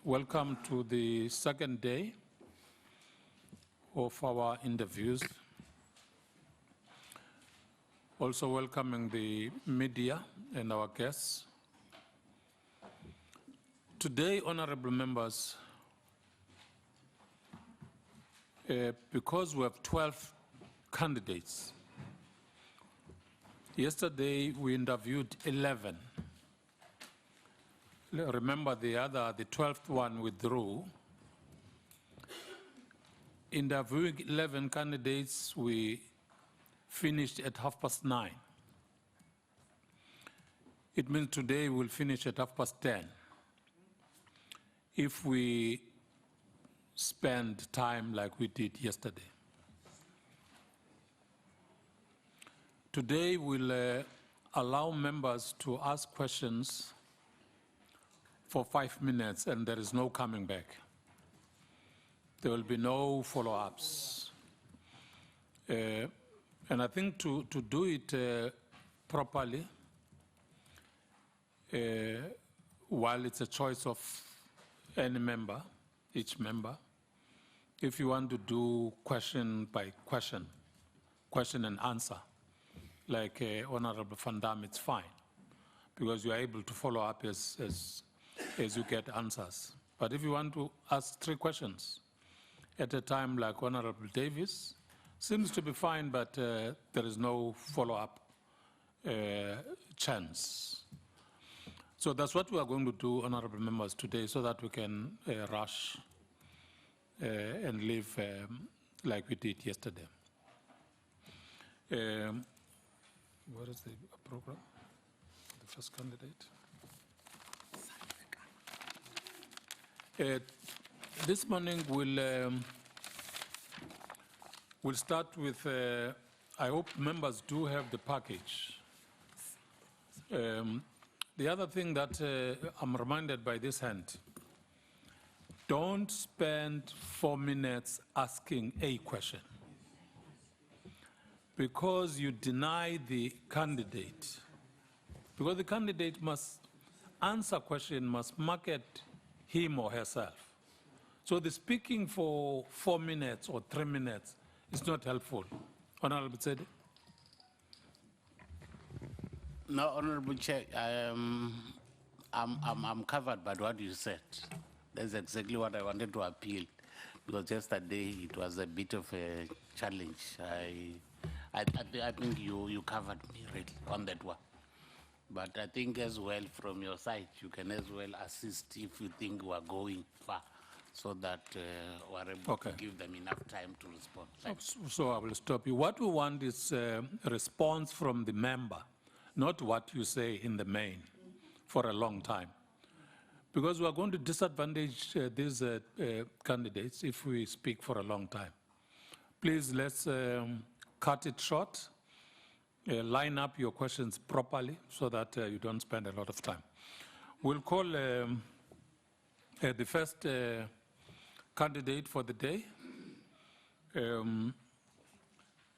Welcome to the second day of our interviews. Also welcoming the media and our guests. Today, honorable members, because we have 12 candidates, yesterday we interviewed 11. Remember the 12th one withdrew. Interviewing 11 candidates, we finished at 9:30. It means today we'll finish at 10:30. If we spend time like we did yesterday. Today we'll allow members to ask questions for 5 minutes, and there is no coming back. There will be no follow-ups. And I think to do it properly, while it's a choice of any member, each member, if you want to do question by question, question and answer, like Honorable Van Dam, it's fine, because you are able to follow up as you get answers. But if you want to ask 3 questions at a time, like Honorable Davis, seems to be fine, but there is no follow-up chance. So that's what we are going to do, honorable members, today, so that we can rush and live like we did yesterday. What is the program? The first candidate? This morning we'll start with, I hope members do have the package. The other thing that I'm reminded by this hand, don't spend 4 minutes asking a question, because you deny the candidate. Because the candidate must answer a question, must market him or herself. So the speaking for 4 minutes or 3 minutes is not helpful. Honorable Tsede? No, Honorable Chair, I'm covered by what you said. That's exactly what I wanted to appeal, because yesterday it was a bit of a challenge. I think you covered me really on that one. But I think as well from your side, you can as well assist if you think we are going far, so that we are able to give them enough time to respond. So I will stop you. What we want is a response from the member, not what you say in the main for a long time. Because we are going to disadvantage these candidates if we speak for a long time. Please, let's cut it short. Line up your questions properly so that you don't spend a lot of time. We'll call the first candidate for the day. In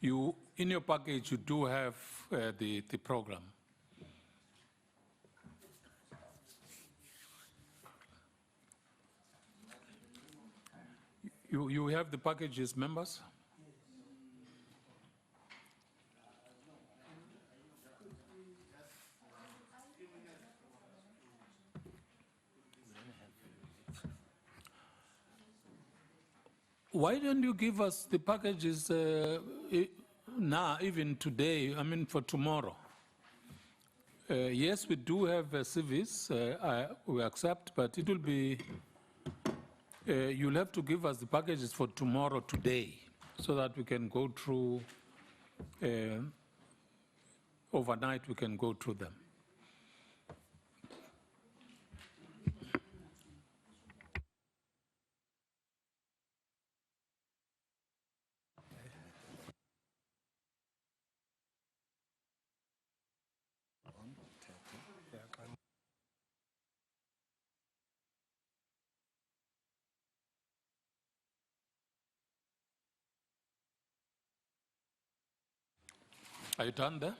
your package, you do have the program. You have the packages, members? Why don't you give us the packages now, even today, I mean for tomorrow? Yes, we do have CVs, we accept, but it will be, you'll have to give us the packages for tomorrow, today, so that we can go through, overnight we can go through them. Are you done there?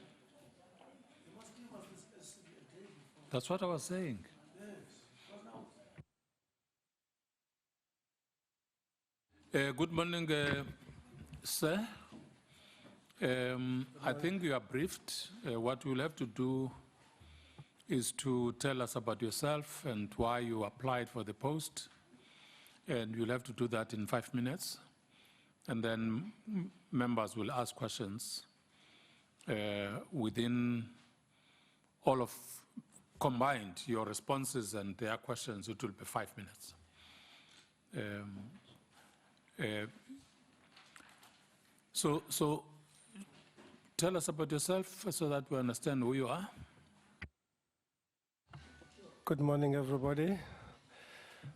That's what I was saying. Good morning, sir. I think you are briefed. What you'll have to do is to tell us about yourself and why you applied for the post. And you'll have to do that in 5 minutes. And then members will ask questions within all of combined, your responses and their questions, it will be 5 minutes. So tell us about yourself so that we understand who you are. Good morning, everybody.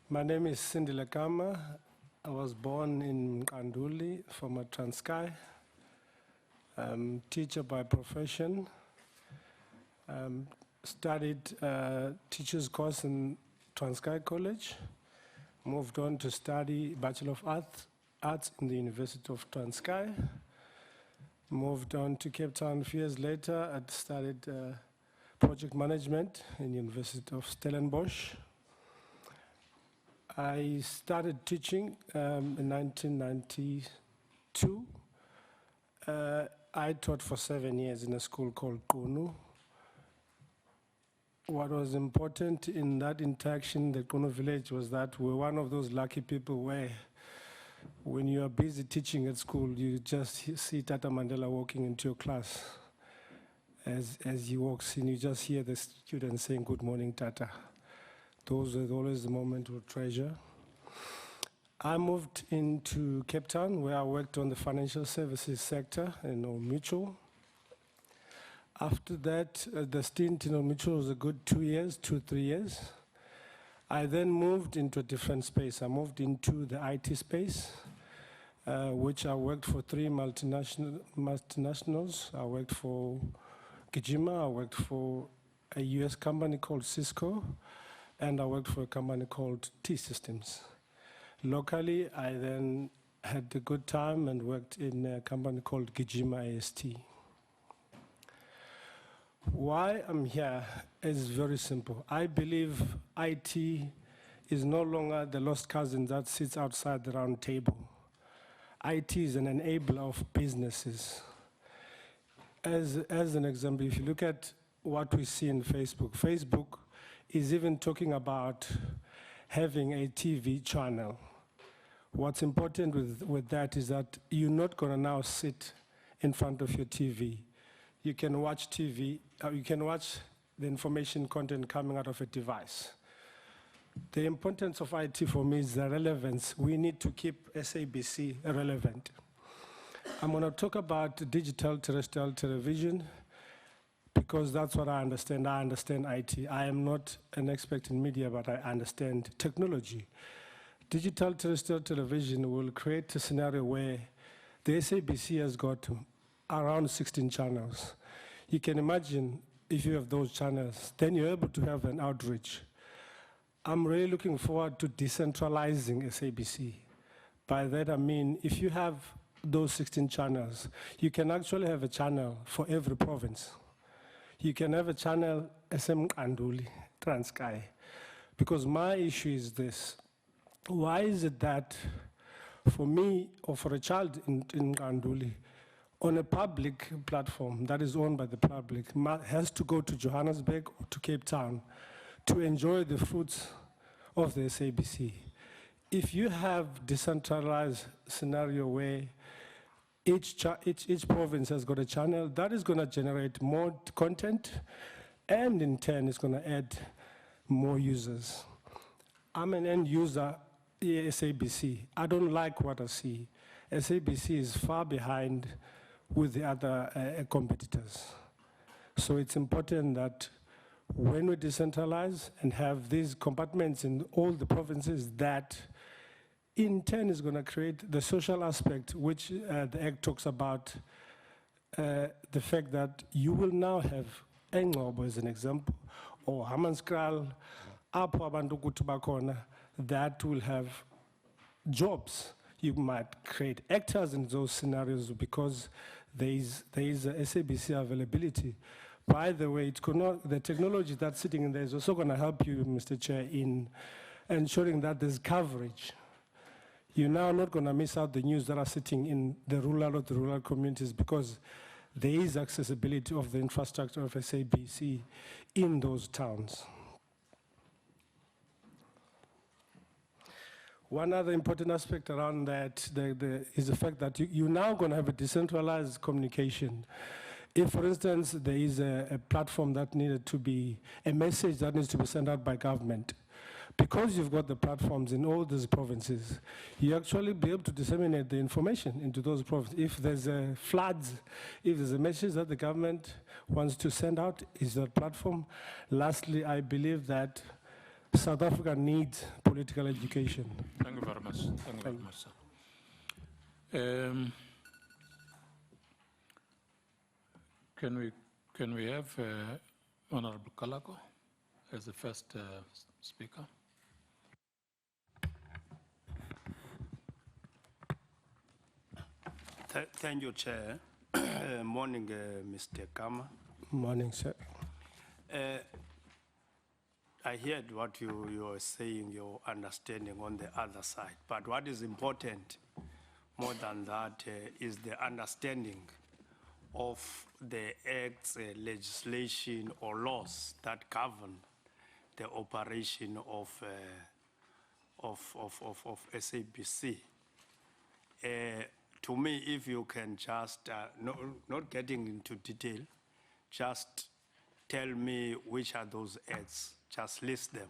My name is Cindy Lekama. I was born in Kanduli, from a Transkei. Teacher by profession. Studied teacher's course in Transkei College. Moved on to study Bachelor of Arts in the University of Transkei. Moved on to Cape Town a few years later. I studied project management in the University of Stellenbosch. I started teaching in 1992. I taught for 7 years in a school called Kunu. What was important in that interaction in the Kunu village was that we're one of those lucky people where when you are busy teaching at school, you just see Tata Mandela walking into your class. As he walks in, you just hear the students saying, "Good morning, Tata." Those are always the moment we treasure. I moved into Cape Town, where I worked on the financial services sector in Old Mutual. After that, the stint in Old Mutual was a good 2 years, 3 years. I then moved into a different space. I moved into the IT space, which I worked for 3 multinationals. I worked for Gijima, I worked for a US company called Cisco, and I worked for a company called T-Systems. Locally, I then had a good time and worked in a company called Gijima AST. Why I'm here is very simple. I believe IT is no longer the lost cousin that sits outside the round table. IT is an enabler of businesses. As an example, if you look at what we see in Facebook, Facebook is even talking about having a TV channel. What's important with that is that you're not going to now sit in front of your TV. You can watch TV, you can watch the information content coming out of a device. The importance of IT for me is the relevance. We need to keep SABC relevant. I'm going to talk about digital terrestrial television because that's what I understand. I understand IT. I am not an expert in media, but I understand technology. Digital terrestrial television will create a scenario where the SABC has got around 16 channels. You can imagine if you have those channels, then you're able to have an outreach. I'm really looking forward to decentralizing SABC. By that I mean, if you have those 16 channels, you can actually have a channel for every province. You can have a channel SM Kanduli, Transkei. Because my issue is this. Why is it that for me or for a child in Kanduli, on a public platform that is owned by the public, has to go to Johannesburg or to Cape Town to enjoy the fruits of the SABC? If you have decentralized scenario where each province has got a channel, that is going to generate more content, and in turn, it's going to add more users. I'm an end user, SABC. I don't like what I see. SABC is far behind with the other competitors. So it's important that when we decentralize and have these compartments in all the provinces, that in turn is going to create the social aspect, which the Act talks about, the fact that you will now have Engcobo as an example, or Hammanskraal, Apo Abantu Kutubakona, that will have jobs. You might create actors in those scenarios because there is a SABC availability. By the way, the technology that's sitting in there is also going to help you, Mr. Chair, in ensuring that there's coverage. you're now not going to miss out the news that are sitting in the rural communities, because there is accessibility of the infrastructure of SABC in those towns. One other important aspect around that is the fact that you're now going to have a decentralized communication. If, for instance, there is a platform that needed to be, a message that needs to be sent out by government, because you've got the platforms in all these provinces, you actually be able to disseminate the information into those provinces. If there's a floods, if there's a message that the government wants to send out, is that platform. Lastly, I believe that South Africa needs political education. Thank you very much. Thank you very much, sir. Can we have Honorable Kalako as the first speaker? Thank you, Chair. Morning, Mr. Kama. Morning, sir. I heard what you were saying, your understanding on the other side. But what is important more than that is the understanding of the acts, legislation, or laws that govern the operation of SABC. To me, if you can just, not getting into detail, just tell me which are those acts, just list them,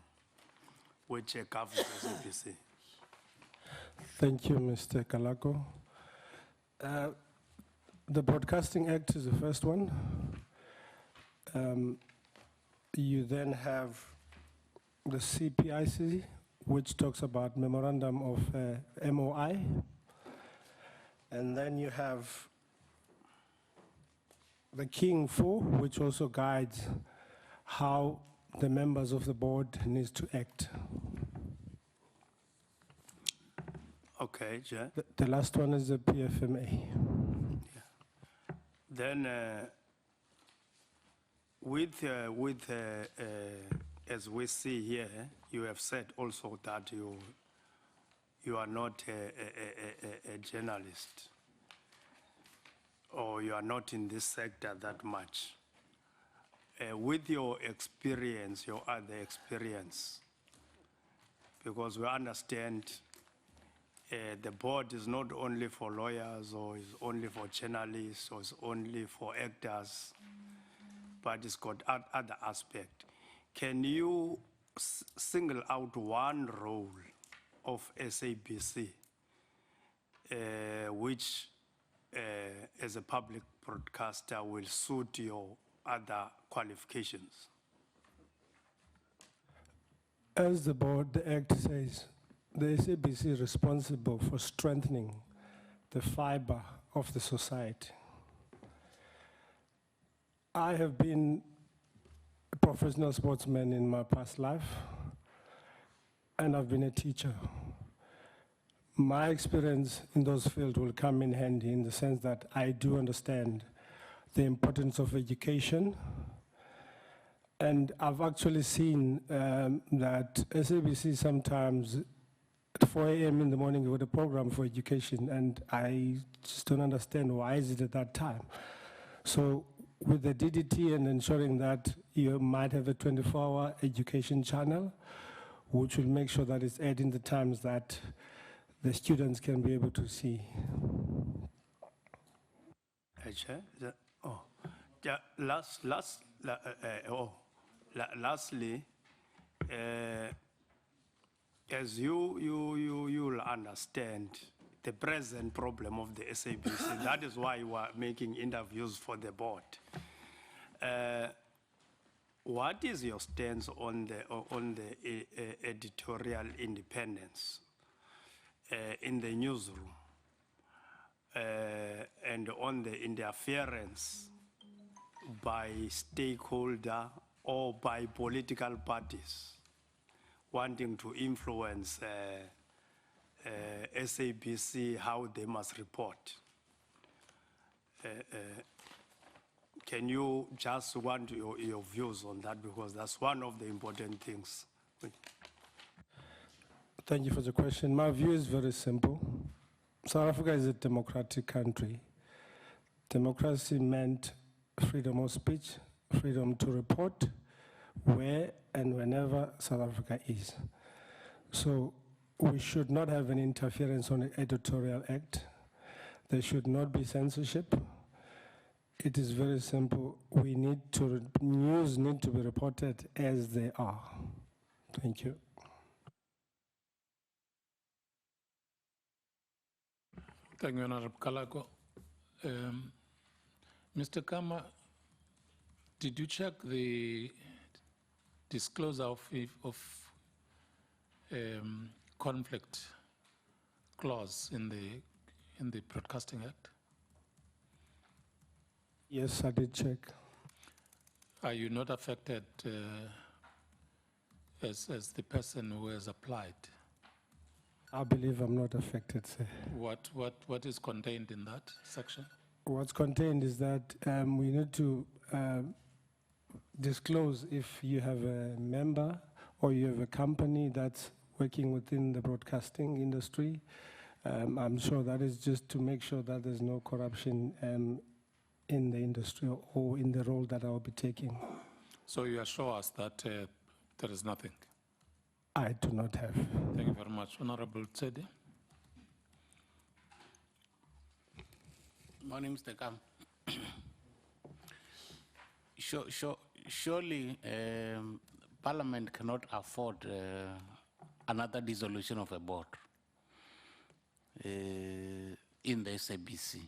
which govern SABC. Thank you, Mr. Kalako. The Broadcasting Act is the first one. You then have the CPIC, which talks about Memorandum of MOI. And then you have the King 4, which also guides how the members of the board needs to act. Okay, Chair. The last one is the PFMA. Then, as we see here, you have said also that you are not a journalist, or you are not in this sector that much. With your experience, your other experience, because we understand the board is not only for lawyers, or is only for journalists, or is only for actors, but it's got other aspects. Can you single out one role of SABC, which as a public broadcaster will suit your other qualifications? As the board, the Act says, the SABC is responsible for strengthening the fiber of the society. I have been a professional sportsman in my past life, and I've been a teacher. My experience in those fields will come in handy in the sense that I do understand the importance of education. And I've actually seen that SABC sometimes at 4 a.m. in the morning with a program for education, and I just don't understand why is it at that time. So with the DDT and ensuring that you might have a 24-hour education channel, which will make sure that it's adding the times that the students can be able to see. Lastly, as you'll understand the present problem of the SABC, that is why you are making interviews for the board. What is your stance on the editorial independence in the newsroom, and on the interference by stakeholder or by political parties wanting to influence SABC, how they must report? Can you just want your views on that, because that's one of the important things? Thank you for the question. My view is very simple. South Africa is a democratic country. Democracy meant freedom of speech, freedom to report where and whenever South Africa is. So we should not have an interference on the editorial act. There should not be censorship. It is very simple. News need to be reported as they are. Thank you. Thank you, Honorable Kalago. Mr. Kama, did you check the disclosure of conflict clause in the Broadcasting Act? Yes, I did check. Are you not affected as the person who has applied? I believe I'm not affected, sir. What is contained in that section? What's contained is that we need to disclose if you have a member or you have a company that's working within the broadcasting industry. I'm sure that is just to make sure that there's no corruption in the industry or in the role that I'll be taking. So you assure us that there is nothing? I do not have. Thank you very much. Honorable Tsedi. Morning, Mr. Kam. Surely Parliament cannot afford another dissolution of a board in the SABC.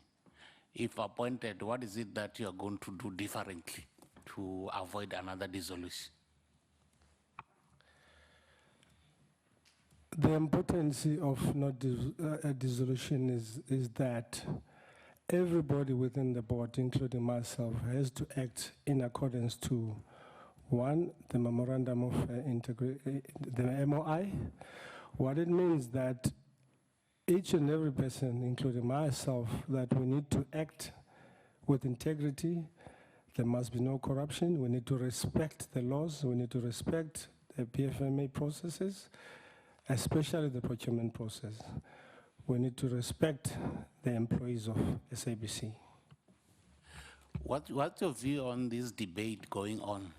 If appointed, what is it that you are going to do differently to avoid another dissolution? The importance of not a dissolution is that everybody within the board, including myself, has to act in accordance to, one, the memorandum of the MOI. What it means that each and every person, including myself, that we need to act with integrity. There must be no corruption. We need to respect the laws. We need to respect the PFMA processes, especially the procurement process. We need to respect the employees of SABC. What's your view on this debate going on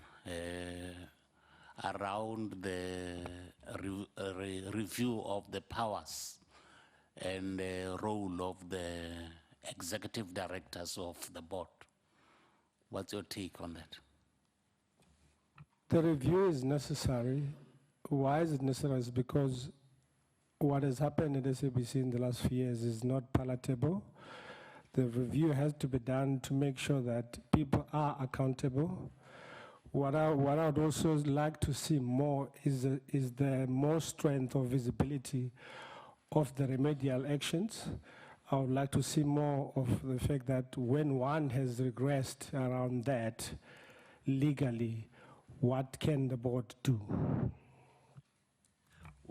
around the review of the powers and the role of the executive directors of the board? What's your take on that? The review is necessary. Why is it necessary? It's because what has happened at SABC in the last few years is not palatable. The review has to be done to make sure that people are accountable. What I would also like to see more is the more strength or visibility of the remedial actions. I would like to see more of the fact that when one has regressed around that legally, what can the board do?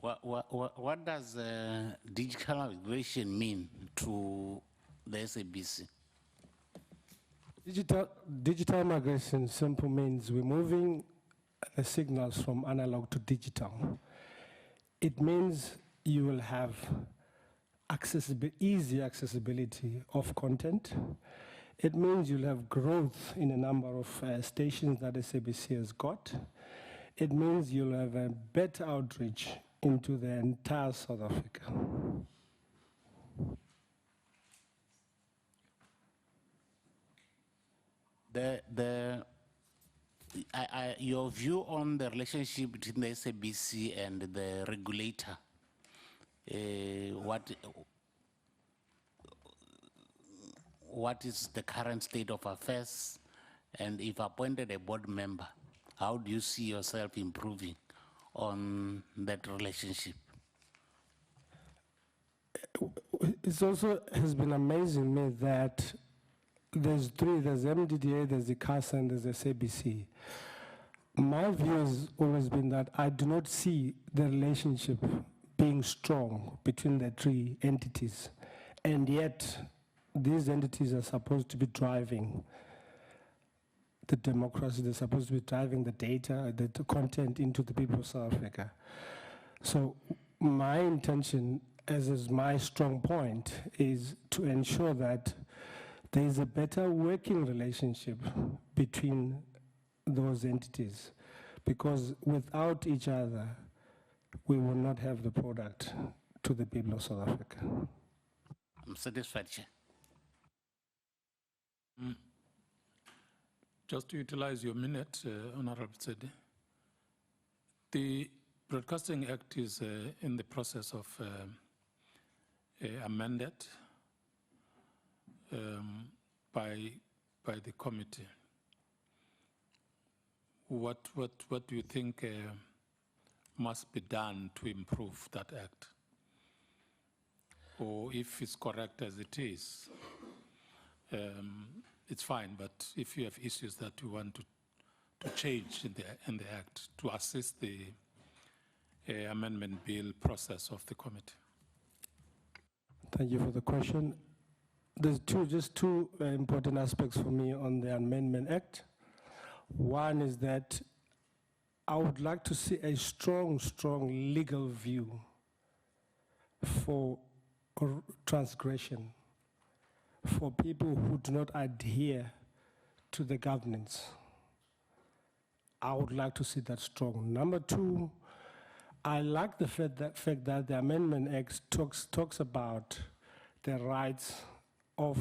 What does digital migration mean to the SABC? Digital migration simply means we're moving the signals from analog to digital. It means you will have easy accessibility of content. It means you'll have growth in a number of stations that SABC has got. It means you'll have a better outreach into the entire South Africa. Your view on the relationship between the SABC and the regulator, what is the current state of affairs? And if appointed a board member, how do you see yourself improving on that relationship? It also has been amazing me that there's MDDA, there's Akasa, and there's SABC. My view has always been that I do not see the relationship being strong between the three entities, and yet these entities are supposed to be driving the democracy, they're supposed to be driving the data, the content into the people of South Africa. So My intention, as is my strong point, is to ensure that there is a better working relationship between those entities, because without each other, we will not have the product to the people of South Africa. I'm satisfied, Chair. Just to utilize your minute, Honorable Tsedi, the Broadcasting Act is in the process of amended by the committee. What do you think must be done to improve that act? Or if it's correct as it is, it's fine, but if you have issues that you want to change in the act to assist the amendment bill process of the committee. Thank you for the question. There's just two important aspects for me on the Amendment Act. One is that I would like to see a strong legal view for transgression, for people who do not adhere to the governance. I would like to see that strong. Number two, I like the fact that the Amendment Act talks about the rights of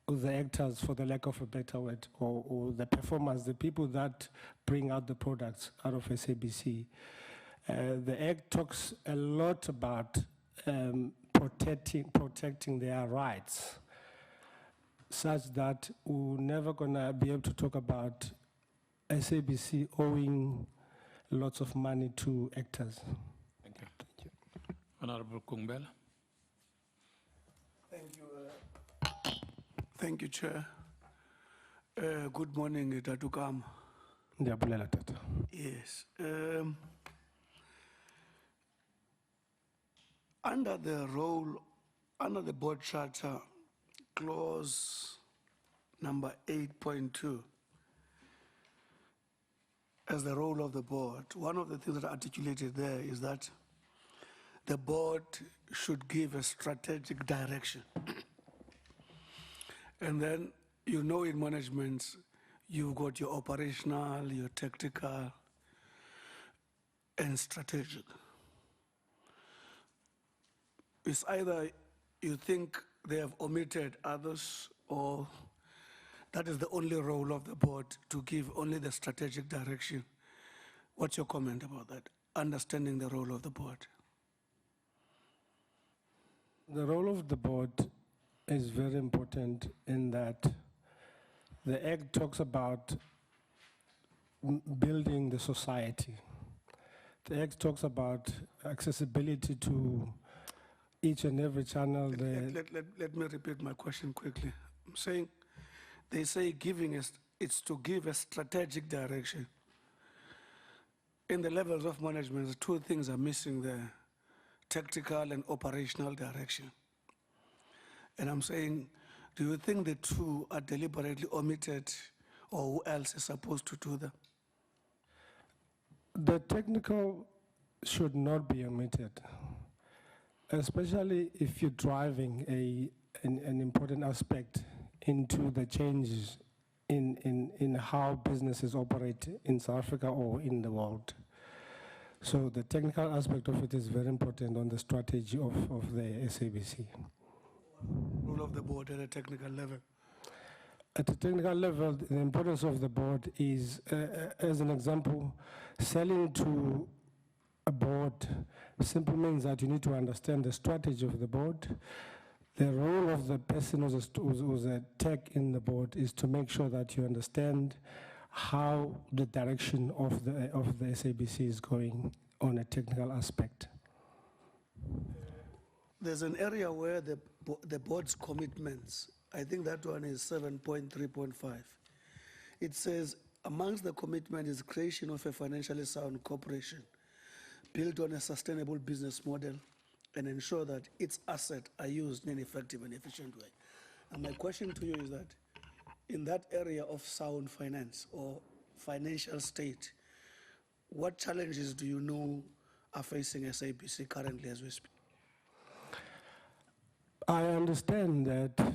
the actors, for the lack of a better word, or the performers, the people that bring out the products out of SABC. The Act talks a lot about protecting their rights, such that we're never gonna be able to talk about SABC owing lots of money to actors. Thank you. Thank you. Honorable Kungbela. Thank you. Thank you, Chair. Good morning, Tatukam. Ndiyabulela, Tata. Yes. Under the board charter, clause number 8.2, as the role of the board, one of the things that are articulated there is that the board should give a strategic direction. And then, you know, in management, you've got your operational, your tactical, and strategic. It's either you think they have omitted others, or that is the only role of the board, to give only the strategic direction. What's your comment about that? Understanding the role of the board. The role of the board is very important in that the Act talks about building the society. The Act talks about accessibility to each and every channel. Let me repeat my question quickly. I'm saying, they say it's to give a strategic direction. In the levels of management, two things are missing there: tactical and operational direction. And I'm saying, do you think the two are deliberately omitted, or who else is supposed to do them? The technical should not be omitted, especially if you're driving an important aspect into the changes in how businesses operate in South Africa or in the world. So the technical aspect of it is very important on the strategy of the SABC. Role of the board at a technical level. At a technical level, the importance of the board is, as an example, selling to a board simply means that you need to understand the strategy of the board. The role of the person who's a tech in the board is to make sure that you understand how the direction of the SABC is going on a technical aspect. There's an area where the board's commitments, I think that one is 7.3.5. It says, amongst the commitment is creation of a financially sound corporation built on a sustainable business model and ensure that its assets are used in an effective and efficient way. And my question to you is that, in that area of sound finance or financial state, what challenges do you know are facing SABC currently as we speak? I understand that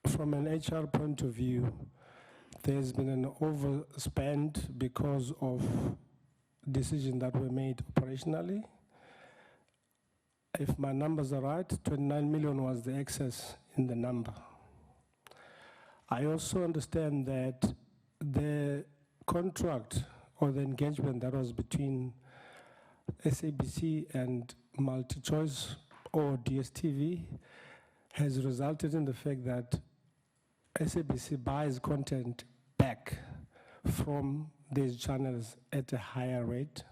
from an HR point of view, there's been an overspend because of decisions that were made operationally. If my numbers are right, 29 million was the excess in the number. I also understand that the contract or the engagement that was between SABC and MultiChoice or DSTV has resulted in the fact that SABC buys content back from these channels at a higher rate.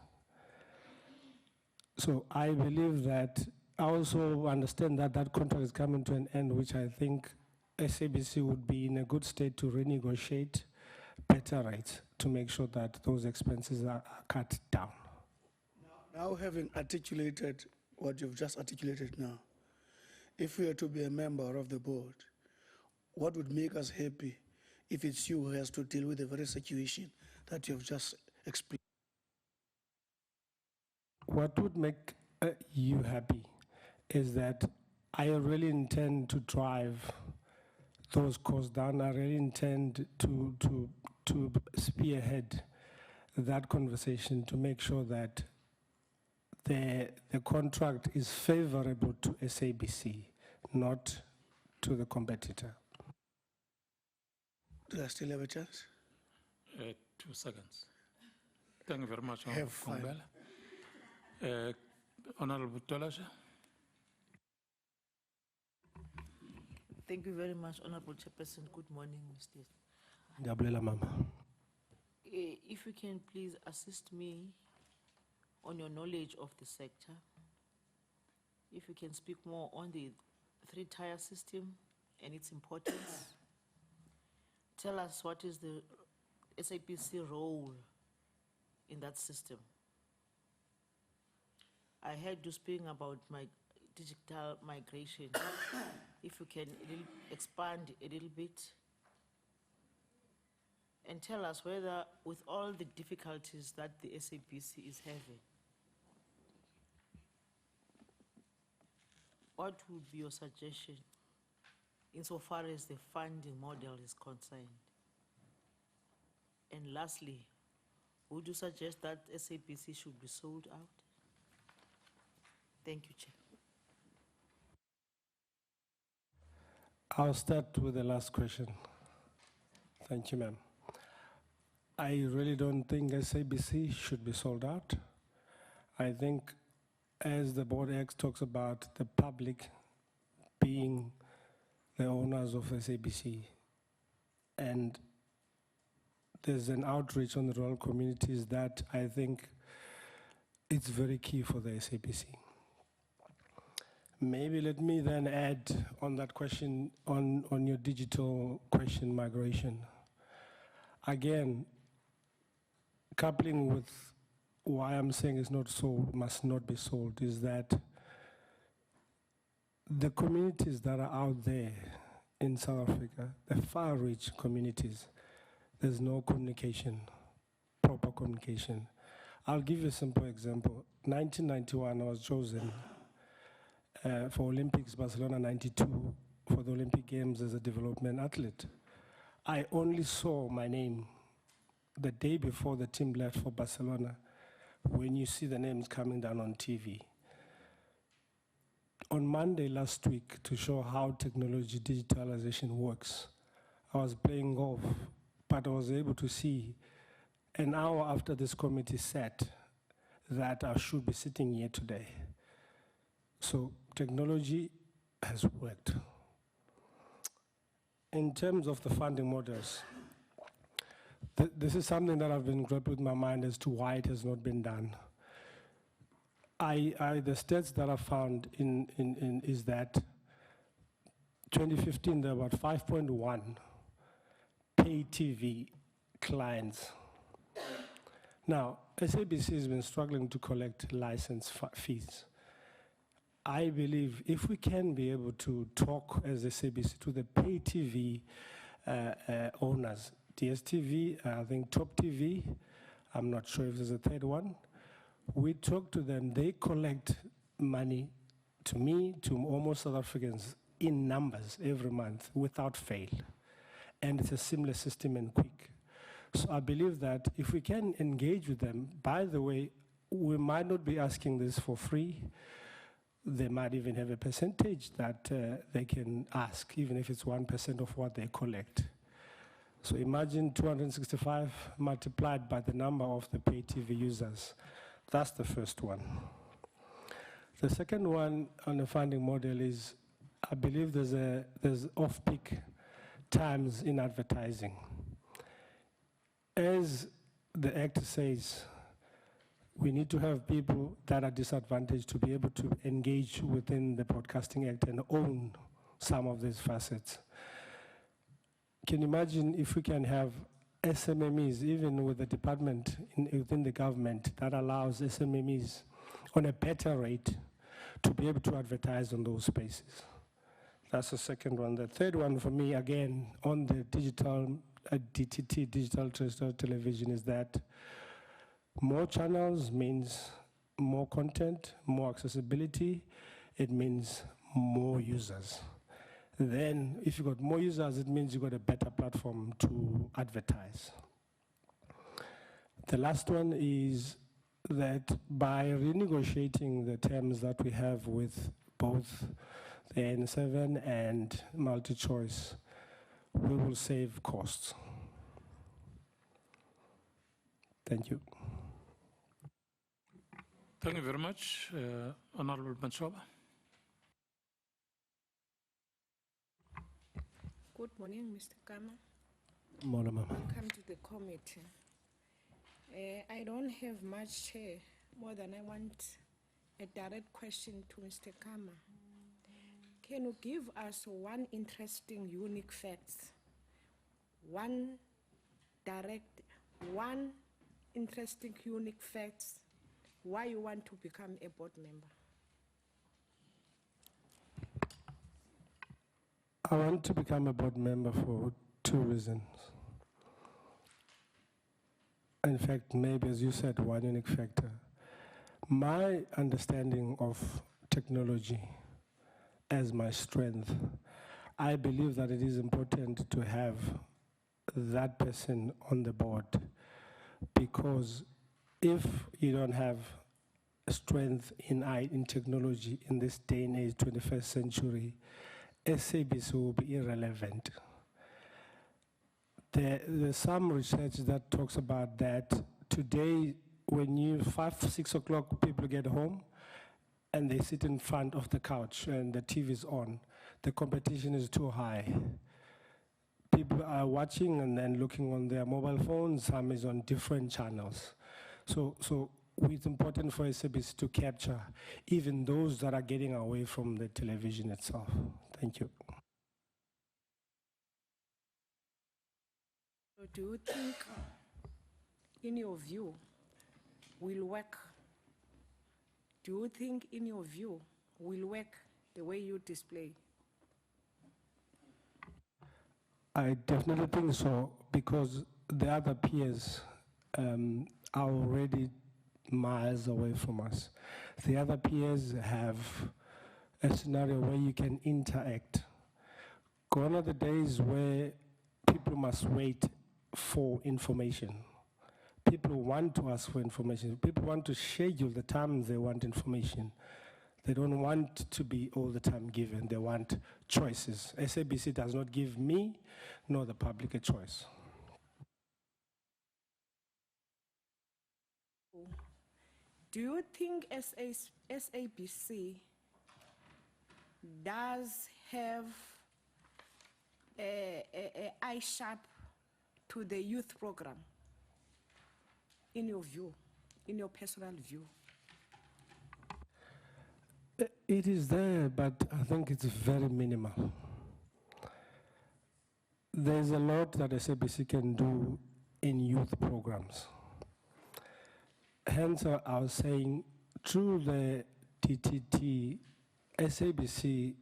So I believe that, I also understand that that contract is coming to an end, which I think SABC would be in a good state to renegotiate better rates to make sure that those expenses are cut down. Now, having articulated what you've just articulated now, if we are to be a member of the board, what would make us happy if it's you who has to deal with the very situation that you've just explained? What would make you happy is that I really intend to drive those costs down. I really intend to spearhead that conversation to make sure that the contract is favorable to SABC, not to the competitor. Do I still have a chance? 2 seconds. Thank you very much, Have fun. Kongbela. Honorable Tolashe. Thank you very much, Honorable Chairperson. Good morning, Mr. Ndiyabulela mama. If you can please assist me on your knowledge of the sector. If you can speak more on the three-tier system and its importance. Tell us what is the SABC role in that system. I heard you speaking about my digital migration. If you can expand a little bit and tell us whether, with all the difficulties that the SABC is having, what would be your suggestion insofar as the funding model is concerned? And lastly, would you suggest that SABC should be sold out? Thank you, Chair. I'll start with the last question. Thank you, ma'am. I really don't think SABC should be sold out. I think, as the Board X talks about the public being the owners of SABC, and there's an outreach on the rural communities that I think it's very key for the SABC. Maybe let me then add on that question, on your digital question, migration. Again, coupling with why I'm saying it's not sold, must not be sold, is that the communities that are out there in South Africa, the far-reach communities, there's no communication, proper communication. I'll give you a simple example. 1991, I was chosen for Olympics Barcelona 92 for the Olympic Games as a development athlete. I only saw my name the day before the team left for Barcelona, when you see the names coming down on TV. On Monday last week, to show how technology, digitalization works, I was playing golf, but I was able to see an hour after this committee sat that I should be sitting here today. So technology has worked. In terms of the funding models, this is something that I've been grappling with my mind as to why it has not been done. The stats that I found is that 2015 there were about 5.1 pay TV clients. Now, SABC has been struggling to collect license fees. I believe if we can be able to talk as SABC to the pay TV owners, DSTV, I think Top TV, I'm not sure if there's a third one, We talk to them, they collect money to me, to almost South Africans, in numbers every month without fail. And it's a seamless system and quick. So I believe that if we can engage with them, by the way, we might not be asking this for free. They might even have a percentage that they can ask, even if it's 1% of what they collect. So imagine 265 multiplied by the number of the pay TV users. That's the first one. The second one on the funding model is, I believe there's off-peak times in advertising. As the Act says, we need to have people that are disadvantaged to be able to engage within the Broadcasting Act and own some of these facets. Can you imagine if we can have SMMEs, even with the department within the government, that allows SMMEs on a better rate to be able to advertise on those spaces? That's the second one. The third one for me, again, on the digital, DTT, digital terrestrial television, is that more channels means more content, more accessibility. It means more users. Then, if you've got more users, it means you've got a better platform to advertise. The last one is that by renegotiating the terms that we have with both the N7 and multi-choice, we will save costs. Thank you. Thank you very much, Honorable Matshoba. Good morning, Mr. Kama. Morning, Mama. Welcome to the committee. I don't have much more than I want a direct question to Mr. Kama. Can you give us one interesting, unique fact, one interesting, unique fact why you want to become a board member? I want to become a board member for two reasons. In fact, maybe, as you said, one unique factor. My understanding of technology as my strength, I believe that it is important to have that person on the board, because if you don't have strength in technology in this day and age, 21st century, SABC will be irrelevant. There's some research that talks about that today, when you 5, 6 o'clock, people get home and they sit in front of the couch and the TV is on. The competition is too high. People are watching and then looking on their mobile phones, some is on different channels. So it's important for SABC to capture even those that are getting away from the television itself. Thank you. So do you think, in your view, will work? Do you think, in your view, will work the way you display? I definitely think so, because the other peers are already miles away from us. The other peers have a scenario where you can interact. Gone are the days where people must wait for information. People want to ask for information. People want to schedule the time they want information. They don't want to be all the time given. They want choices. SABC does not give me nor the public a choice. Do you think SABC does have a eye sharp to the youth program, in your view, in your personal view? It is there, but I think it's very minimal. There's a lot that SABC can do in youth programs. Hence, I was saying, through the TTT, SABC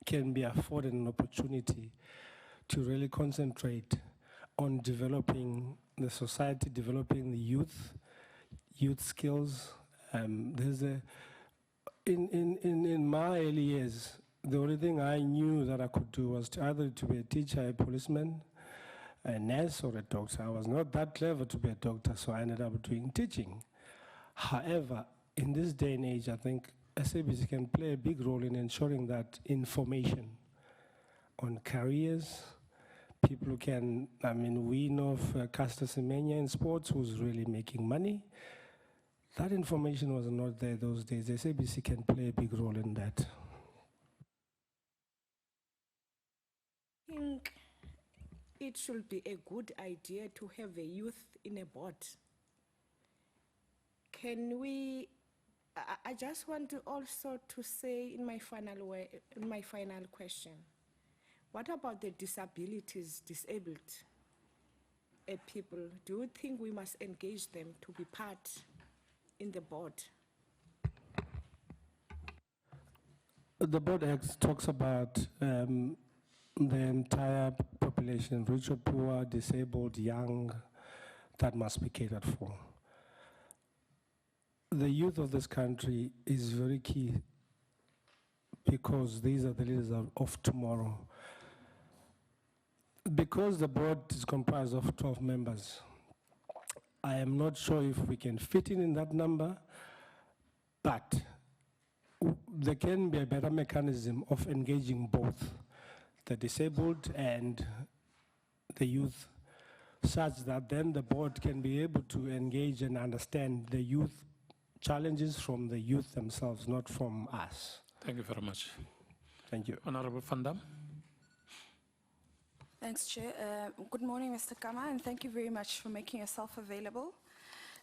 can be afforded an opportunity to really concentrate on developing the society, developing the youth, youth skills. There's a in my early years, the only thing I knew that I could do was either to be a teacher, a policeman, a nurse, or a doctor. I was not that clever to be a doctor, so I ended up doing teaching. However, in this day and age, I think SABC can play a big role in ensuring that information on careers, people can, I mean, we know of Akasa Semenya in sports who's really making money. That information was not there those days. SABC can play a big role in that. I think it should be a good idea to have a youth in a board. Can we, I just want to also to say in my final question, what about the disabilities, disabled people? Do you think we must engage them to be part in the board? The board Act talks about the entire population, rich or poor, disabled, young, that must be catered for. The youth of this country is very key because these are the leaders of tomorrow. Because the board is comprised of 12 members, I am not sure if we can fit in that number, but there can be a better mechanism of engaging both the disabled and the youth, such that then the board can be able to engage and understand the youth challenges from the youth themselves, not from us. Thank you very much. Thank you. Honorable Van Dam. Thanks, Chair. Good morning, Mr. Kama, and thank you very much for making yourself available.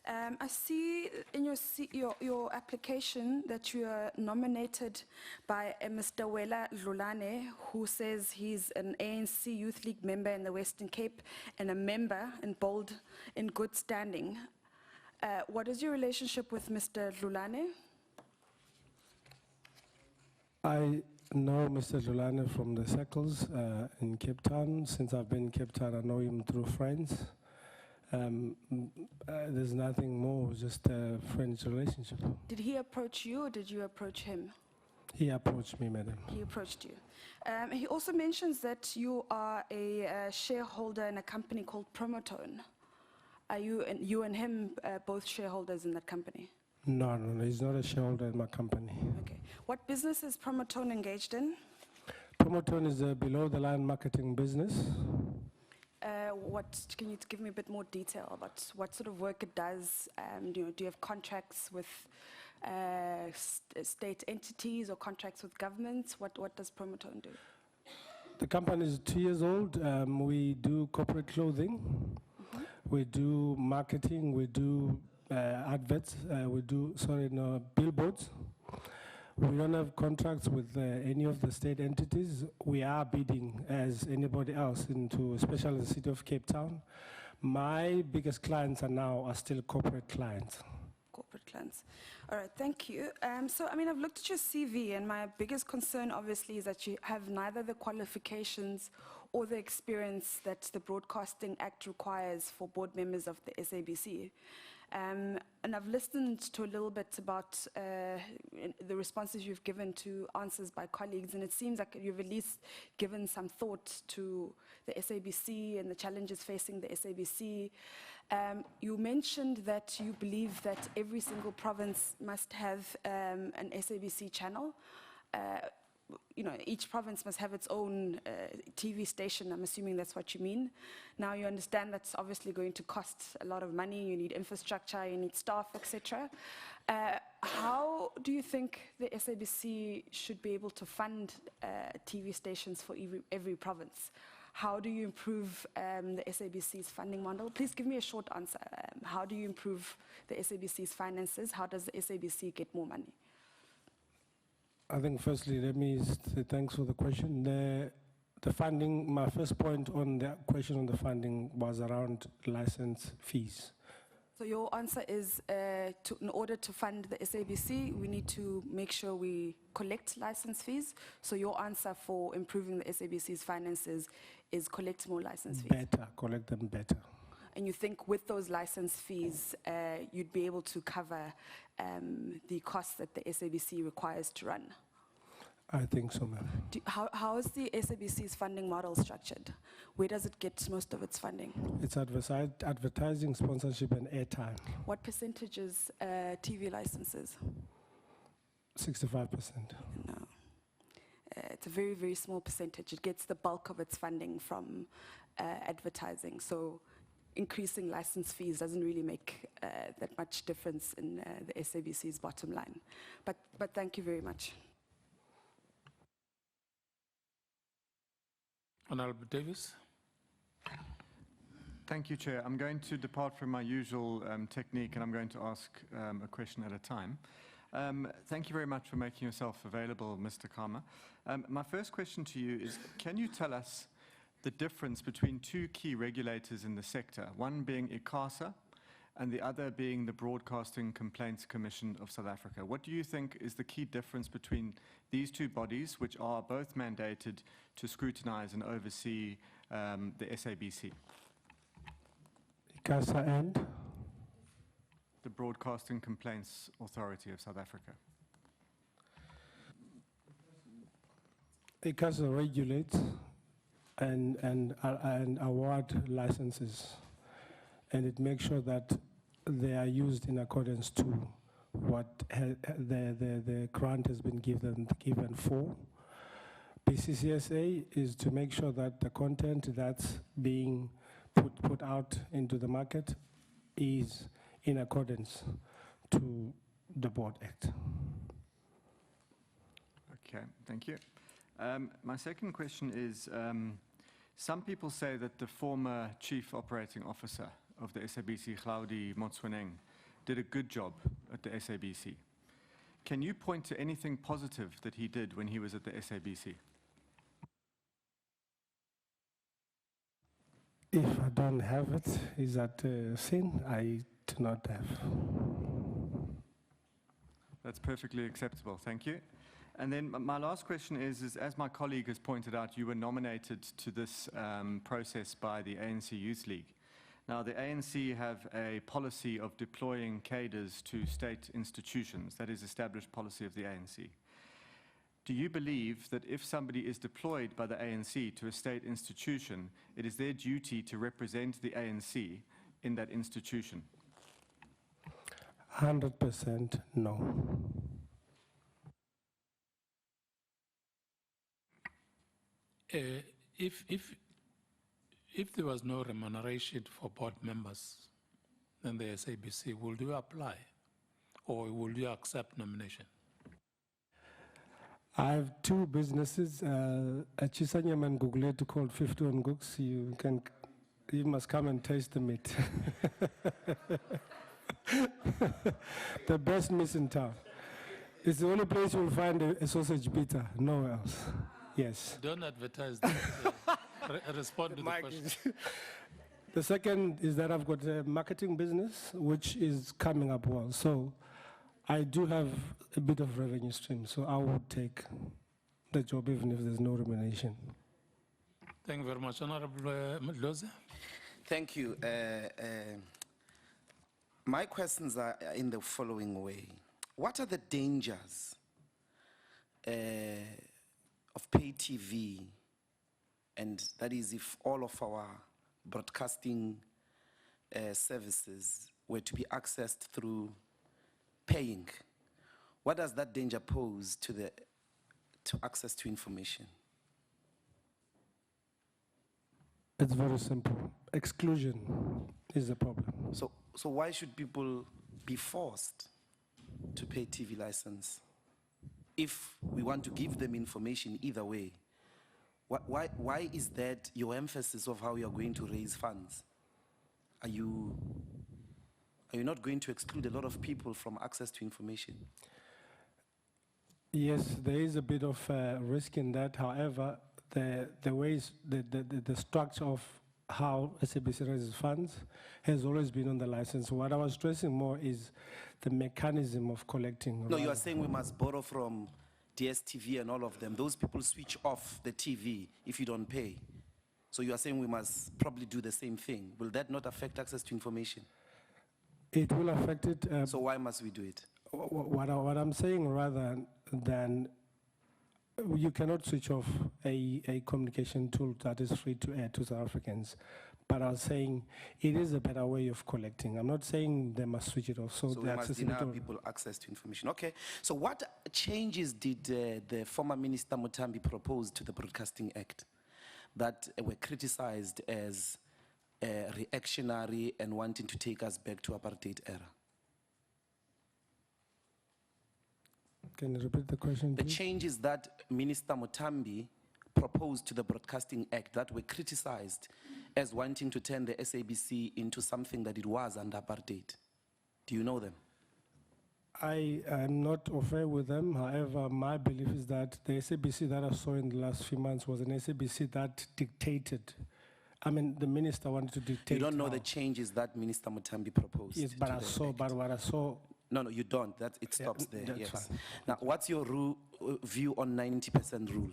I see in your application that you are nominated by Mr. Wela Lulane, who says he's an ANC Youth League member in the Western Cape and a member in bold in good standing. What is your relationship with Mr. Lulane? I know Mr. Lulane from the circles in Cape Town. Since I've been in Cape Town, I know him through friends. There's nothing more, just a friend's relationship. Did he approach you or did you approach him? He approached me, madam. He approached you. He also mentions that you are a shareholder in a company called Promotone. Are you and him both shareholders in that company? No, he's not a shareholder in my company. Okay. What business is Promotone engaged in? Promotone is a below-the-line marketing business. Can you give me a bit more detail about what sort of work it does? Do you have contracts with state entities or contracts with governments? What does Promotone do? The company is 2 years old. We do corporate clothing. We do marketing. We do adverts. We do, billboards. We don't have contracts with any of the state entities. We are bidding as anybody else into, especially the city of Cape Town. My biggest clients are still corporate clients. Corporate clients. All right, thank you. So, I mean, I've looked at your CV, and my biggest concern, obviously, is that you have neither the qualifications or the experience that the Broadcasting Act requires for board members of the SABC. And I've listened to a little bit about the responses you've given to answers by colleagues, and it seems like you've at least given some thought to the SABC and the challenges facing the SABC. You mentioned that you believe that every single province must have an SABC channel. Each province must have its own TV station. I'm assuming that's what you mean. Now you understand that's obviously going to cost a lot of money. You need infrastructure, you need staff, etc. How do you think the SABC should be able to fund TV stations for every province? How do you improve the SABC's funding model? Please give me a short answer. How do you improve the SABC's finances? How does the SABC get more money? I think firstly, let me say thanks for the question. The funding, my first point on the question on the funding was around license fees. So your answer is, in order to fund the SABC, we need to make sure we collect license fees. So your answer for improving the SABC's finances is collect more license fees. Better, collect them better. And you think with those license fees, you'd be able to cover the costs that the SABC requires to run? I think so, ma'am. How is the SABC's funding model structured? Where does it get most of its funding? It's advertising, sponsorship, and airtime. What percentage is TV licenses? 65%. No. It's a very, very small percentage. It gets the bulk of its funding from advertising. So increasing license fees doesn't really make that much difference in the SABC's bottom line. But thank you very much. Honorable Davis. Thank you, Chair. I'm going to depart from my usual technique, and I'm going to ask a question at a time. Thank you very much for making yourself available, Mr. Kama. My first question to you is, can you tell us the difference between two key regulators in the sector, one being Akasa and the other being the Broadcasting Complaints Commission of South Africa? What do you think is the key difference between these two bodies, which are both mandated to scrutinize and oversee the SABC? Akasa and? The Broadcasting Complaints Authority of South Africa. Akasa regulates and award licenses, and it makes sure that they are used in accordance to what the grant has been given for. BCCSA is to make sure that the content that's being put out into the market is in accordance to the Board Act. Okay, thank you. My second question is, some people say that the former Chief Operating Officer of the SABC, Claudi Motswaneng, did a good job at the SABC. Can you point to anything positive that he did when he was at the SABC? If I don't have it, is that a sin? I do not have. That's perfectly acceptable, thank you. And then my last question is as my colleague has pointed out, you were nominated to this process by the ANC Youth League. Now, the ANC have a policy of deploying cadres to state institutions. That is established policy of the ANC. Do you believe that if somebody is deployed by the ANC to a state institution, it is their duty to represent the ANC in that institution? 100% no. If there was no remuneration for board members in the SABC, would you apply, or would you accept nomination? I have two businesses, a Chisanyaman Guguletu called 51 Gooks. You must come and taste the meat. The best meat in town. It's the only place you'll find a sausage pita, nowhere else. Yes. Don't advertise that. Respond to the question. The second is that I've got a marketing business, which is coming up well. So I do have a bit of revenue stream, so I would take the job even if there's no remuneration. Thank you very much. Honorable Loze. Thank you. My questions are in the following way. What are the dangers of pay TV, and that is if all of our broadcasting services were to be accessed through paying? What does that danger pose to access to information? It's very simple. Exclusion is the problem. So why should people be forced to pay TV license if we want to give them information either way? Why is that your emphasis of how you're going to raise funds? Are you not going to exclude a lot of people from access to information? Yes, there is a bit of risk in that. However, the ways, the structure of how SABC raises funds has always been on the license. What I was stressing more is the mechanism of collecting. No, you are saying we must borrow from DSTV and all of them. Those people switch off the TV if you don't pay. So you are saying we must probably do the same thing. Will that not affect access to information? It will affect it. So why must we do it? What I'm saying, rather than you cannot switch off a communication tool that is free to air to South Africans. But I was saying it is a better way of collecting. I'm not saying they must switch it off. So So we must deny people access to information. Okay. So what changes did the former Minister Mutambi propose to the Broadcasting Act that were criticized as reactionary and wanting to take us back to apartheid era? Can you repeat the question, The please? changes that Minister Mutambi proposed to the Broadcasting Act that were criticized as wanting to turn the SABC into something that it was under apartheid. Do you know them? I am not affair with them. However, my belief is that the SABC that I saw in the last few months was an SABC that dictated. I mean, the minister wanted to dictate. You don't know how. the changes that Minister Mutambi proposed? Yes, but to I the saw. act? But what I saw. No, you don't. It stops there, that's yes. fine. Now, what's your view on 90% rule?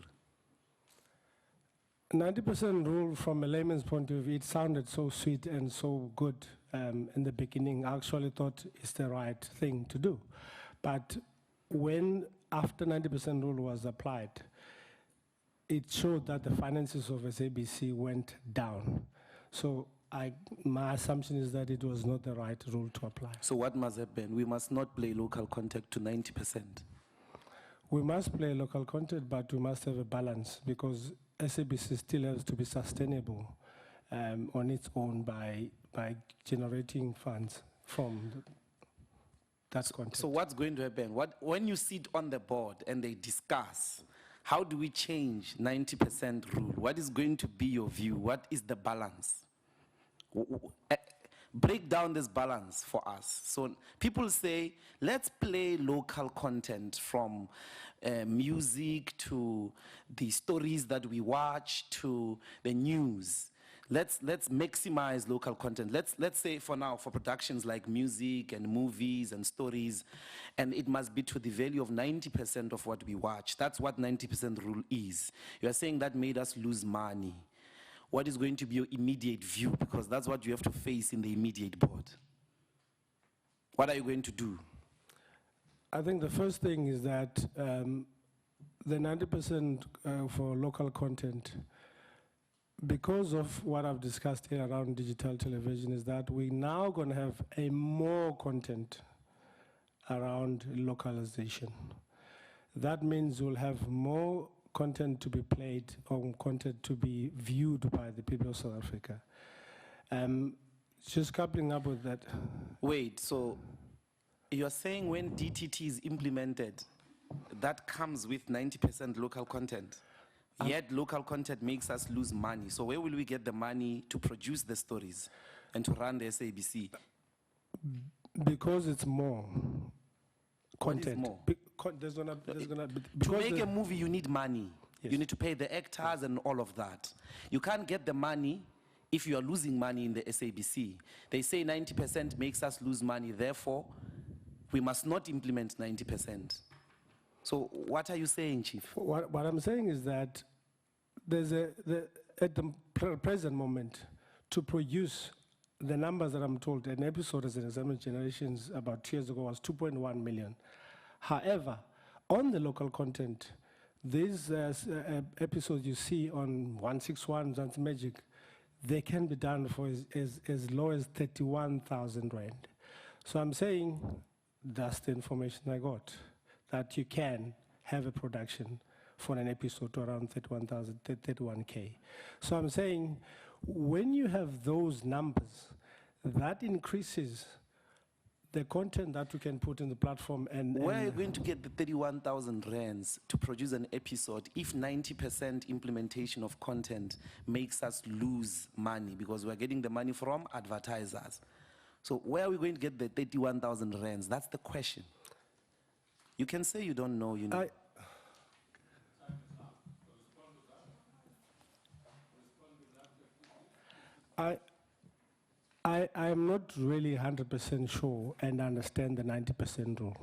90% rule, from a layman's point of view, it sounded so sweet and so good in the beginning. I actually thought it's the right thing to do. But when, after 90% rule was applied, it showed that the finances of SABC went down. So my assumption is that it was not the right rule to apply. So what must happen? We must not play local content to 90%. We must play local content, but we must have a balance, because SABC still has to be sustainable on its own by generating funds from that content. So what's going to happen? When you sit on the board and they discuss, how do we change 90% rule? What is going to be your view? What is the balance? Break down this balance for us. So people say, let's play local content, from music to the stories that we watch to the news. Let's maximize local content. Let's say for now, for productions like music and movies and stories, and it must be to the value of 90% of what we watch. That's what 90% rule is. You are saying that made us lose money. What is going to be your immediate view? Because that's what you have to face in the immediate board. What are you going to do? I think the first thing is that the 90% for local content, because of what I've discussed here around digital television, is that we're now going to have a more content around localization. That means we'll have more content to be played or content to be viewed by the people of South Africa. Just coupling up with that. Wait, so you're saying when DTT is implemented, that comes with 90% local content? Yet local content makes us lose money. So where will we get the money to produce the stories and to run the SABC? Because it's more content. What is more? There's gonna be, To make a movie, you need money. Yes. You need to pay the actors and all of that. You can't get the money if you are losing money in the SABC. They say 90% makes us lose money, therefore, we must not implement 90%. So what are you saying, Chief? What I'm saying is that there's at the present moment, to produce the numbers that I'm told, an episode as an example, Generations about 2 years ago was 2.1 million. However, on the local content, these episodes you see on 161 Zanzi Magic, they can be done for as low as 31,000 Rand. So I'm saying that's the information I got, that you can have a production for an episode to around 31,000, 31K. So I'm saying when you have those numbers, that increases the content that you can put in the platform. And where are you going to get the 31,000 rands to produce an episode if 90% implementation of content makes us lose money because we're getting the money from advertisers? So where are we going to get the 31,000 rands? That's the question. You can say you don't know, you know. I'm not really 100% sure and understand the 90% rule.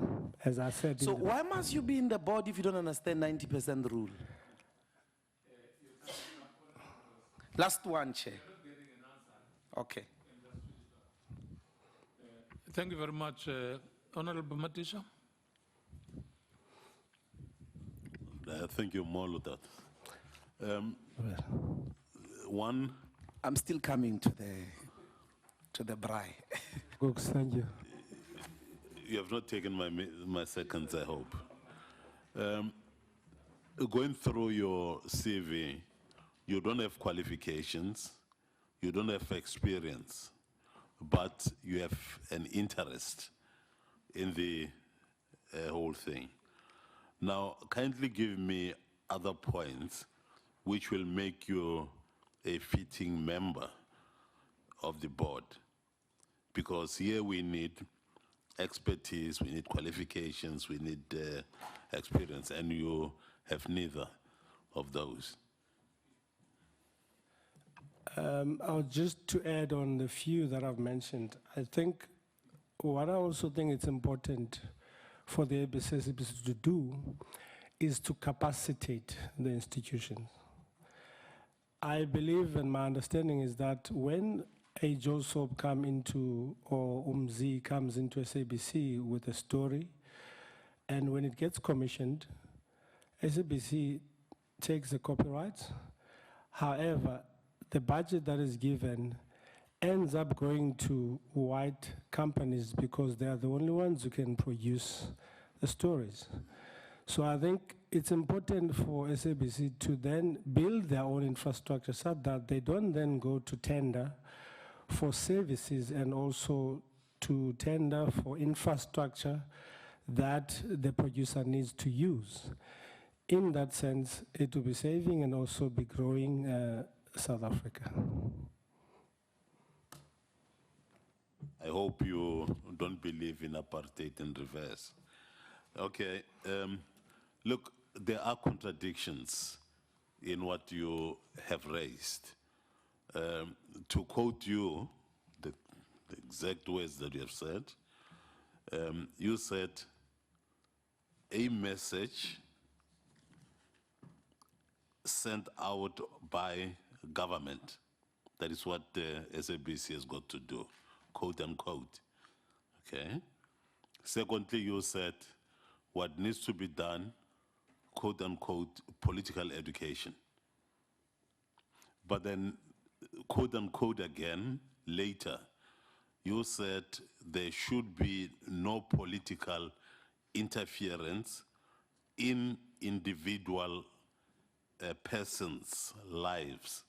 As I said. So why must you be in the board if you don't understand 90% rule? Last one, Chair. Okay. Thank you very much, Honorable Matisha. Thank you, Molutat. One, I'm still coming to the braai. Gooks, thank you. you have not taken my seconds, I hope. Going through your CV, you don't have qualifications, you don't have experience, but you have an interest in the whole thing. Now, kindly give me other points which will make you a fitting member of the board, because here we need expertise, we need qualifications, we need experience, and you have neither of those. Just to add on the few that I've mentioned, I think what I also think it's important for the SABC to do is to capacitate the institutions. I believe, and my understanding is that when a Joseph come into, or Umzi comes into SABC with a story, and when it gets commissioned, SABC takes the copyrights. However, the budget that is given ends up going to white companies because they are the only ones who can produce the stories. So I think it's important for SABC to then build their own infrastructure so that they don't then go to tender for services and also to tender for infrastructure that the producer needs to use. In that sense, it will be saving and also be growing South Africa. I hope you don't believe in apartheid in reverse. Okay, look, there are contradictions in what you have raised. To quote you, the exact words that you have said, you said, a message sent out by government. That is what the SABC has got to do, quote unquote. Okay. Secondly, you said what needs to be done, quote unquote, political education. But then, quote unquote again, later, you said there should be no political interference in individual persons' lives.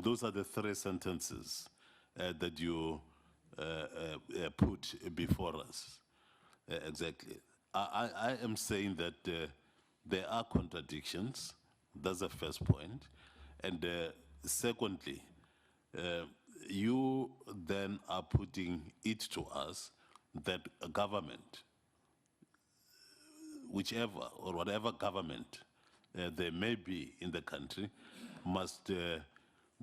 Those are the three sentences that you put before us. Exactly. I am saying that there are contradictions. That's the first point. And secondly, you then are putting it to us that a government, whichever or whatever government there may be in the country, must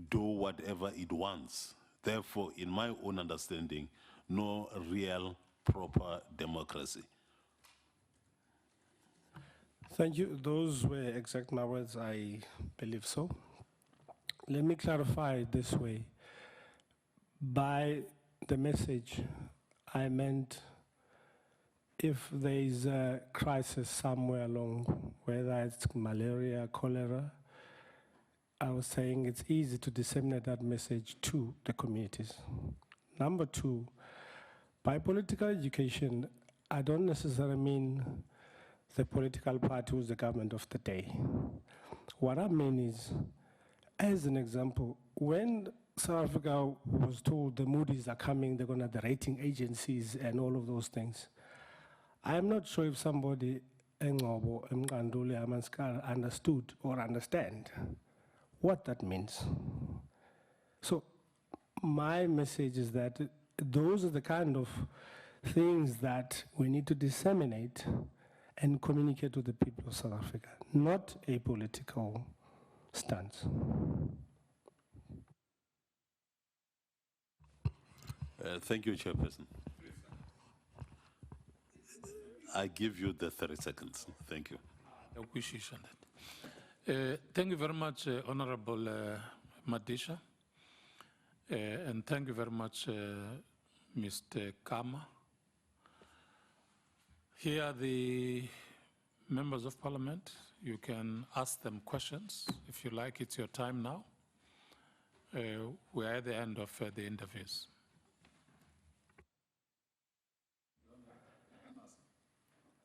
do whatever it wants. Therefore, in my own understanding, no real proper democracy. Thank you. Those were exact my words. I believe so. Let me clarify it this way. By the message, I meant if there is a crisis somewhere along, whether it's malaria, cholera, I was saying it's easy to disseminate that message to the communities. Number two, by political education, I don't necessarily mean the political party who's the government of the day. What I mean is, as an example, when South Africa was told the Moody's are coming, they're gonna have the rating agencies and all of those things, I'm not sure if somebody understood or understand what that means. So my message is that those are the kind of things that we need to disseminate and communicate to the people of South Africa, not a political stance. Thank you, Chairperson. I give you the 30 seconds. Thank you. Thank you very much, Honorable Madisha. And thank you very much, Mr. Kama. Here are the members of parliament. You can ask them questions if you like. It's your time now. We're at the end of the interviews.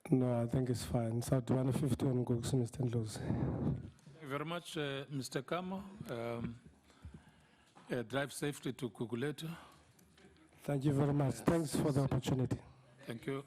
No, I think it's fine. So 250 on Google, Mr. Ndlozi. Thank you very much, Mr. Kama. Drive safely to Guguletu. Thank you very much. Thanks for the opportunity. Thank you.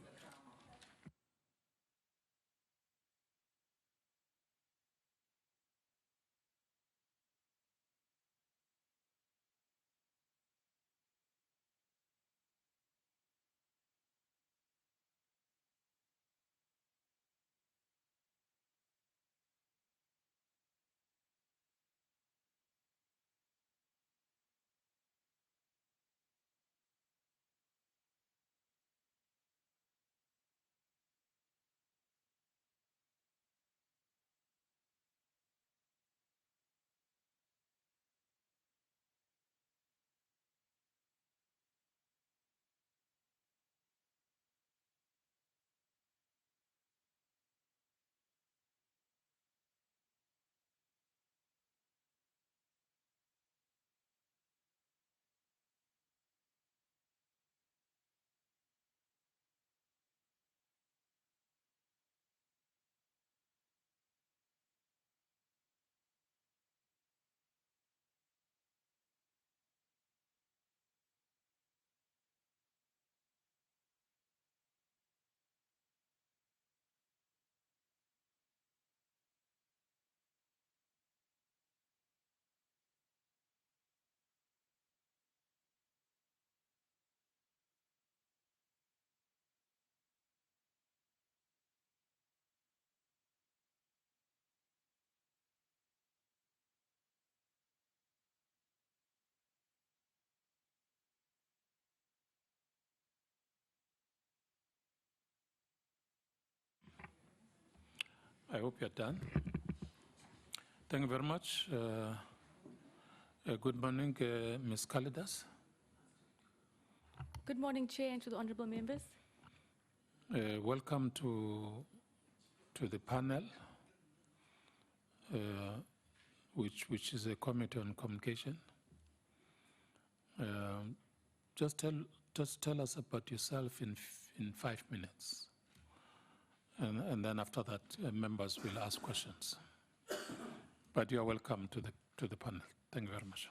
I hope you're done. Thank you very much. Good morning, Ms. Kalidas. Good morning, Chair, and to the honourable members. Welcome to the panel, which is a committee on communication. Just tell us about yourself in 5 minutes. And then after that, members will ask questions. But you are welcome to the panel. Thank you very much.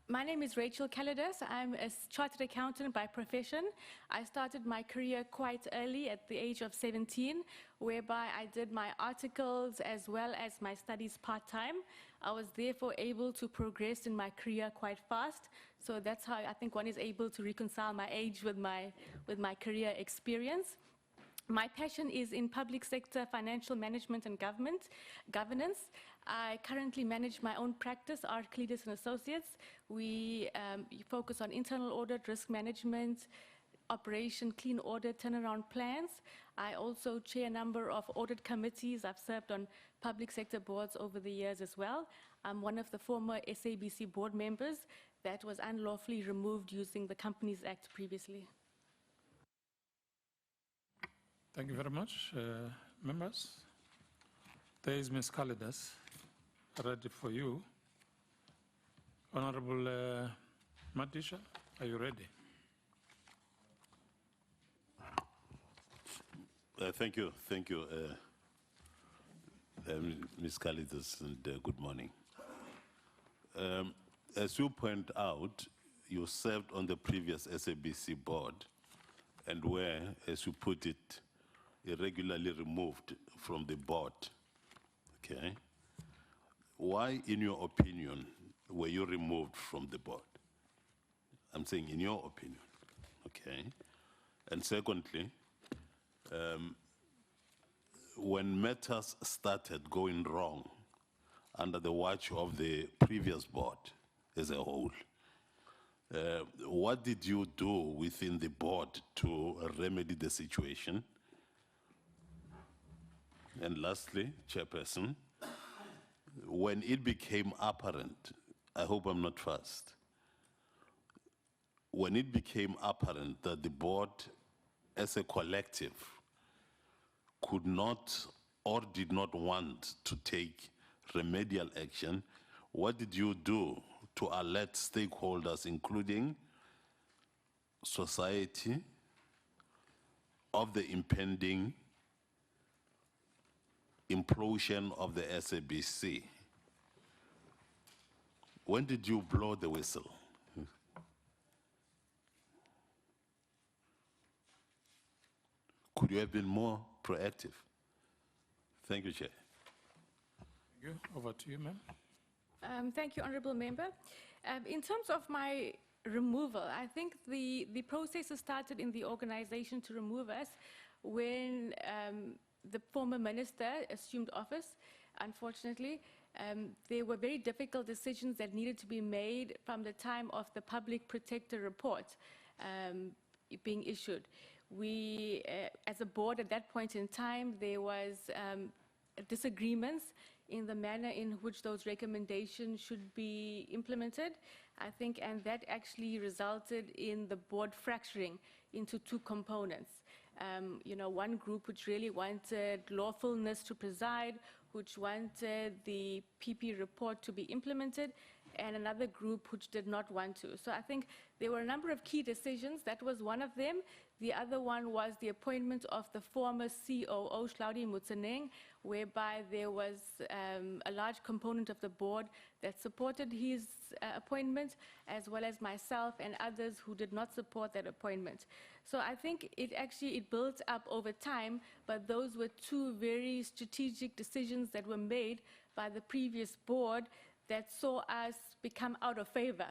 My name is Rachel Kalidas. I'm a chartered accountant by profession. I started my career quite early at the age of 17, whereby I did my articles as well as my studies part-time. I was therefore able to progress in my career quite fast. So that's how I think one is able to reconcile my age with my career experience. My passion is in public sector financial management and governance. I currently manage my own practice, Archimedes and Associates. We focus on internal audit, risk management, operation, clean audit, turnaround plans. I also chair a number of audit committees. I've served on public sector boards over the years as well. I'm one of the former SABC board members that was unlawfully removed using the Companies Act previously. Thank you very much, members. There is Ms. Kalidas, ready for you. Honorable Madisha, are you ready? Thank you, Ms. Kalidas, and good morning. As you point out, you served on the previous SABC board and were, as you put it, irregularly removed from the board, okay? Why, in your opinion, were you removed from the board? I'm saying in your opinion, okay? And secondly, when matters started going wrong under the watch of the previous board as a whole, what did you do within the board to remedy the situation? And lastly, Chairperson, when it became apparent, I hope I'm not fast, when it became apparent that the board as a collective could not or did not want to take remedial action, what did you do to alert stakeholders, including society, of the impending implosion of the SABC? When did you blow the whistle? Could you have been more proactive? Thank you, Chair. Thank you. Over to you, ma'am. Thank you, Honourable Member. In terms of my removal, I think the process started in the organization to remove us when the former minister assumed office. Unfortunately, there were very difficult decisions that needed to be made from the time of the Public Protector report being issued. We, as a board at that point in time, there was disagreements in the manner in which those recommendations should be implemented, I think, and that actually resulted in the board fracturing into two components. You know, one group which really wanted lawfulness to preside, which wanted the PP report to be implemented, and another group which did not want to. So I think there were a number of key decisions. That was one of them. The other one was the appointment of the former COO, Hlaudi Motseneng, whereby there was a large component of the board that supported his appointment, as well as myself and others who did not support that appointment. So I think it built up over time, but those were two very strategic decisions that were made by the previous board that saw us become out of favor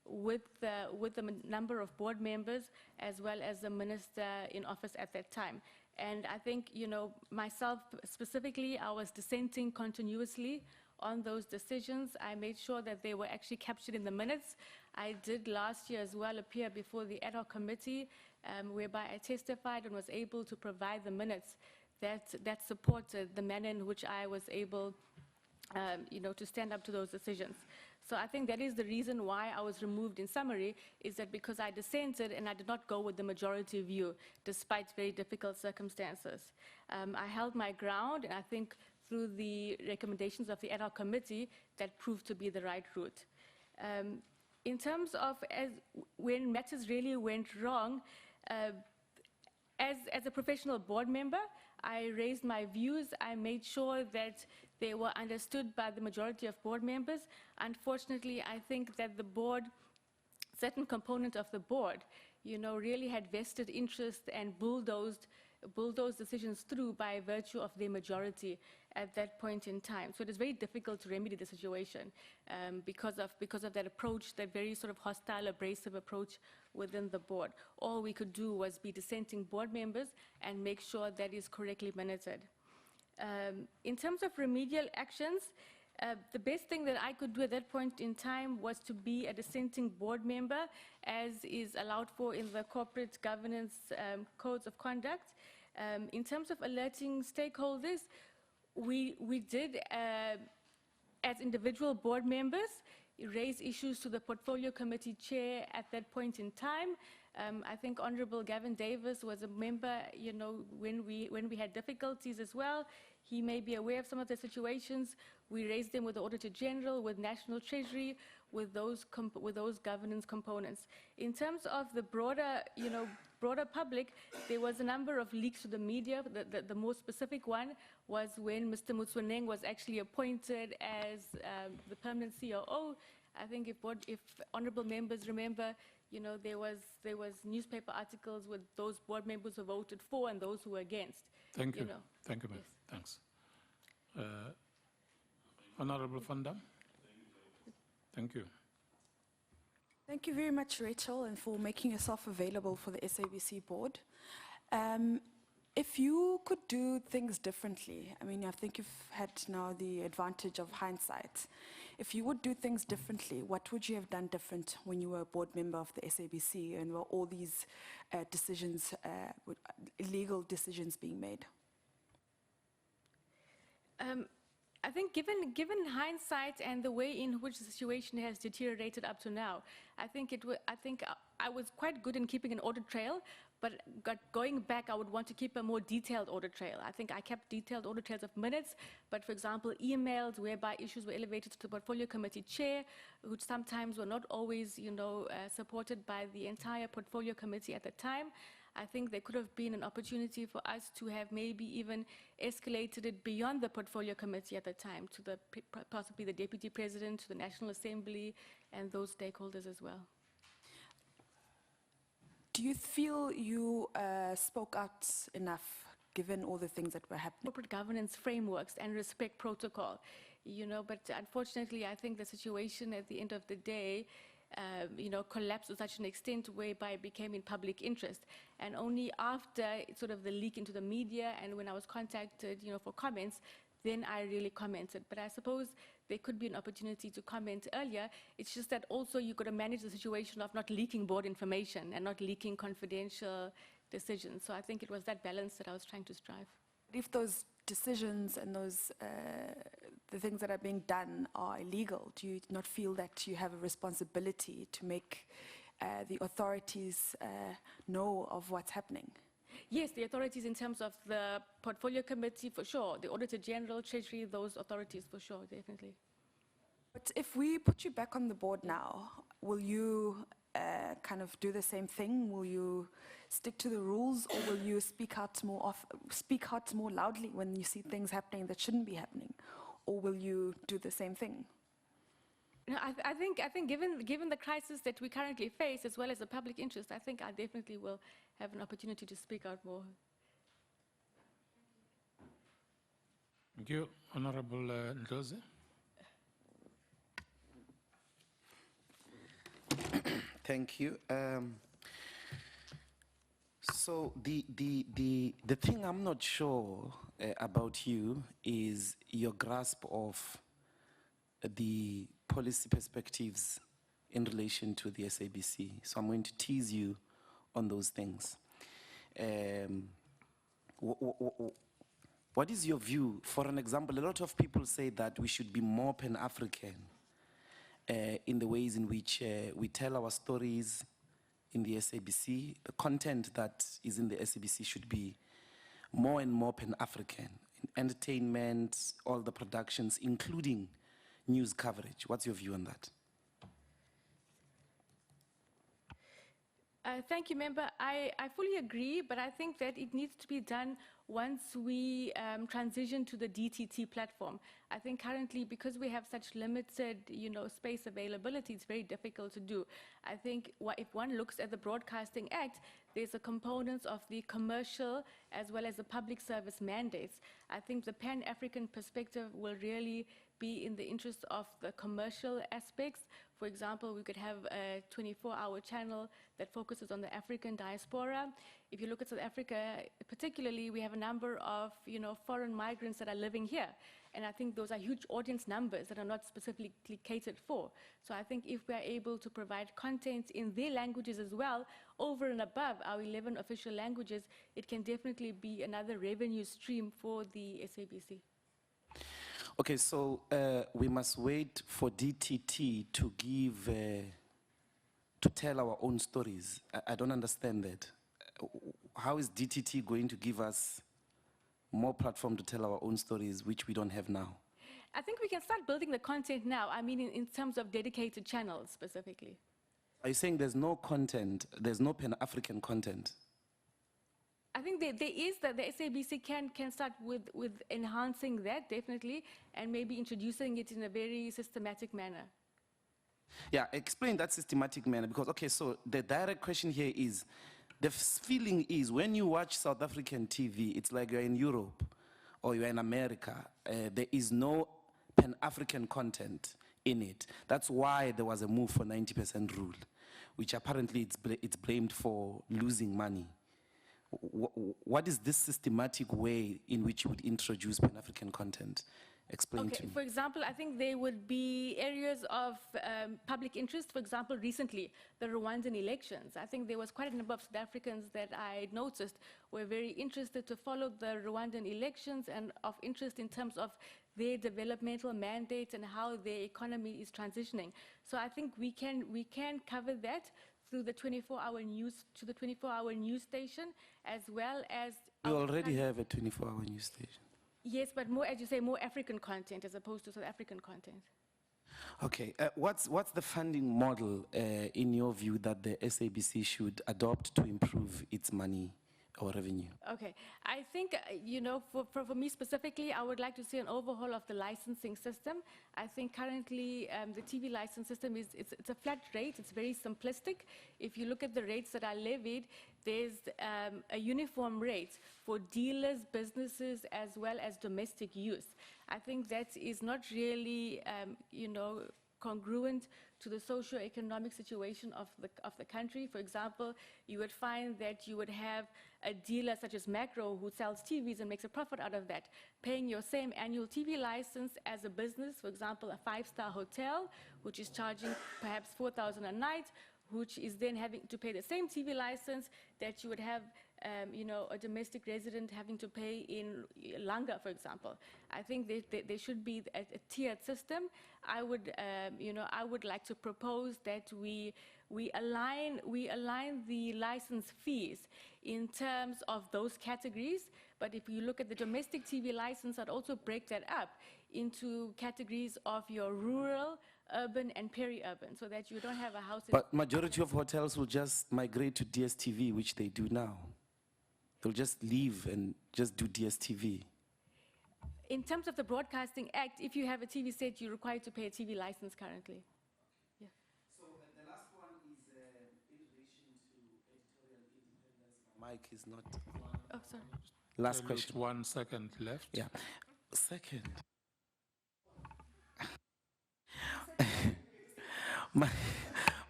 with the number of board members as well as the minister in office at that time. And I think, you know, myself specifically, I was dissenting continuously on those decisions. I made sure that they were actually captured in the minutes. I did last year as well appear before the ad hoc committee, whereby I testified and was able to provide the minutes that supported the manner in which I was able you know, to stand up to those decisions. So I think that is the reason why I was removed in summary, is that because I dissented and I did not go with the majority view, despite very difficult circumstances. I held my ground, and I think through the recommendations of the ad hoc committee, that proved to be the right route. In terms of when matters really went wrong, as a professional board member, I raised my views. I made sure that they were understood by the majority of board members. Unfortunately, I think that the board, certain component of the board, you know, really had vested interest and bulldozed decisions through by virtue of their majority at that point in time. So it is very difficult to remedy the situation because of that approach, that very sort of hostile, abrasive approach within the board. All we could do was be dissenting board members and make sure that is correctly minuted. In terms of remedial actions, the best thing that I could do at that point in time was to be a dissenting board member, as is allowed for in the corporate governance codes of conduct. In terms of alerting stakeholders, we did, as individual board members, raise issues to the portfolio committee chair at that point in time. I think Honourable Gavin Davis was a member, you know, when we had difficulties as well. He may be aware of some of the situations. We raised them with the Auditor General, with National Treasury, with those governance components. In terms of the broader, you know, broader public, there was a number of leaks to the media. The most specific one was when Mr. Motseneng was actually appointed as the permanent COO. I think if honourable members remember, you know, there was newspaper articles with those board members who voted for and those who were against. Thank you. Know. Thank you, ma'am. Yes. Thanks. Honourable Van Dam. Thank you. Thank you very much, Rachel, and for making yourself available for the SABC board. If you could do things differently, I mean, I think you've had now the advantage of hindsight. If you would do things differently, what would you have done different when you were a board member of the SABC and were all these decisions, illegal decisions being made? I think given hindsight and the way in which the situation has deteriorated up to now, I think I was quite good in keeping an audit trail, but going back, I would want to keep a more detailed audit trail. I think I kept detailed audit trails of minutes, but for example, emails whereby issues were elevated to the portfolio committee chair, which sometimes were not always, supported by the entire portfolio committee at the time. I think there could have been an opportunity for us to have maybe even escalated it beyond the portfolio committee at the time to possibly the deputy president, to the National Assembly, and those stakeholders as well. Do you feel you spoke out enough, given all the things that were happening? Corporate governance frameworks and respect protocol, but unfortunately, I think the situation at the end of the day collapsed to such an extent whereby it became in public interest. And only after sort of the leak into the media and when I was contacted, for comments, then I really commented. But I suppose there could be an opportunity to comment earlier. It's just that also you've got to manage the situation of not leaking board information and not leaking confidential decisions. So I think it was that balance that I was trying to strive. If those decisions and those the things that are being done are illegal, do you not feel that you have a responsibility to make the authorities know of what's happening? Yes, the authorities in terms of the portfolio committee, for sure. The Auditor General, Treasury, those authorities, for sure, definitely. But if we put you back on the board now, will you kind of do the same thing? Will you stick to the rules, or will you speak out more loudly when you see things happening that shouldn't be happening? Or will you do the same thing? No, I think given the crisis that we currently face, as well as the public interest, I think I definitely will have an opportunity to speak out more. Thank you. Honorable Ndlozi. Thank you. So the thing I'm not sure about you is your grasp of the policy perspectives in relation to the SABC. So I'm going to tease you on those things. What is your view? For an example, a lot of people say that we should be more Pan-African in the ways in which we tell our stories in the SABC. The content that is in the SABC should be more and more Pan-African. Entertainment, all the productions, including news coverage. What's your view on that? Thank you, Member. I fully agree, but I think that it needs to be done once we transition to the DTT platform. I think currently, because we have such limited, space availability, it's very difficult to do. I think if one looks at the Broadcasting Act, there's a component of the commercial as well as the public service mandates. I think the Pan-African perspective will really be in the interest of the commercial aspects. For example, we could have a 24-hour channel that focuses on the African diaspora. If you look at South Africa, particularly, we have a number of, foreign migrants that are living here. And I think those are huge audience numbers that are not specifically catered for. So I think if we are able to provide content in their languages as well, over and above our 11 official languages, it can definitely be another revenue stream for the SABC. Okay, so we must wait for DTT to give, to tell our own stories. I don't understand that. How is DTT going to give us more platform to tell our own stories, which we don't have now? I think we can start building the content now. I mean, in terms of dedicated channels specifically. Are you saying there's no content, there's no Pan-African content? I think there is that the SABC can start with enhancing that, definitely, and maybe introducing it in a very systematic manner. Yeah, explain that systematic manner, because, okay, so the direct question here is, the feeling is when you watch South African TV, it's like you're in Europe or you're in America. There is no Pan-African content in it. That's why there was a move for 90% rule, which apparently it's blamed for losing money. What is this systematic way in which you would introduce Pan-African content Explain to Okay, me. for example, I think there would be areas of public interest. For example, recently, the Rwandan elections. I think there was quite a number of South Africans that I noticed were very interested to follow the Rwandan elections and of interest in terms of their developmental mandates and how their economy is transitioning. So I think we can cover that through the 24-hour news, to the 24-hour news station, as well as... We our already country- have a 24-hour news station. Yes, but more, as you say, more African content as opposed to South African content. Okay, what's the funding model, in your view, that the SABC should adopt to improve its money or revenue? Okay, I think, you know, for me specifically, I would like to see an overhaul of the licensing system. I think currently the TV license system it's a flat rate, it's very simplistic. If you look at the rates that are levied, there's a uniform rate for dealers, businesses, as well as domestic use. I think that is not really, you know, congruent to the socio-economic situation of the country. For example, you would find that you would have a dealer such as Macro who sells TVs and makes a profit out of that, paying your same annual TV license as a business, for example, a five-star hotel, which is charging perhaps 4,000 a night, which is then having to pay the same TV license that you would have, you know, a domestic resident having to pay in Langa, for example. I think there should be a tiered system. I would, you know, I would like to propose that we align the license fees in terms of those categories. But if you look at the domestic TV license, I'd also break that up into categories of your rural, urban, and peri-urban, so that you don't have a house. But majority of hotels will just migrate to DSTV, which they do now. They'll just leave and just do DSTV. In terms of the Broadcasting Act, if you have a TV set, you're required to pay a TV license currently. Yeah. So the last one is in relation to editorial independence. My mic is not. Oh, sorry. Last There's question. 1 second left. Yeah. Second.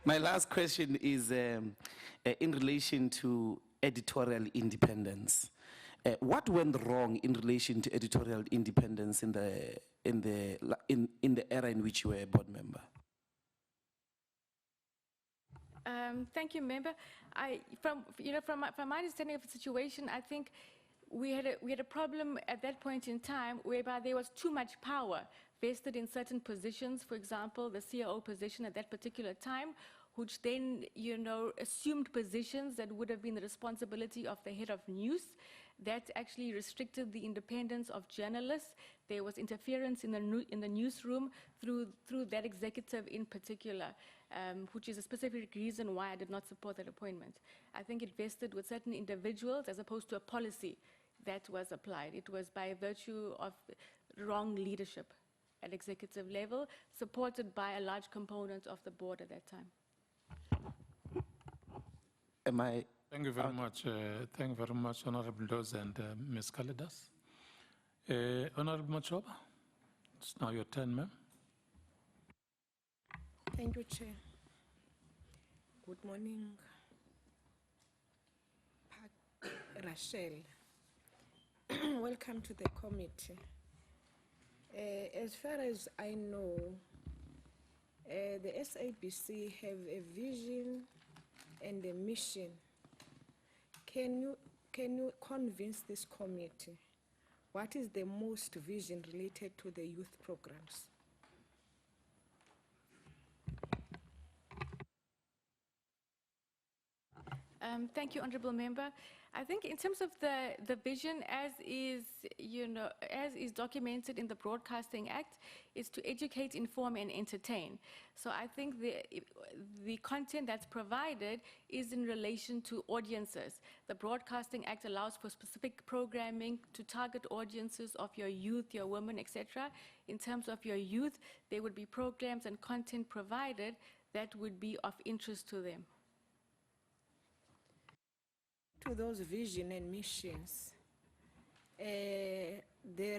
My last question is in relation to editorial independence. What went wrong in relation to editorial independence in the era in which you were a board member? Thank you, member. From my understanding of the situation, I think we had a problem at that point in time whereby there was too much power vested in certain positions. For example, the COO position at that particular time, which then, you know, assumed positions that would have been the responsibility of the head of news. That actually restricted the independence of journalists. There was interference in the newsroom through that executive in particular, which is a specific reason why I did not support that appointment. I think it vested with certain individuals as opposed to a policy that was applied. It was by virtue of wrong leadership at executive level, supported by a large component of the board at that time. Am I? Thank you very much. Thank you very much, Honorable Dose and Ms. Kalidas. Honorable Machoba, it's now your turn, ma'am. Thank you, Chair. Good morning, Rachel. Welcome to the committee. As far as I know, the SABC have a vision and a mission. Can you convince this committee what is the most vision related to the youth programs? Thank you, Honourable Member. I think in terms of the vision as is documented in the Broadcasting Act, is to educate, inform, and entertain. So I think the content that's provided is in relation to audiences. The Broadcasting Act allows for specific programming to target audiences of your youth, your women, etc. In terms of your youth, there would be programs and content provided that would be of interest to them. To those vision and missions, there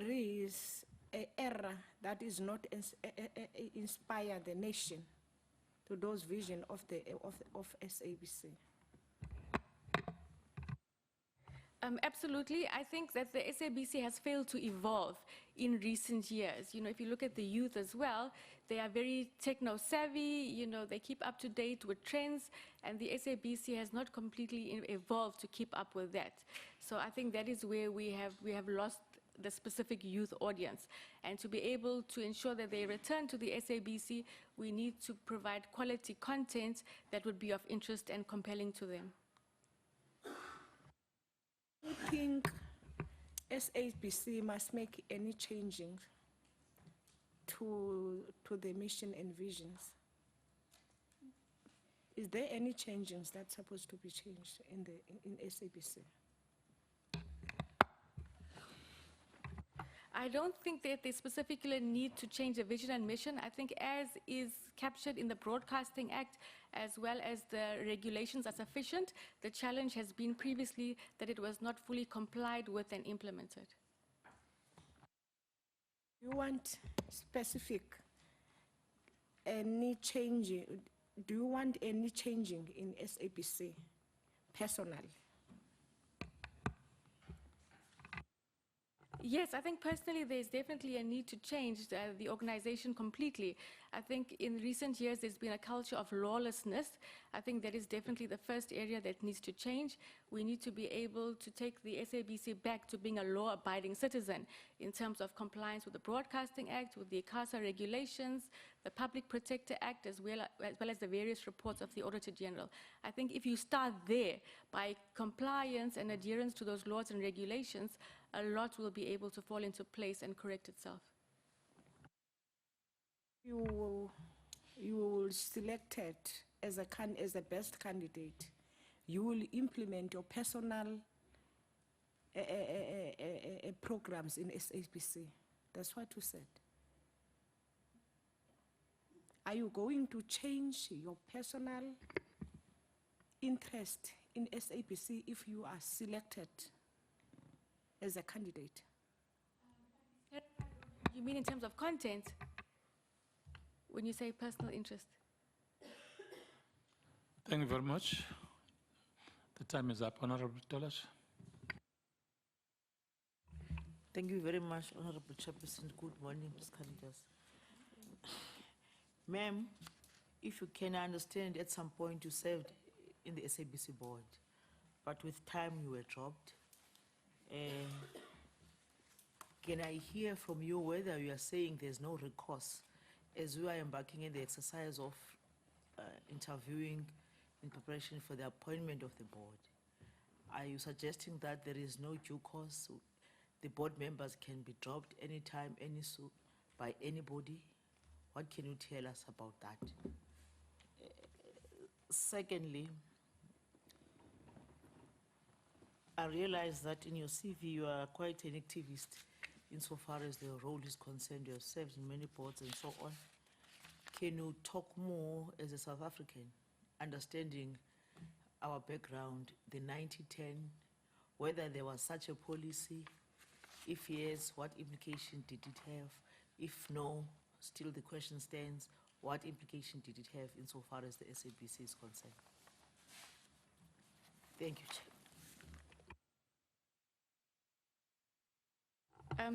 is an era that is not inspire the nation to those vision of SABC. Absolutely. I think that the SABC has failed to evolve in recent years. You know, if you look at the youth as well, they are very techno-savvy, you know, they keep up to date with trends, and the SABC has not completely evolved to keep up with that. So I think that is where we have lost the specific youth audience. And to be able to ensure that they return to the SABC, we need to provide quality content that would be of interest and compelling to them. Do you think SABC must make any changing to the mission and visions? Is there any changings that's supposed to be changed in SABC? I don't think that they specifically need to change the vision and mission. I think as is captured in the Broadcasting Act, as well as the regulations are sufficient. The challenge has been previously that it was not fully complied with and implemented. You want specific, any changing, do you want any changing in SABC, personally? Yes, I think personally there's definitely a need to change the organization completely. I think in recent years there's been a culture of lawlessness. I think that is definitely the first area that needs to change. We need to be able to take the SABC back to being a law-abiding citizen in terms of compliance with the Broadcasting Act, with the Akasa regulations, the Public Protector Act, as well as the various reports of the Auditor General. I think if you start there, by compliance and adherence to those laws and regulations, a lot will be able to fall into place and correct itself. You will selected as a best candidate. You will implement your personal programs in SABC. That's what you said. Are you going to change your personal interest in SABC if you are selected as a candidate? You mean in terms of content, when you say personal interest? Thank you very much. The time is up. Honorable Tolas. Thank you very much, Honorable Chairperson. Good morning, Ms. Candidates. Ma'am, if you can understand, at some point you served in the SABC board, but with time you were dropped. Can I hear from you whether you are saying there's no recourse as we are embarking in the exercise of interviewing in preparation for the appointment of the board? Are you suggesting that there is no due course? The board members can be dropped anytime, by anybody? What can you tell us about that? Secondly, I realize that in your CV you are quite an activist insofar as the role is concerned. You have served in many boards and so on. Can you talk more as a South African, understanding our background, the 90-10, whether there was such a policy? If yes, what implication did it have? If no, still the question stands, what implication did it have insofar as the SABC is concerned? Thank you, Chair.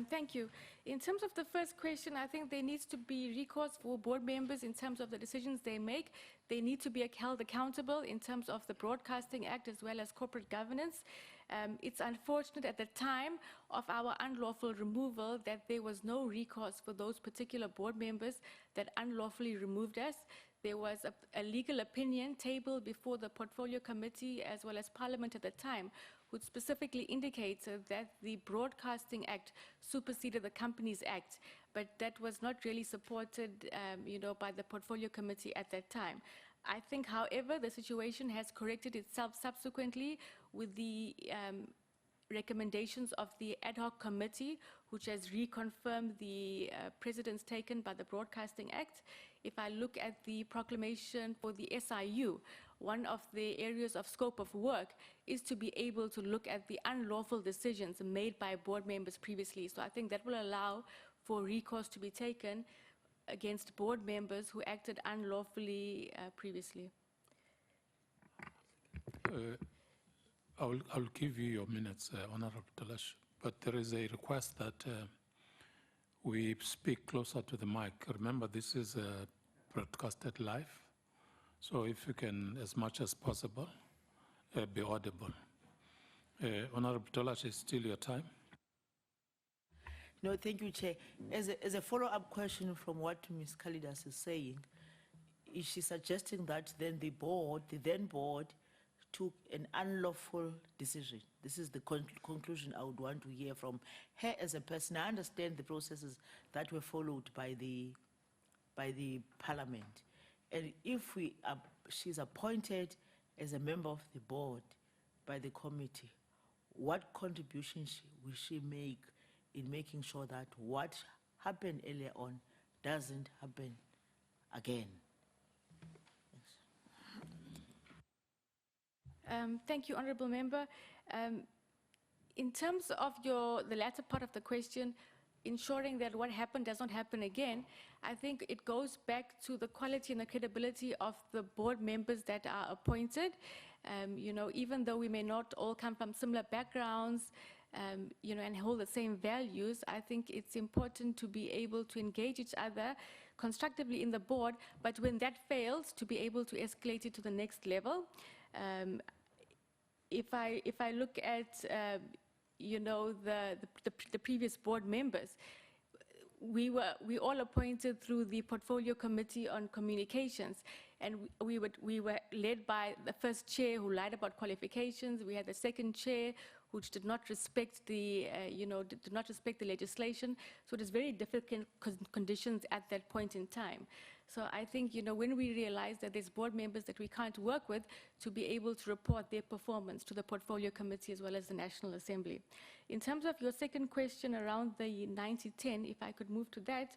Thank you. In terms of the first question, I think there needs to be recourse for board members in terms of the decisions they make. They need to be held accountable in terms of the Broadcasting Act as well as corporate governance. It's unfortunate at the time of our unlawful removal that there was no recourse for those particular board members that unlawfully removed us. There was a legal opinion tabled before the Portfolio Committee as well as Parliament at the time, which specifically indicates that the Broadcasting Act superseded the Companies Act, but that was not really supported by the Portfolio Committee at that time. I think, however, the situation has corrected itself subsequently with the recommendations of the ad hoc committee, which has reconfirmed the precedents taken by the Broadcasting Act. If I look at the proclamation for the SIU, one of the areas of scope of work is to be able to look at the unlawful decisions made by board members previously. So I think that will allow for recourse to be taken against board members who acted unlawfully previously. I'll give you your minutes, Honorable Talash, but there is a request that we speak closer to the mic. Remember, this is broadcasted live, so if you can, as much as possible, be audible. Honorable Talash, it's still your time. No, thank you, Chair. As a follow-up question from what Ms. Kalidas is saying, is she suggesting that then the then board, took an unlawful decision? This is the conclusion I would want to hear from her as a person. I understand the processes that were followed by the parliament. And if she's appointed as a member of the board by the committee, what contribution will she make in making sure that what happened earlier on doesn't happen again? Thank you, Honourable Member. In terms of the latter part of the question, ensuring that what happened does not happen again, I think it goes back to the quality and the credibility of the board members that are appointed. You know, even though we may not all come from similar backgrounds, you know, and hold the same values, I think it's important to be able to engage each other constructively in the board, but when that fails, to be able to escalate it to the next level. If I look at you know, the previous board members, we all appointed through the Portfolio Committee on Communications, and we were led by the first chair who lied about qualifications. We had the second chair which did not respect the you know, did not respect the legislation. So it is very difficult conditions at that point in time. So I think, you know, when we realize that there's board members that we can't work with, to be able to report their performance to the Portfolio Committee as well as the National Assembly. In terms of your second question around the 90-10, if I could move to that,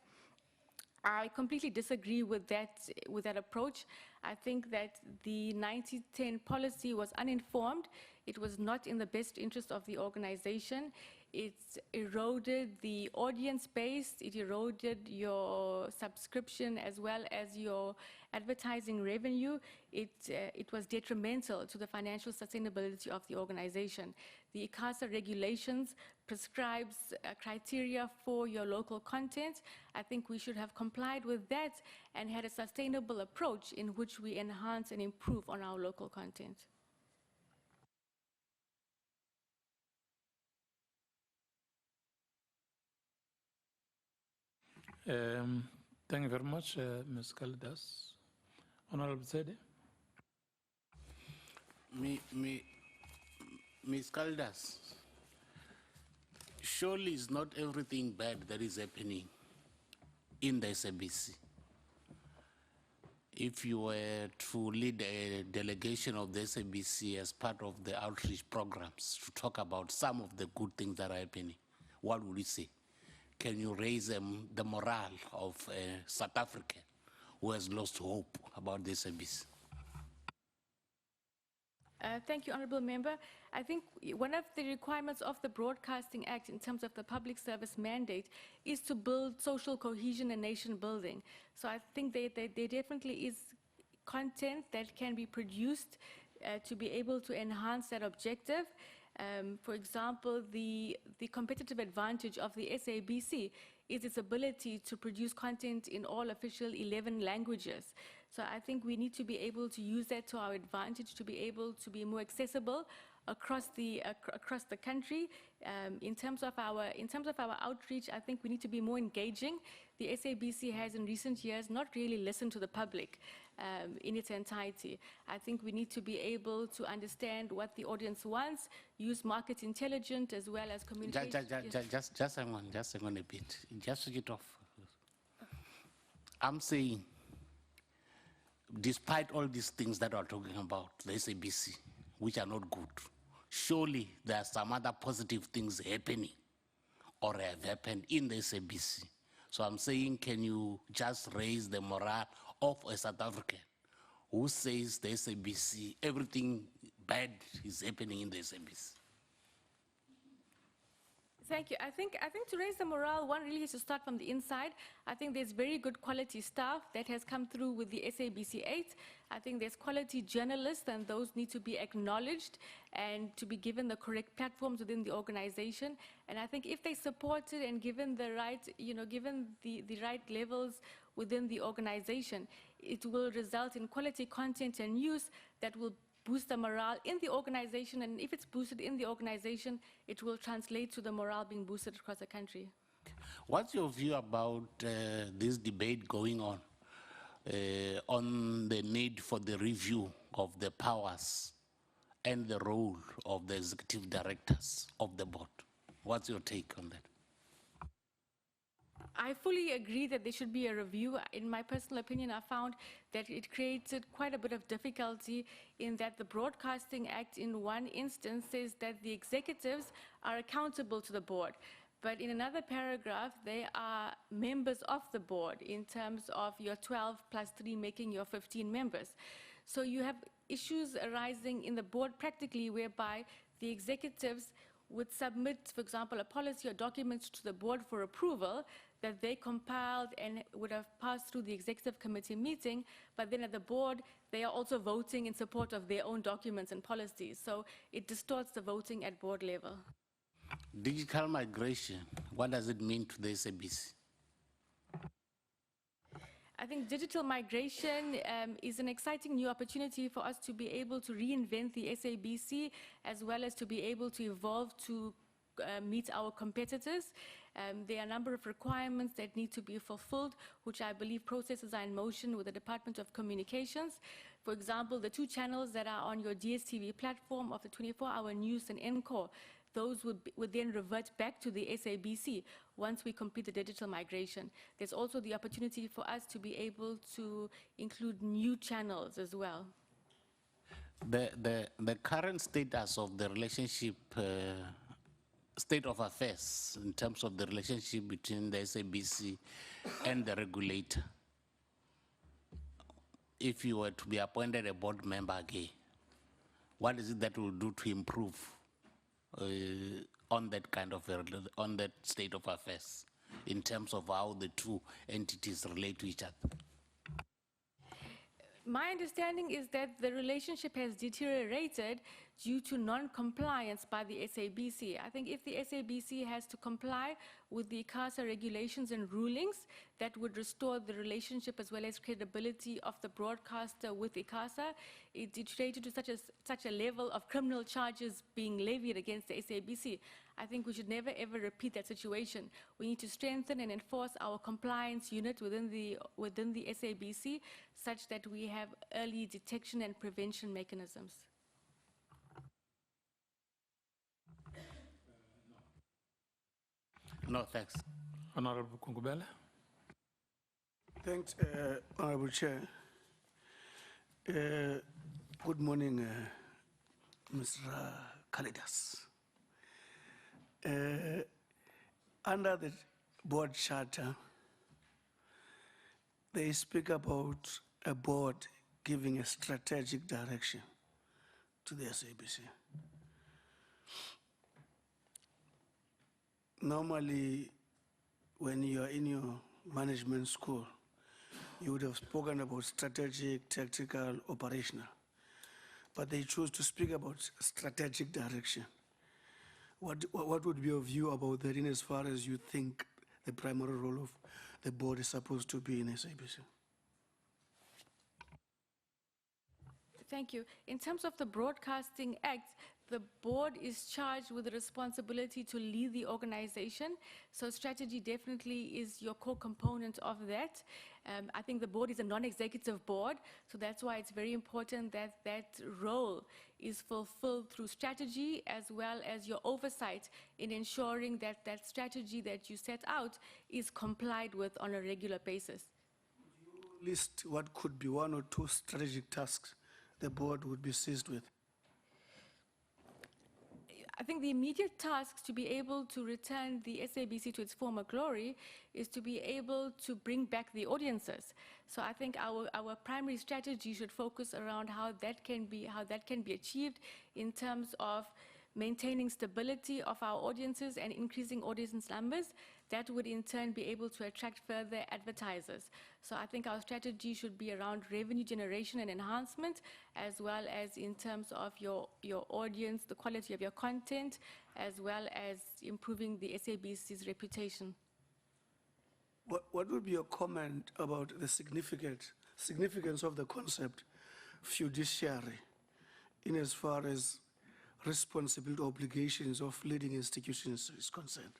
I completely disagree with that approach. I think that the 90-10 policy was uninformed. It was not in the best interest of the organization. It eroded the audience base, it eroded your subscription as well as your advertising revenue. It was detrimental to the financial sustainability of the organization. The Akasa regulations prescribes criteria for your local content. I think we should have complied with that and had a sustainable approach in which we enhance and improve on our local content. Thank you very much, Ms. Kalidas. Honorable Zede. Ms. Caldas, surely it's not everything bad that is happening in the SABC. If you were to lead a delegation of the SABC as part of the outreach programs to talk about some of the good things that are happening, what would you say? Can you raise the morale of a South African who has lost hope about the SABC? Thank you, Honourable Member. I think one of the requirements of the Broadcasting Act in terms of the public service mandate is to build social cohesion and nation building. So I think there definitely is content that can be produced to be able to enhance that objective. For example, the competitive advantage of the SABC is its ability to produce content in all official 11 languages. So I think we need to be able to use that to our advantage, to be able to be more accessible across the country. In terms of our outreach, I think we need to be more engaging. The SABC has in recent years not really listened to the public in its entirety. I think we need to be able to understand what the audience wants, use market intelligence as well as communication. Just hang on a bit. Just switch it off. I'm saying, despite all these things that we're talking about, the SABC, which are not good, surely there are some other positive things happening or have happened in the SABC. So I'm saying, can you just raise the morale of a South African who says the SABC, everything bad is happening in the SABC? Thank you. I think to raise the morale, one really has to start from the inside. I think there's very good quality staff that has come through with the SABC 8. I think there's quality journalists, and those need to be acknowledged and to be given the correct platforms within the organization. And I think if they support it and given the right, given the right levels within the organization, it will result in quality content and news that will boost the morale in the organization, and if it's boosted in the organization, it will translate to the morale being boosted across the country. What's your view about this debate going on the need for the review of the powers and the role of the executive directors of the board? What's your take on that? I fully agree that there should be a review. In my personal opinion, I found that it created quite a bit of difficulty in that the Broadcasting Act in one instance says that the executives are accountable to the board. But in another paragraph, they are members of the board in terms of your 12 plus 3 making your 15 members. So you have issues arising in the board practically whereby the executives would submit, for example, a policy or documents to the board for approval that they compiled and would have passed through the executive committee meeting, but then at the board, they are also voting in support of their own documents and policies. So it distorts the voting at board level. Digital migration, what does it mean to the SABC? I think digital migration is an exciting new opportunity for us to be able to reinvent the SABC as well as to be able to evolve to meet our competitors. There are a number of requirements that need to be fulfilled, which I believe processes are in motion with the Department of Communications. For example, the 2 channels that are on your DSTV platform of the 24-hour news and Encore, those would then revert back to the SABC once we complete the digital migration. There's also the opportunity for us to be able to include new channels as well. The current status of the relationship, state of affairs in terms of the relationship between the SABC and the regulator, if you were to be appointed a board member again, what is it that will do to improve on that kind of on that state of affairs in terms of how the 2 entities relate to each other? My understanding is that the relationship has deteriorated due to non-compliance by the SABC. I think if the SABC has to comply with the Akasa regulations and rulings, that would restore the relationship as well as credibility of the broadcaster with Akasa. It deteriorated to such a level of criminal charges being levied against the SABC. I think we should never ever repeat that situation. We need to strengthen and enforce our compliance unit within the SABC such that we have early detection and prevention mechanisms. No, thanks. Honorable Kungubele. Thanks, Honorable Chair. Good morning, Mr. Kalidas. Under the board charter, they speak about a board giving a strategic direction to the SABC. Normally, when you're in your management school, you would have spoken about strategic, tactical, operational, but they choose to speak about strategic direction. What would be your view about that in as far as you think the primary role of the board is supposed to be in SABC? Thank you. In terms of the Broadcasting Act, the board is charged with the responsibility to lead the organization. So strategy definitely is your core component of that. I think the board is a non-executive board, so that's why it's very important that that role is fulfilled through strategy as well as your oversight in ensuring that that strategy that you set out is complied with on a regular basis. Could you list what could be 1 or 2 strategic tasks the board would be seized with? I think the immediate task to be able to return the SABC to its former glory is to be able to bring back the audiences. So I think our primary strategy should focus around how that can be achieved in terms of maintaining stability of our audiences and increasing audience numbers, that would in turn be able to attract further advertisers. So I think our strategy should be around revenue generation and enhancement, as well as in terms of your audience, the quality of your content, as well as improving the SABC's reputation. What would be your comment about the significance of the concept fiduciary in as far as responsibility obligations of leading institutions is concerned?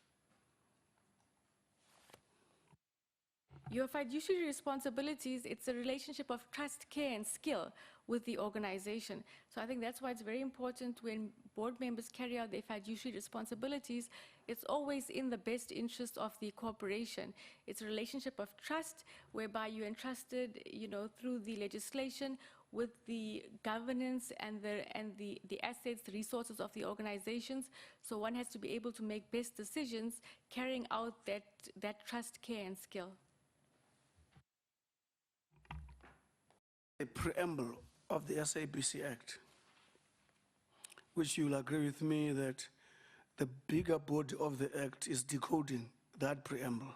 Your fiduciary responsibilities, it's a relationship of trust, care, and skill with the organization. So I think that's why it's very important when board members carry out their fiduciary responsibilities, it's always in the best interest of the corporation. It's a relationship of trust whereby you're entrusted, through the legislation with the governance and the assets, the resources of the organizations. So one has to be able to make best decisions carrying out that trust, care, and skill. A preamble of the SABC Act, which you'll agree with me that the bigger body of the Act is decoding that preamble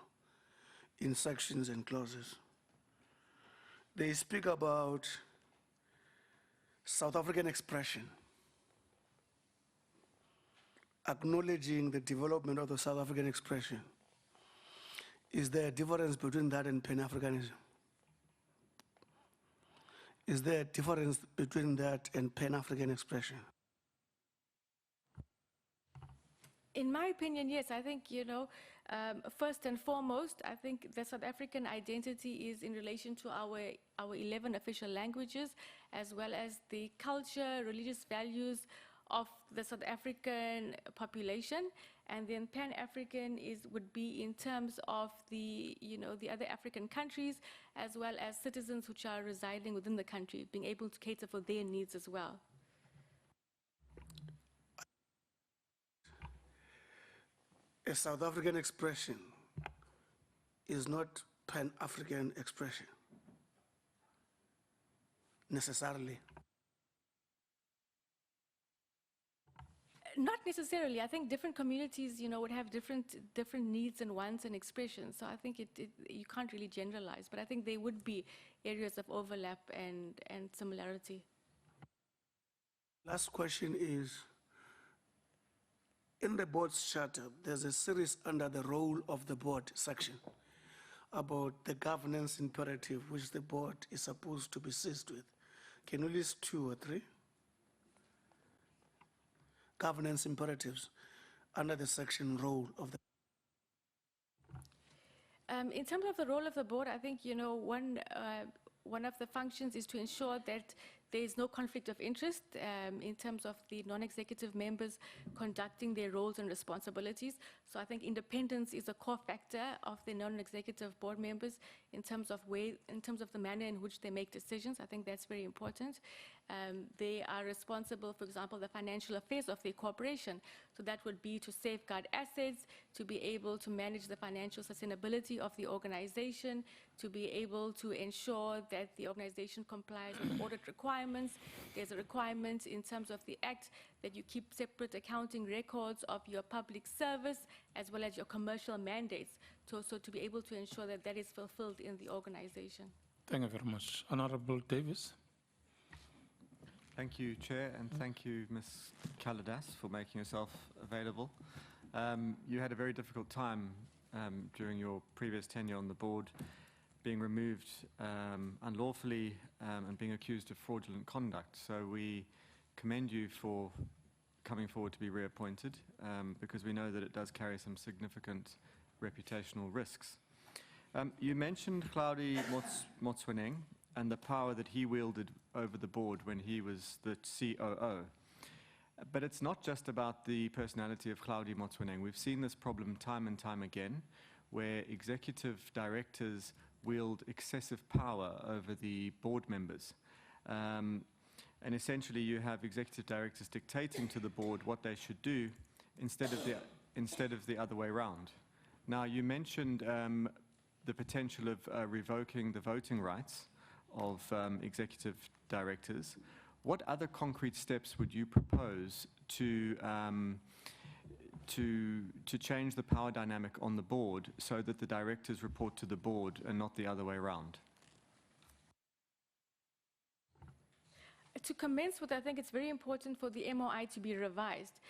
in sections and clauses. They speak about South African expression, acknowledging the development of the South African expression. Is there a difference between that and Pan-Africanism? Is there a difference between that and Pan-African expression? In my opinion, yes. I think, first and foremost, I think the South African identity is in relation to our 11 official languages, as well as the culture, religious values of the South African population. And then Pan-African would be in terms of the other African countries, as well as citizens which are residing within the country, being able to cater for their needs as well. A South African expression is not Pan-African expression, necessarily. Not necessarily. I think different communities, would have different needs and wants and expressions. So I think you can't really generalize, but I think there would be areas of overlap and similarity. Last question is, in the board's charter, there's a series under the role of the board section about the governance imperative which the board is supposed to be seized with. Can you list 2 or 3? Governance imperatives under the section role of the. In terms of the role of the board, I think, one of the functions is to ensure that there is no conflict of interest in terms of the non-executive members conducting their roles and responsibilities. So I think independence is a core factor of the non-executive board members in terms of the manner in which they make decisions. I think that's very important. They are responsible, for example, the financial affairs of the corporation. So that would be to safeguard assets, to be able to manage the financial sustainability of the organization, to be able to ensure that the organization complies with audit requirements. There's a requirement in terms of the Act that you keep separate accounting records of your public service as well as your commercial mandates, so to be able to ensure that that is fulfilled in the organization. Thank you very much. Honorable Davis. Thank you, Chair, and thank you, Ms. Kaladas, for making yourself available. You had a very difficult time during your previous tenure on the board, being removed unlawfully and being accused of fraudulent conduct. So we commend you for coming forward to be reappointed because we know that it does carry some significant reputational risks. You mentioned Hlaudi Motsoeneng and the power that he wielded over the board when he was the COO. But it's not just about the personality of Hlaudi Motsoeneng. We've seen this problem time and time again, where executive directors wield excessive power over the board members. And essentially you have executive directors dictating to the board what they should do instead of the other way around. Now, you mentioned the potential of revoking the voting rights of executive directors. What other concrete steps would you propose to change the power dynamic on the board so that the directors report to the board and not the other way around? To commence with, I think it's very important for the MOI to be revised.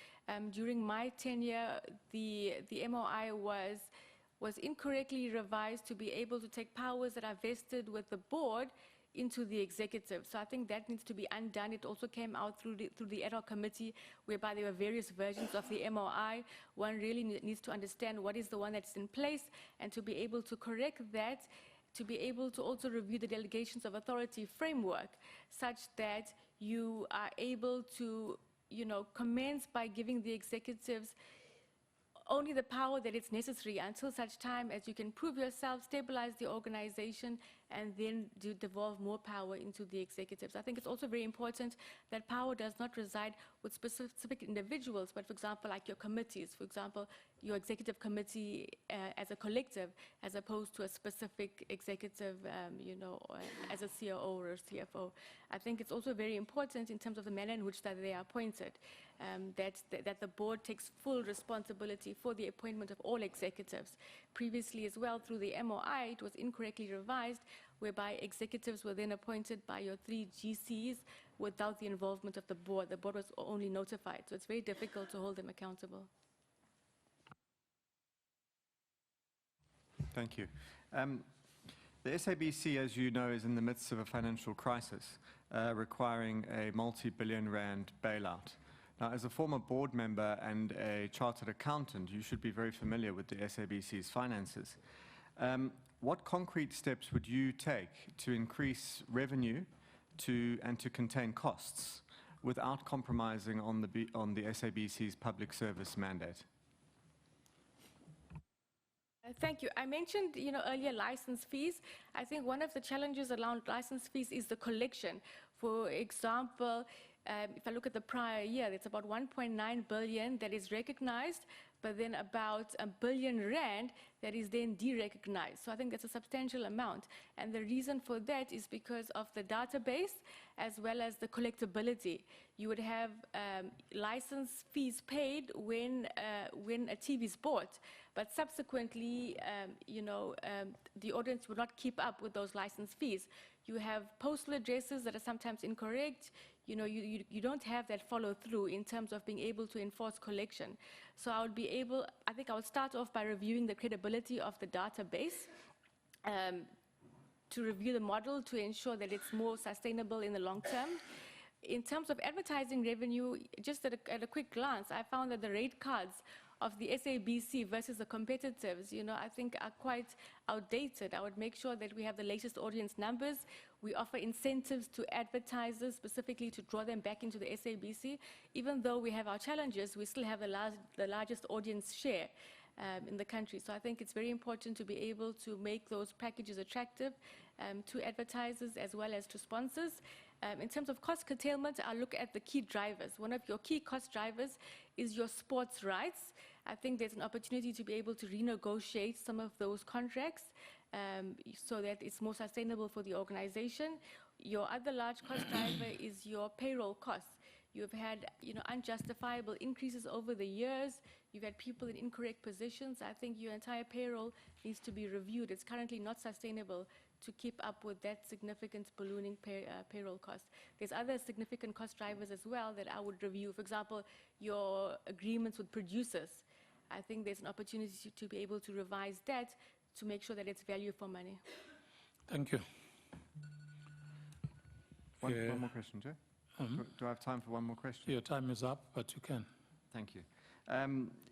During my tenure, the MOI was incorrectly revised to be able to take powers that are vested with the board into the executive. So I think that needs to be undone. It also came out through the ad hoc committee, whereby there were various versions of the MOI. One really needs to understand what is the one that's in place, and to be able to correct that, to be able to also review the delegations of authority framework, such that you are able to, commence by giving the executives only the power that is necessary until such time as you can prove yourself, stabilize the organization, and then devolve more power into the executives. I think it's also very important that power does not reside with specific individuals, but for example, like your committees, for example, your executive committee as a collective, as opposed to a specific executive, as a COO or a CFO. I think it's also very important in terms of the manner in which that they are appointed, that the board takes full responsibility for the appointment of all executives. Previously as well, through the MOI, it was incorrectly revised, whereby executives were then appointed by your 3 GCs without the involvement of the board. The board was only notified, so it's very difficult to hold them accountable. Thank you. The SABC, as you know, is in the midst of a financial crisis requiring a multi-billion rand bailout. Now, as a former board member and a chartered accountant, you should be very familiar with the SABC's finances. What concrete steps would you take to increase revenue and to contain costs without compromising on the SABC's public service mandate? Thank you. I mentioned, earlier license fees. I think one of the challenges around license fees is the collection. For example, if I look at the prior year, it's about 1.9 billion that is recognized, but then about R1 billion that is then de-recognized. So I think that's a substantial amount. And the reason for that is because of the database as well as the collectability. You would have license fees paid when a TV is bought, but subsequently, the audience would not keep up with those license fees. You have postal addresses that are sometimes incorrect. You don't have that follow through in terms of being able to enforce collection. So I think I would start off by reviewing the credibility of the database, to review the model to ensure that it's more sustainable in the long term. In terms of advertising revenue, just at a quick glance, I found that the rate cards of the SABC versus the competitors, I think are quite outdated. I would make sure that we have the latest audience numbers. We offer incentives to advertisers specifically to draw them back into the SABC. Even though we have our challenges, we still have the largest audience share in the country. So I think it's very important to be able to make those packages attractive to advertisers as well as to sponsors. In terms of cost curtailment, I'll look at the key drivers. One of your key cost drivers is your sports rights. I think there's an opportunity to be able to renegotiate some of those contracts so that it's more sustainable for the organization. Your other large cost driver is your payroll costs. You've had unjustifiable increases over the years. You've had people in incorrect positions. I think your entire payroll needs to be reviewed. It's currently not sustainable to keep up with that significant ballooning payroll cost. There's other significant cost drivers as well that I would review. For example, your agreements with producers. I think there's an opportunity to be able to revise that to make sure that it's value for money. Thank you. One more question, Joe? Do I have time for one more question? Your time is up, but you can. Thank you.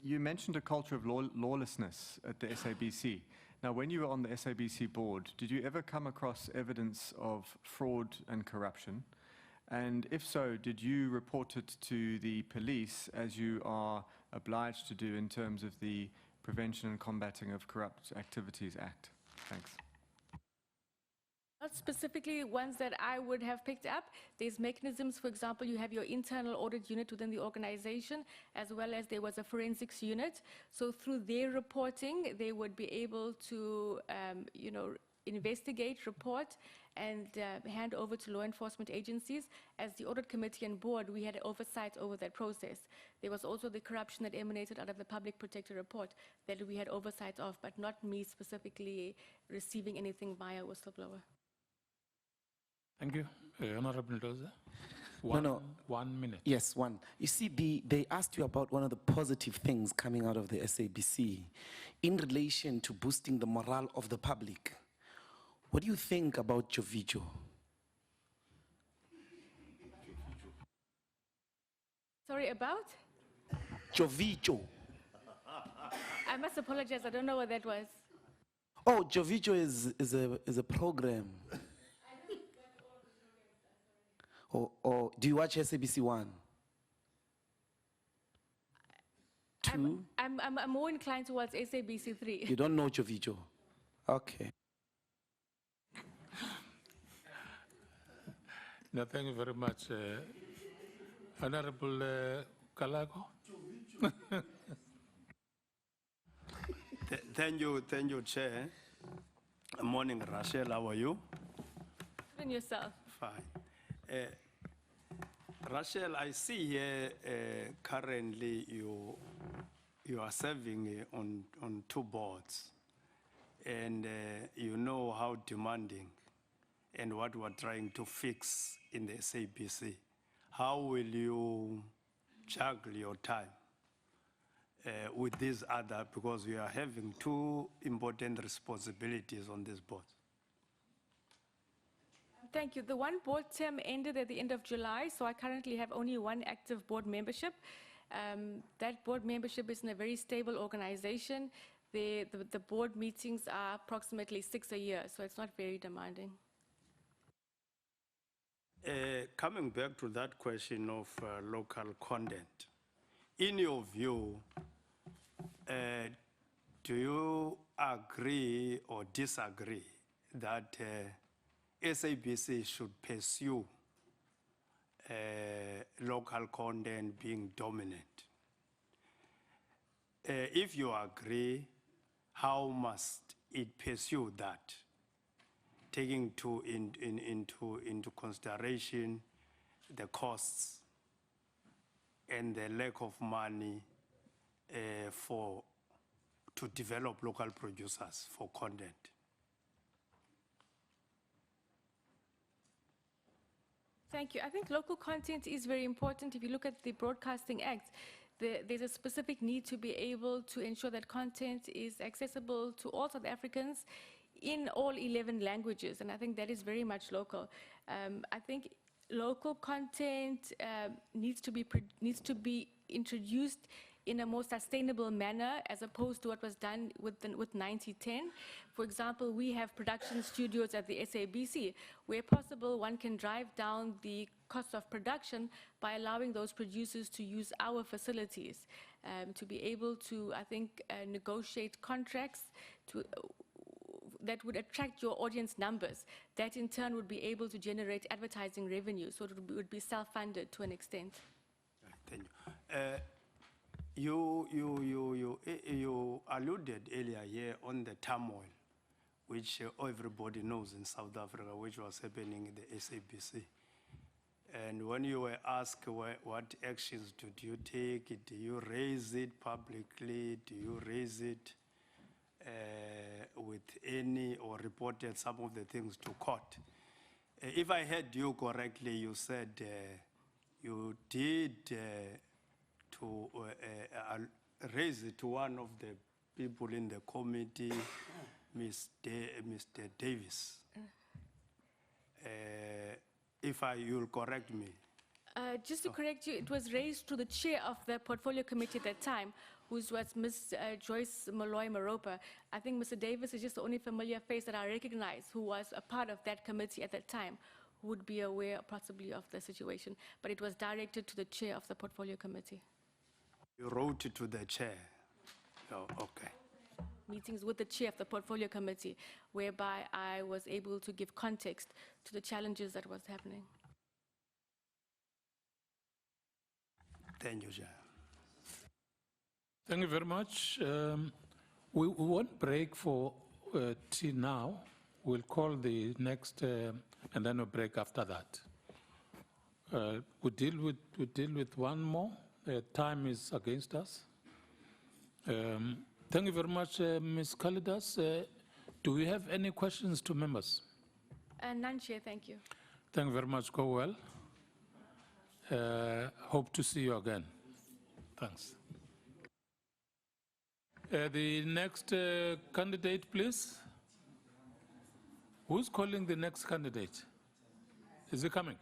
You mentioned a culture of lawlessness at the SABC. Now, when you were on the SABC board, did you ever come across evidence of fraud and corruption? And if so, did you report it to the police, as you are obliged to do in terms of the Prevention and Combating of Corrupt Activities Act? Thanks. Not specifically ones that I would have picked up. There's mechanisms, for example, you have your internal audit unit within the organization, as well as there was a forensics unit. So through their reporting, they would be able to, investigate, report, and hand over to law enforcement agencies. As the audit committee and board, we had oversight over that process. There was also the corruption that emanated out of the public protector report that we had oversight of, but not me specifically receiving anything via whistleblower. Thank you. Honorable Doza. No. 1 minute. Yes, one. You see, they asked you about one of the positive things coming out of the SABC in relation to boosting the morale of the public. What do you think about Jovijo? Sorry, about? Jovijo. I must apologize, I don't know what that was. Oh, Jovijo is a program. Or do you watch SABC 1? 2? I'm more inclined towards SABC 3. You don't know Jovijo? Okay. No, thank you very much. Honorable Kalago. Thank you, Chair. Morning, Rachel. How are you? And yourself. Fine. Rachel, I see here currently you are serving on 2 boards, and you know how demanding and what we're trying to fix in the SABC. How will you juggle your time with these other, because we are having 2 important responsibilities on this board? Thank you. The one board term ended at the end of July, so I currently have only 1 active board membership. That board membership is in a very stable organization. The board meetings are approximately 6 a year, so it's not very demanding. Coming back to that question of local content, in your view, do you agree or disagree that SABC should pursue local content being dominant? If you agree, how must it pursue that, taking into consideration the costs and the lack of money to develop local producers for content? Thank you. I think local content is very important. If you look at the Broadcasting Act, there's a specific need to be able to ensure that content is accessible to all South Africans in all 11 languages, and I think that is very much local. I think local content needs to be introduced in a more sustainable manner as opposed to what was done with 9010. For example, we have production studios at the SABC. Where possible, one can drive down the cost of production by allowing those producers to use our facilities, to be able to, I think, negotiate contracts that would attract your audience numbers. That in turn would be able to generate advertising revenue, so it would be self-funded to an extent. Thank you. You alluded earlier here on the turmoil, which everybody knows in South Africa, which was happening in the SABC. And when you were asked what actions did you take, do you raise it publicly, do you raise it with any, or reported some of the things to court? If I heard you correctly, you said you did to raise it to one of the people in the committee, Mr. Davis. If you'll correct me. Just to correct you, it was raised to the chair of the portfolio committee at that time, who was Ms. Joyce Molloy Maropa. I think Mr. Davis is just the only familiar face that I recognize who was a part of that committee at that time, who would be aware possibly of the situation. But it was directed to the chair of the portfolio committee. You wrote it to the chair? Oh, okay. Meetings with the chair of the portfolio committee, whereby I was able to give context to the challenges that was happening. Thank you, Chair. Thank you very much. We won't break for tea now. We'll call the next, and then we'll break after that. We deal with one more. Time is against us. Thank you very much, Ms. Kalidas. Do we have any questions to members? None, Chair, thank you. Thank you very much. Go well. Hope to see you again. Thanks. The next candidate, please. Who's calling the next candidate? Is he coming?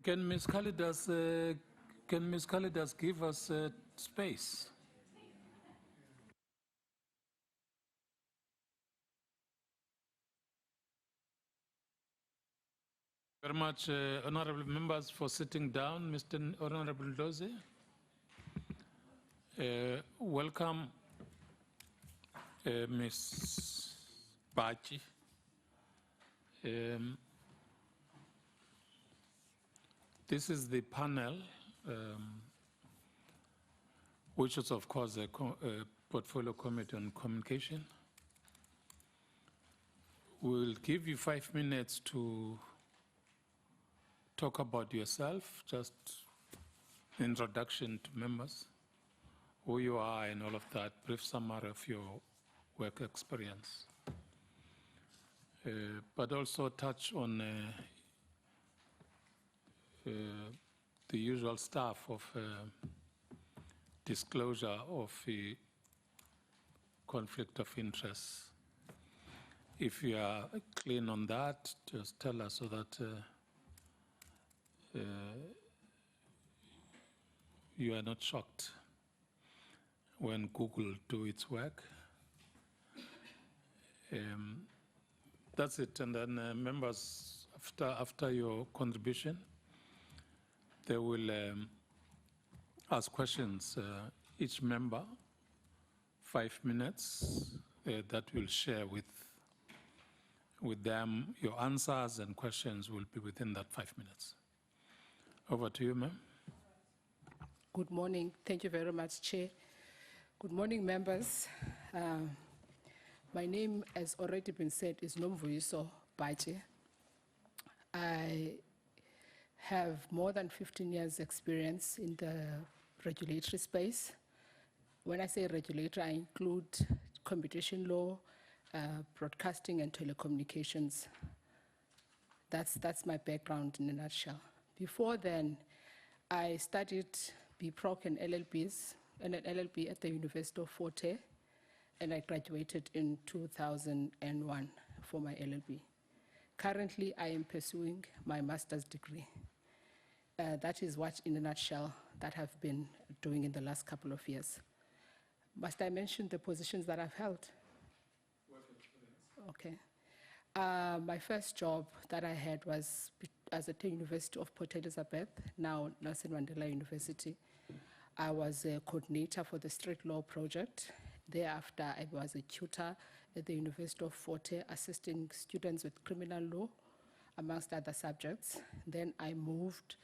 Can Ms. Kalidas give us space? Very much, honorable members, for sitting down. Mr. Honorable Doze. Welcome, Ms. Bachi. This is the panel, which is, of course, a portfolio committee on communication. We'll give you 5 minutes to talk about yourself, just introduction to members, who you are and all of that, brief summary of your work experience. But also touch on the usual stuff of disclosure of the conflict of interest. If you are clean on that, just tell us so that you are not shocked when Google do its work. That's it, and then members, after your contribution, they will ask questions, each member, 5 minutes, that we'll share with them. Your answers and questions will be within that 5 minutes. Over to you, ma'am. Good morning. Thank you very much, Chair. Good morning, members. My name, as already been said, is Nomvuyiso Bache. I have more than 15 years experience in the regulatory space. When I say regulator, I include competition law, broadcasting and telecommunications. That's my background in a nutshell. Before then, I studied BProc and LLBs, and an LLB at the University of Fort Hare, and I graduated in 2001 for my LLB. Currently, I am pursuing my master's degree. That is what, in a nutshell, that I've been doing in the last couple of years. Must I mention the positions that I've held? Okay. My first job that I had was at the University of Port Elizabeth, now Nelson Mandela University. I was a coordinator for the Street Law Project. Thereafter, I was a tutor at the University of Fort Hare, assisting students with criminal law, amongst other subjects. Then I moved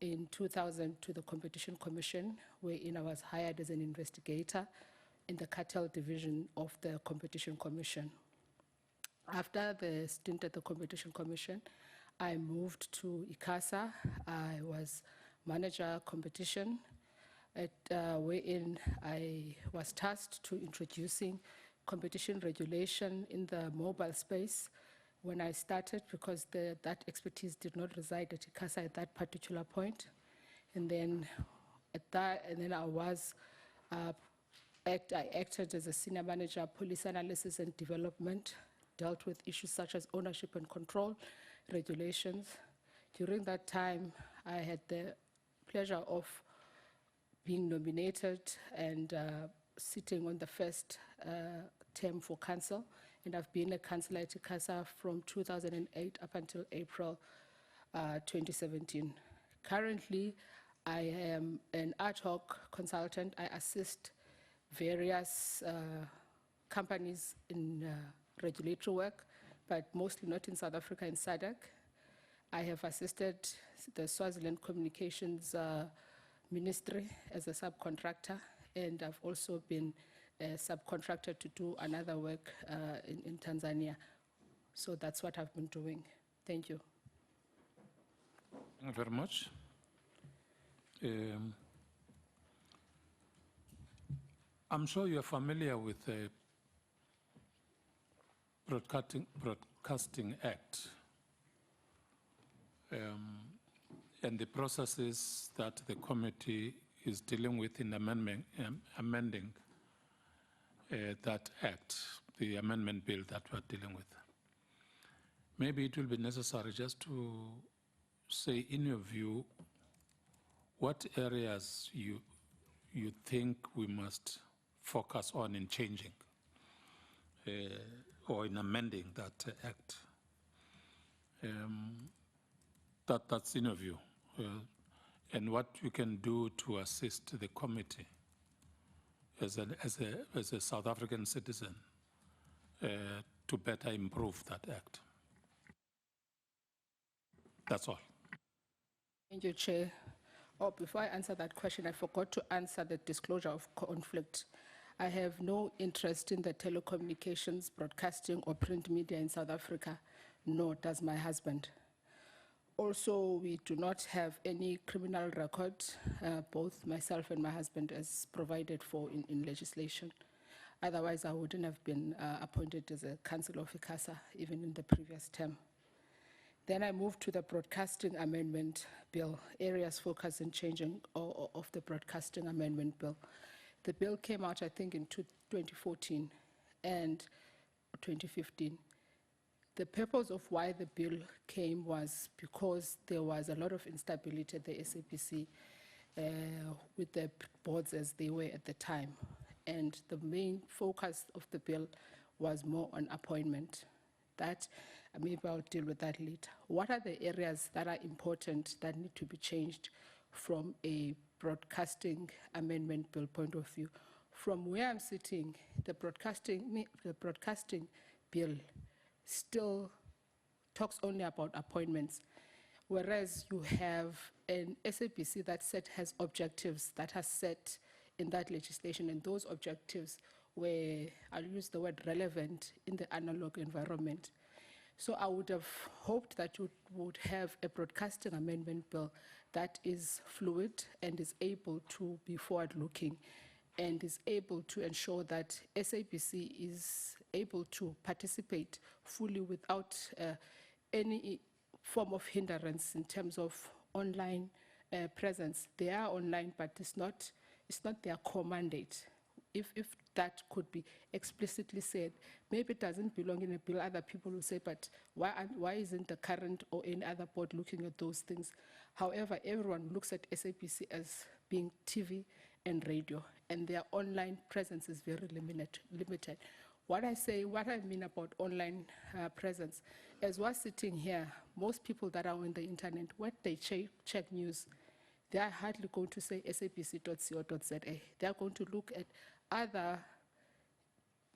in 2000 to the Competition Commission, wherein I was hired as an investigator in the cartel division of the Competition Commission. After the stint at the Competition Commission, I moved to Akasa. I was manager competition, wherein I was tasked to introducing competition regulation in the mobile space when I started, because that expertise did not reside at Akasa at that particular point. And then I acted as a senior manager, policy analysis and development, dealt with issues such as ownership and control, regulations. During that time, I had the pleasure of being nominated and sitting on the first term for council. And I've been a councillor at Akasa from 2008 up until April 2017. Currently, I am an ad hoc consultant. I assist various companies in regulatory work, but mostly not in South Africa, in Sabc. I have assisted the Swaziland Communications Ministry as a subcontractor, and I've also been a subcontractor to do another work in Tanzania. So that's what I've been doing. Thank you. Thank you very much. I'm sure you're familiar with the Broadcasting Act and the processes that the committee is dealing with in amending that act, the amendment bill that we're dealing with. Maybe it will be necessary just to say, in your view, what areas you think we must focus on in changing or in amending that act. That's in your view, and what you can do to assist the committee as a South African citizen to better improve that act. That's all. Thank you, Chair. Oh, before I answer that question, I forgot to answer the disclosure of conflict. I have no interest in the telecommunications, broadcasting, or print media in South Africa, nor does my husband. Also, we do not have any criminal record, both myself and my husband, as provided for in legislation. Otherwise, I wouldn't have been appointed as a councillor of Akasa, even in the previous term. Then I moved to the Broadcasting Amendment Bill, areas focus and changing of the Broadcasting Amendment Bill. The bill came out, I think, in 2014 and 2015. The purpose of why the bill came was because there was a lot of instability at the SABC with the boards as they were at the time. And the main focus of the bill was more on appointment. That, maybe I'll deal with that later. What are the areas that are important that need to be changed from a broadcasting amendment bill point of view? From where I'm sitting, the broadcasting bill still talks only about appointments, whereas you have an SABC that has objectives that are set in that legislation, and those objectives were, I'll use the word relevant, in the analog environment. So I would have hoped that you would have a broadcasting amendment bill that is fluid and is able to be forward-looking and is able to ensure that SABC is able to participate fully without any form of hindrance in terms of online presence. They are online, but it's not their core mandate. If that could be explicitly said, maybe it doesn't belong in a bill. Other people will say, but why isn't the current or any other board looking at those things? However, everyone looks at SABC as being TV and radio, and their online presence is very limited. What I mean about online presence, as we're sitting here, most people that are on the internet, when they check news, they are hardly going to say sabc.co.za. They are going to look at other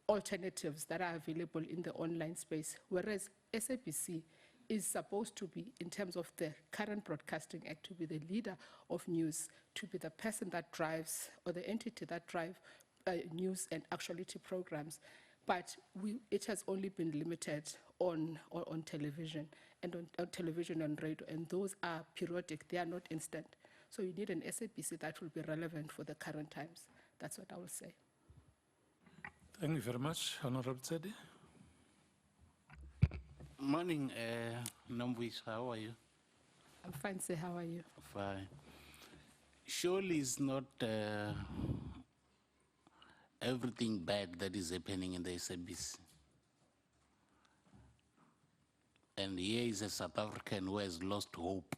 alternatives that are available in the online space, whereas SABC is supposed to be, in terms of the current Broadcasting Act, to be the leader of news, to be the person that drives, or the entity that drives news and actuality programs, but it has only been limited on television and on television and radio, and those are periodic, they are not instant. So you need an SABC that will be relevant for the current times. That's what I will say. Thank you very much, Honorable Tsedi. Morning, Nomvus, how are you? I'm fine, sir. How are you? Fine. Surely it's not everything bad that is happening in the SABC. And here is a South African who has lost hope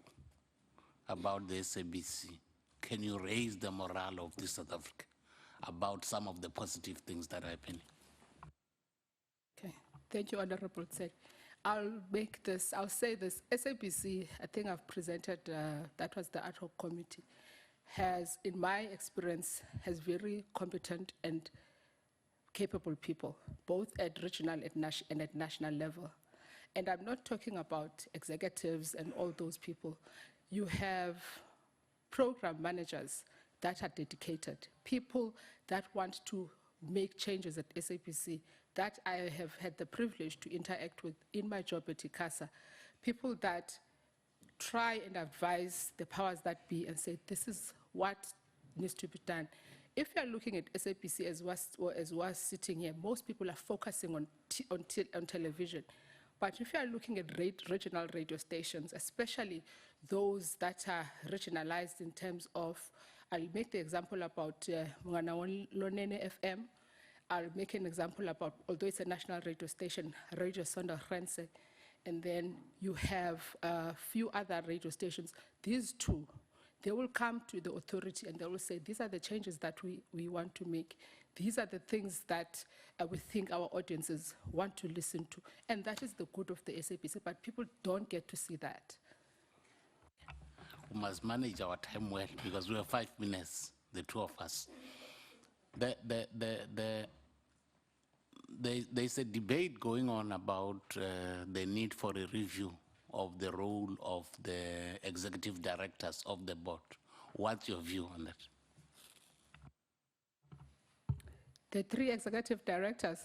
about the SABC. Can you raise the morale of this South Africa about some of the positive things that are happening? Okay, thank you, Honorable Tsedi. I'll say this, SABC, I think I've presented, that was the ad hoc committee, has, in my experience, has very competent and capable people, both at regional and at national level. And I'm not talking about executives and all those people. You have program managers that are dedicated, people that want to make changes at SABC that I have had the privilege to interact with in my job at Akasa, people that try and advise the powers that be and say, this is what needs to be done. If you're looking at SABC as was sitting here, most people are focusing on television. But if you are looking at regional radio stations, especially those that are regionalized in terms of, I'll make the example about Lonene FM, I'll make an example about, although it's a national radio station, Radio Sondergrenze, and then you have a few other radio stations. These two, they will come to the authority and they will say, these are the changes that we want to make. These are the things that we think our audiences want to listen to. And that is the good of the SABC, but people don't get to see that. We must manage our time well because we have 5 minutes, the two of us. There's a debate going on about the need for a review of the role of the executive directors of the board. What's your view on that? The 3 executive directors.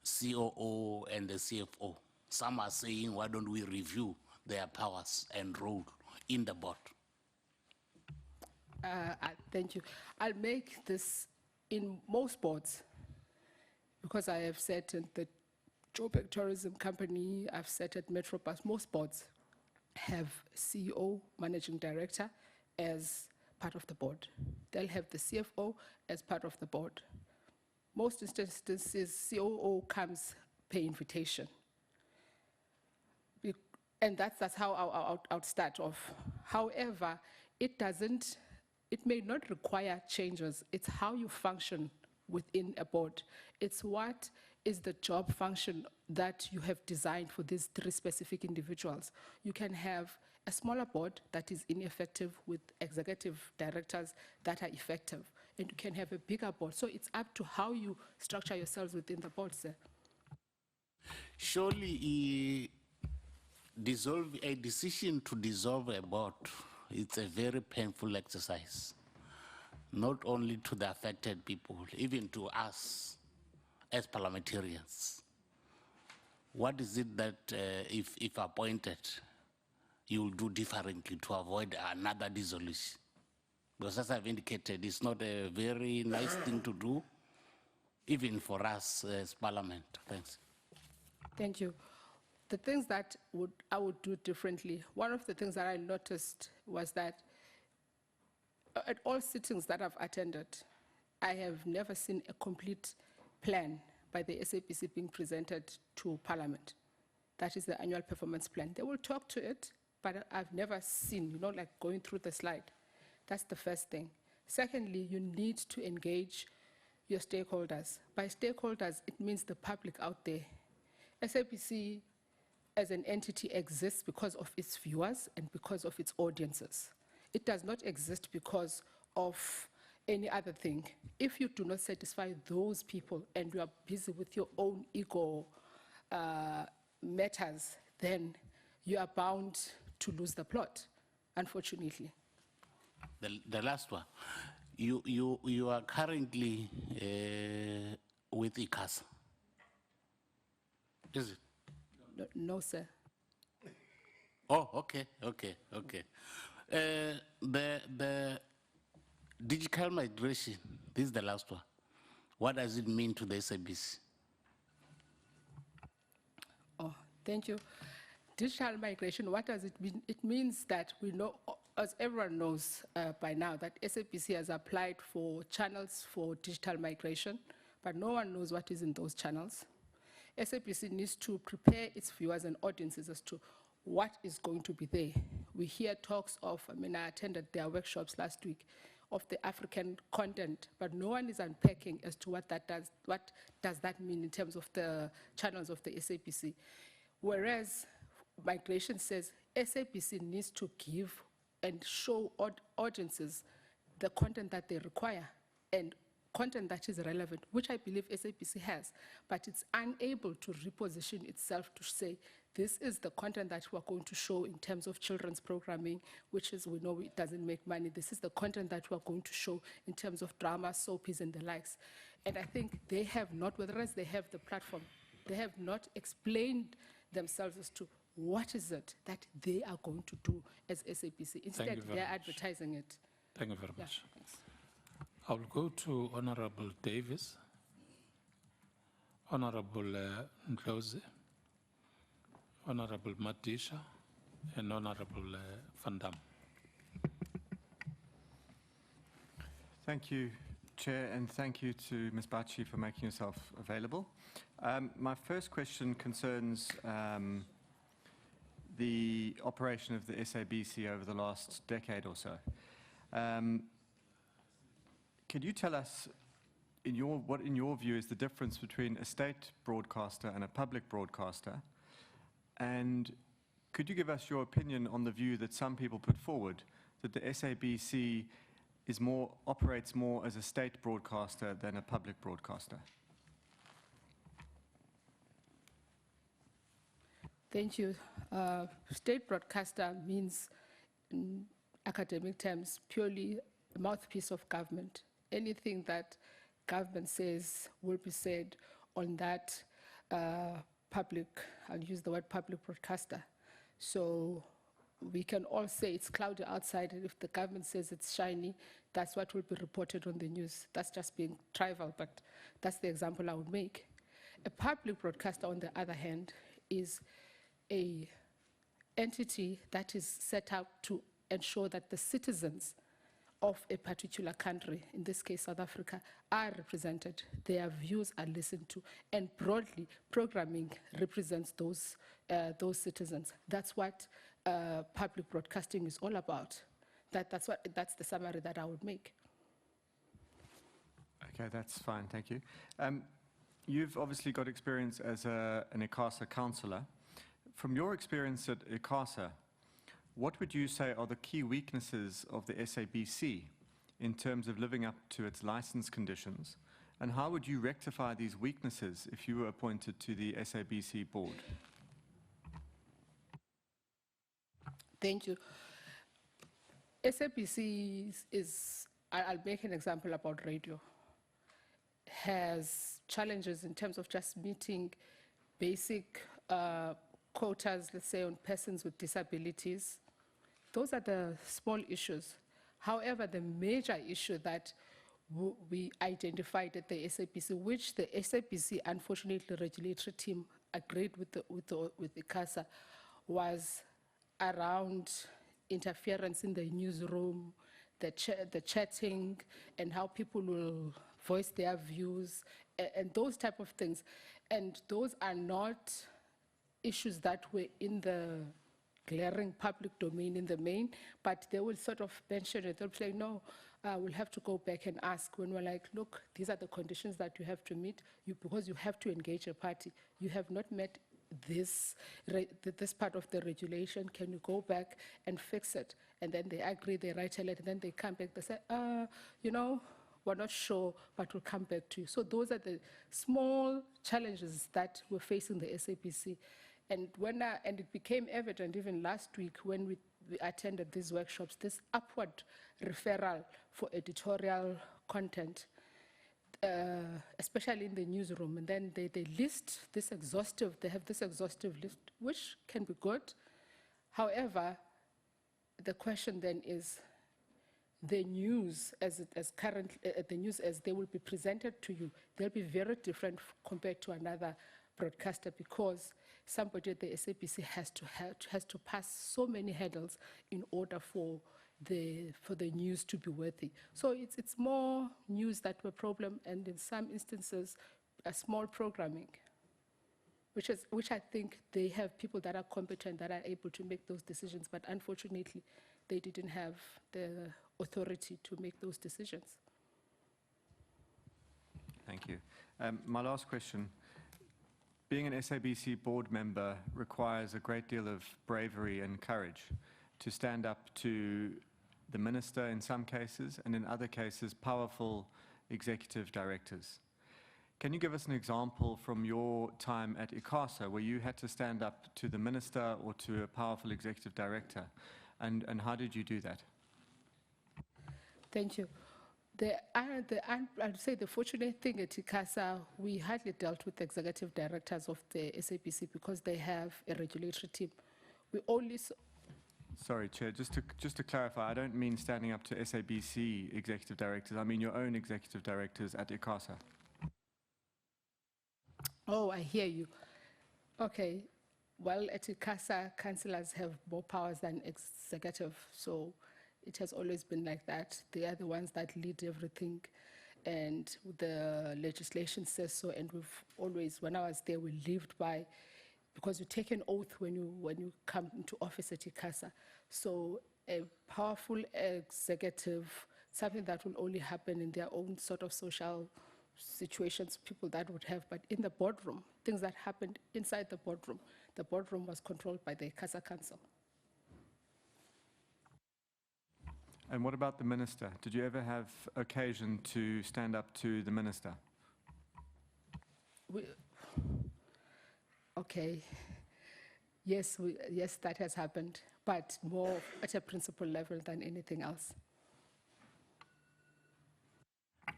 COO and the CFO. Some are saying, why don't we review their powers and role in the board? Thank you. I'll make this in most boards, because I have sat in the Joburg Tourism Company, I've sat at Metrobus, most boards have CEO, managing director, as part of the board. They'll have the CFO as part of the board. Most instances, COO comes per invitation. And that's how I'll start off. However, it may not require changes. It's how you function within a board. It's what is the job function that you have designed for these 3 specific individuals. You can have a smaller board that is ineffective with executive directors that are effective, and you can have a bigger board. So it's up to how you structure yourselves within the board, sir. Surely a decision to dissolve a board, it's a very painful exercise, not only to the affected people, even to us as parliamentarians. What is it that, if appointed, you will do differently to avoid another dissolution? Because as I've indicated, it's not a very nice thing to do, even for us as parliament. Thanks. Thank you. The things that I would do differently, one of the things that I noticed was that at all sittings that I've attended, I have never seen a complete plan by the SABC being presented to Parliament. That is the annual performance plan. They will talk to it, but I've never seen, like going through the slide. That's the first thing. Secondly, you need to engage your stakeholders. By stakeholders, it means the public out there. SABC as an entity exists because of its viewers and because of its audiences. It does not exist because of any other thing. If you do not satisfy those people and you are busy with your own ego matters, then you are bound to lose the plot, unfortunately. The last one, you are currently with Akasa, is it? No, sir. Oh, okay. The digital migration, this is the last one. What does it mean to the SABC? Oh, thank you. Digital migration, what does it mean? It means that we know, as everyone knows by now, that SABC has applied for channels for digital migration, but no one knows what is in those channels. SABC needs to prepare its viewers and audiences as to what is going to be there. We hear talks of, I attended their workshops last week, of the African content, but no one is unpacking as to what does that mean in terms of the channels of the SABC. Whereas migration says SABC needs to give and show audiences the content that they require and content that is relevant, which I believe SABC has, but it's unable to reposition itself to say, this is the content that we're going to show in terms of children's programming, which is, we know it doesn't make money. This is the content that we're going to show in terms of drama, soapies, and the likes. And I think they have not, whereas they have the platform, they have not explained themselves as to what is it that they are going to do as SABC. Instead, they're advertising it. Thank you very Yeah, much. thanks. I will go to Honorable Davis, Honorable Ndlozi, Honorable Madisha, and Honorable Van Dam. Thank you, Chair, and thank you to Ms. Bachi for making yourself available. My first question concerns the operation of the SABC over the last decade or so. Could you tell us, what in your view is the difference between a state broadcaster and a public broadcaster? And could you give us your opinion on the view that some people put forward, that the SABC operates more as a state broadcaster than a public broadcaster? Thank you. State broadcaster means, in academic terms, purely a mouthpiece of government. Anything that government says will be said on that public, I'll use the word public broadcaster. So we can all say it's cloudy outside, and if the government says it's shiny, that's what will be reported on the news. That's just being trivial, but that's the example I would make. A public broadcaster, on the other hand, is an entity that is set out to ensure that the citizens of a particular country, in this case South Africa, are represented, their views are listened to, and broadly, programming represents those citizens. That's what public broadcasting is all about. That's the summary that I would make. Okay, that's fine, thank you. You've obviously got experience as an Akasa councillor. From your experience at Akasa, what would you say are the key weaknesses of the SABC in terms of living up to its license conditions? And how would you rectify these weaknesses if you were appointed to the SABC board? Thank you. SABC I'll make an example about radio, has challenges in terms of just meeting basic quotas, let's say, on persons with disabilities. Those are the small issues. However, the major issue that we identified at the SABC, which the SABC, unfortunately, regulatory team agreed with Akasa, was around interference in the newsroom, the chatting, and how people will voice their views, and those type of things. And those are not issues that were in the glaring public domain in the main, but they will sort of mention it. They'll say, no, we'll have to go back and ask. When we're like, look, these are the conditions that you have to meet, because you have to engage a party. You have not met this part of the regulation. Can you go back and fix it? And then they agree, they write a letter, and then they come back, they say, we're not sure, but we'll come back to you. So those are the small challenges that we're facing the SABC. And and it became evident even last week when we attended these workshops, this upward referral for editorial content, especially in the newsroom. And then they list this exhaustive, they have this exhaustive list, which can be good. However, the question then is, the news as the news as they will be presented to you, they'll be very different compared to another broadcaster, because somebody at the SABC has to pass so many hurdles in order for the news to be worthy. So it's more news that were problem, and in some instances, a small programming, which I think they have people that are competent, that are able to make those decisions, but unfortunately, they didn't have the authority to make those decisions. Thank you. My last question. Being an SABC board member requires a great deal of bravery and courage to stand up to the minister in some cases, and in other cases, powerful executive directors. Can you give us an example from your time at Akasa where you had to stand up to the minister or to a powerful executive director, and how did you do that? Thank you. I'd say the fortunate thing at Akasa, we hardly dealt with executive directors of the SABC because they have a regulatory team. We only... Sorry, Chair, just to clarify, I don't mean standing up to SABC executive directors, I mean your own executive directors at Akasa. Oh, I hear you. Okay. Well, at Akasa, councillors have more powers than executive, so it has always been like that. They are the ones that lead everything, and the legislation says so, and we've always, when I was there, we lived by, because you take an oath when you come into office at Akasa. So a powerful executive, something that will only happen in their own sort of social situations, people that would have, but in the boardroom, things that happened inside the boardroom was controlled by the Akasa Council. And what about the minister? Did you ever have occasion to stand up to the minister? Okay. Yes, yes, that has happened, but more at a principal level than anything else.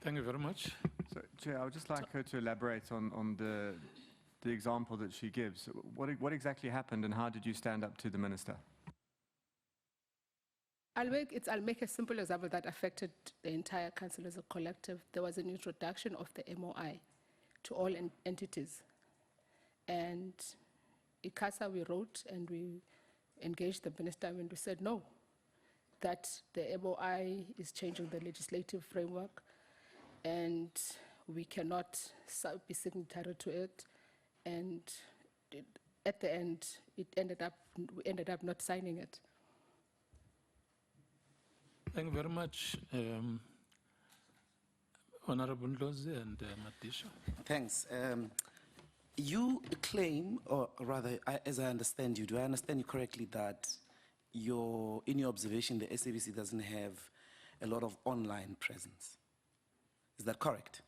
Thank you very much. So, Chair, I would just like her to elaborate on the example that she gives. What exactly happened, and how did you stand up to the minister? I'll make a simple example that affected the entire council as a collective. There was an introduction of the MOI to all entities. And Akasa, we wrote and we engaged the minister, and we said no, that the MOI is changing the legislative framework and we cannot be signatory to it. And at the end, we ended up not signing it. Thank you very much, Honorable Ndozi and Matisha. Thanks. You claim, or rather, as I understand you, do I understand you correctly that in your observation, the SABC doesn't have a lot of online presence? Is that correct?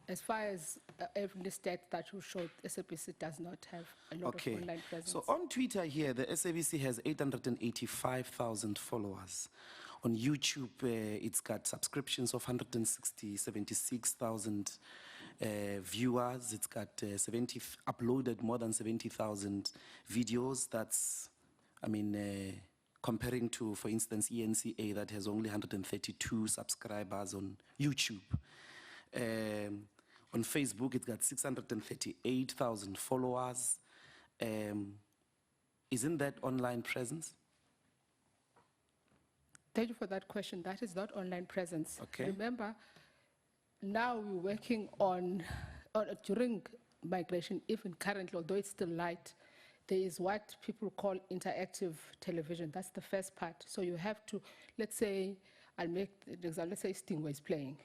As far as every stat that you showed, SABC does not have a lot of online presence. So on Twitter here, the SABC has 885,000 followers. On YouTube, it's got subscriptions of 76,000 viewers. It's got uploaded more than 70,000 videos. That's, I mean, comparing to, for instance, ENCA that has only 132 subscribers on YouTube. On Facebook, it's got 638,000 followers. Isn't that online presence? Thank you for that question. That is not online presence. Okay. Remember, now we're working on during migration, even currently, although it's still light, there is what people call interactive television. That's the first part. So you have to, let's say, I'll make the example, let's say Stingway is playing.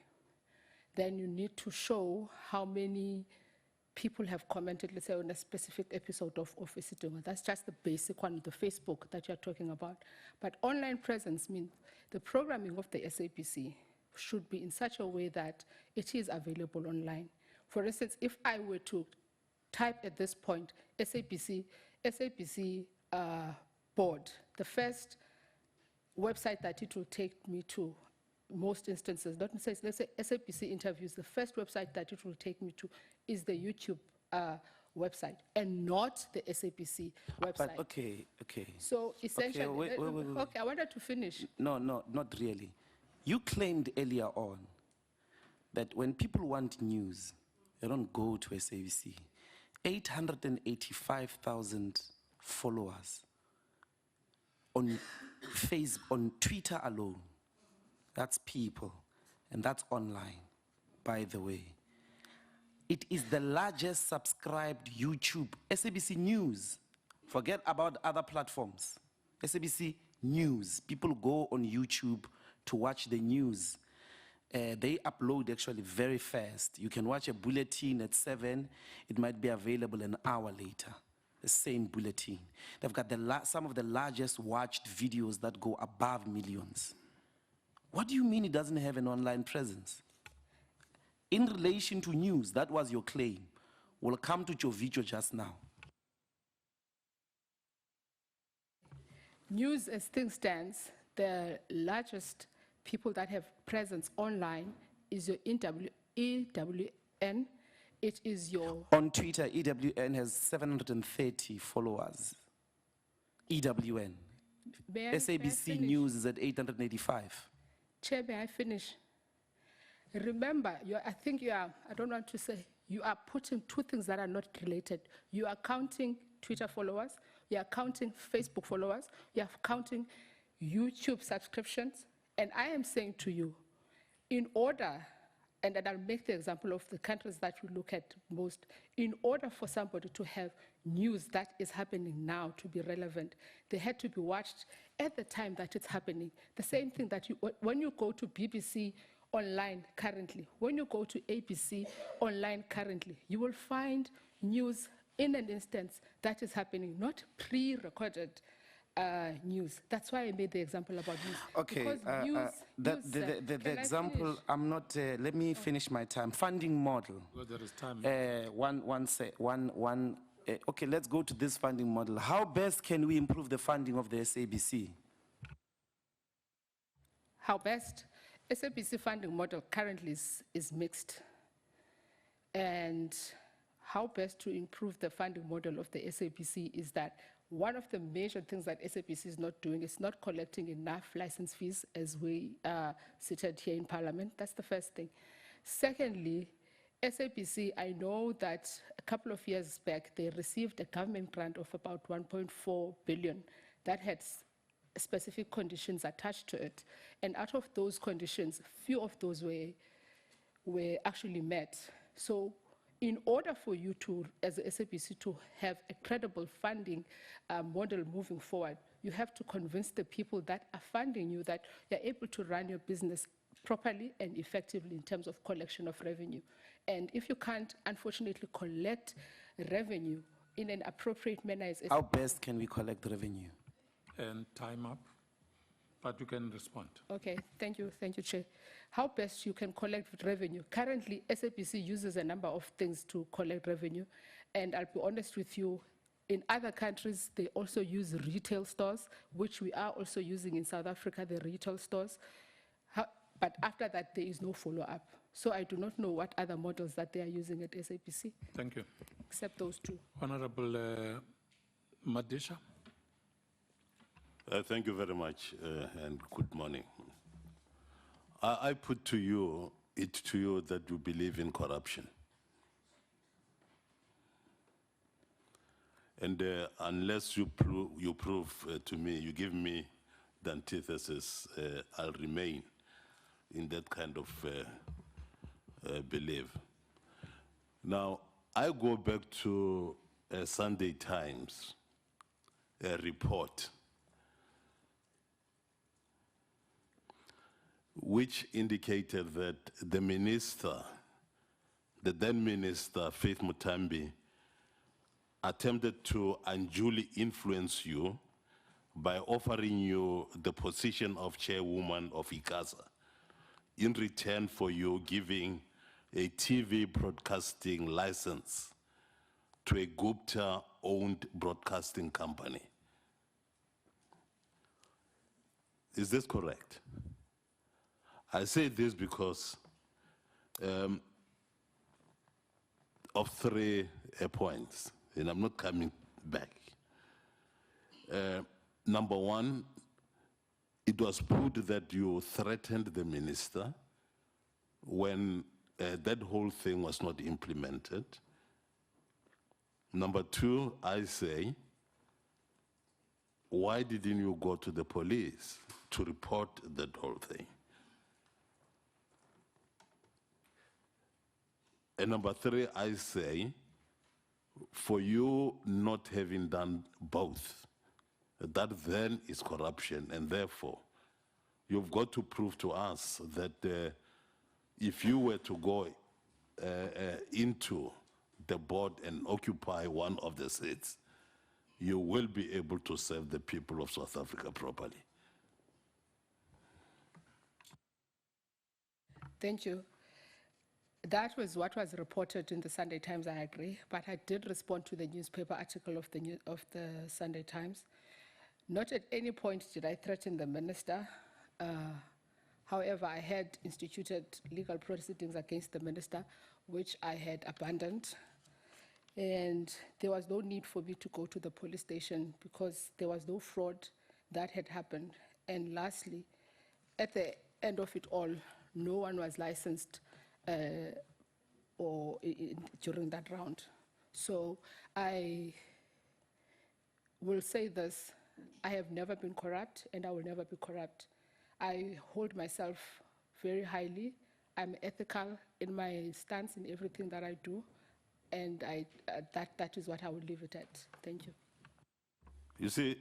Then you need to show how many people have commented, let's say, on a specific episode of Stingway. That's just the basic one, the Facebook that you're talking about. But online presence means the programming of the SABC should be in such a way that it is available online. For instance, if I were to type at this point SABC board. The first website that it will take me to, most instances, not necessarily, let's say SABC interviews, the first website that it will take me to is the YouTube website and not the SABC website. But okay. So essentially, wait. okay, I wanted to finish. No, not really. You claimed earlier on that when people want news, they don't go to SABC. 885,000 followers on on Twitter alone. That's people, and that's online, by the way. It is the largest subscribed YouTube, SABC News. Forget about other platforms. SABC News. People go on YouTube to watch the news. They upload actually very fast. You can watch a bulletin at 7. It might be available an hour later. The same bulletin. They've got some of the largest watched videos that go above millions. What do you mean it doesn't have an online presence? In relation to news, that was your claim. We'll come to Jovicho just now. News, as things stands, the largest people that have presence online is your EWN. It is your... On Twitter, EWN has 730 followers. EWN. SABC News is at 885. Chair, may I finish? Remember, I think you are, I don't want to say, you are putting two things that are not related. You are counting Twitter followers, you are counting Facebook followers, you are counting YouTube subscriptions, and I am saying to you, in order, and then I'll make the example of the countries that we look at most, in order for somebody to have news that is happening now to be relevant, they had to be watched at the time that it's happening. The same thing that when you go to BBC online currently, when you go to ABC online currently, you will find news in an instance that is happening, not pre-recorded news. That's why I made the example about news. Okay, the example, I'm not, let me finish my time. Funding model. Well, there is time. Okay, let's go to this funding model. How best can we improve the funding of the SABC? How best? SABC funding model currently is mixed. And how best to improve the funding model of the SABC is that one of the major things that SABC is not doing is not collecting enough license fees as we seated here in Parliament. That's the first thing. Secondly, SABC, I know that a couple of years back, they received a government grant of about 1.4 billion that had specific conditions attached to it. And out of those conditions, few of those were actually met. So in order for you to, as a SABC, to have a credible funding model moving forward, you have to convince the people that are funding you that you're able to run your business properly and effectively in terms of collection of revenue. And if you can't, unfortunately, collect revenue in an appropriate manner as how best can we collect revenue? And time up, but you can respond. Okay, thank you, Chair. How best you can collect revenue? Currently, SABC uses a number of things to collect revenue, and I'll be honest with you, in other countries, they also use retail stores, which we are also using in South Africa, the retail stores. But after that, there is no follow-up. So I do not know what other models that they are using at SABC. Thank you. Except those two. Honorable Madisha. Thank you very much, and good morning. I put to you that you believe in corruption. And unless you prove to me, you give me the antithesis, I'll remain in that kind of belief. Now, I go back to Sunday Times, a report which indicated that the then minister, Faith Mutambi, attempted to unduly influence you by offering you the position of chairwoman of Akasa in return for you giving a TV broadcasting license to a Gupta-owned broadcasting company. Is this correct? I say this because of 3 points, and I'm not coming back. Number 1, it was put that you threatened the minister when that whole thing was not implemented. Number 2, I say, why didn't you go to the police to report that whole thing? And number 3, I say, for you not having done both, that then is corruption, and therefore, you've got to prove to us that if you were to go into the board and occupy one of the seats, you will be able to serve the people of South Africa properly. Thank you. That was what was reported in the Sunday Times, I agree, but I did respond to the newspaper article of the Sunday Times. Not at any point did I threaten the minister. However, I had instituted legal proceedings against the minister, which I had abandoned. And there was no need for me to go to the police station because there was no fraud that had happened. And lastly, at the end of it all, no one was licensed during that round. So I will say this, I have never been corrupt and I will never be corrupt. I hold myself very highly. I'm ethical in my stance in everything that I do, and that is what I will leave it at. Thank you. You see,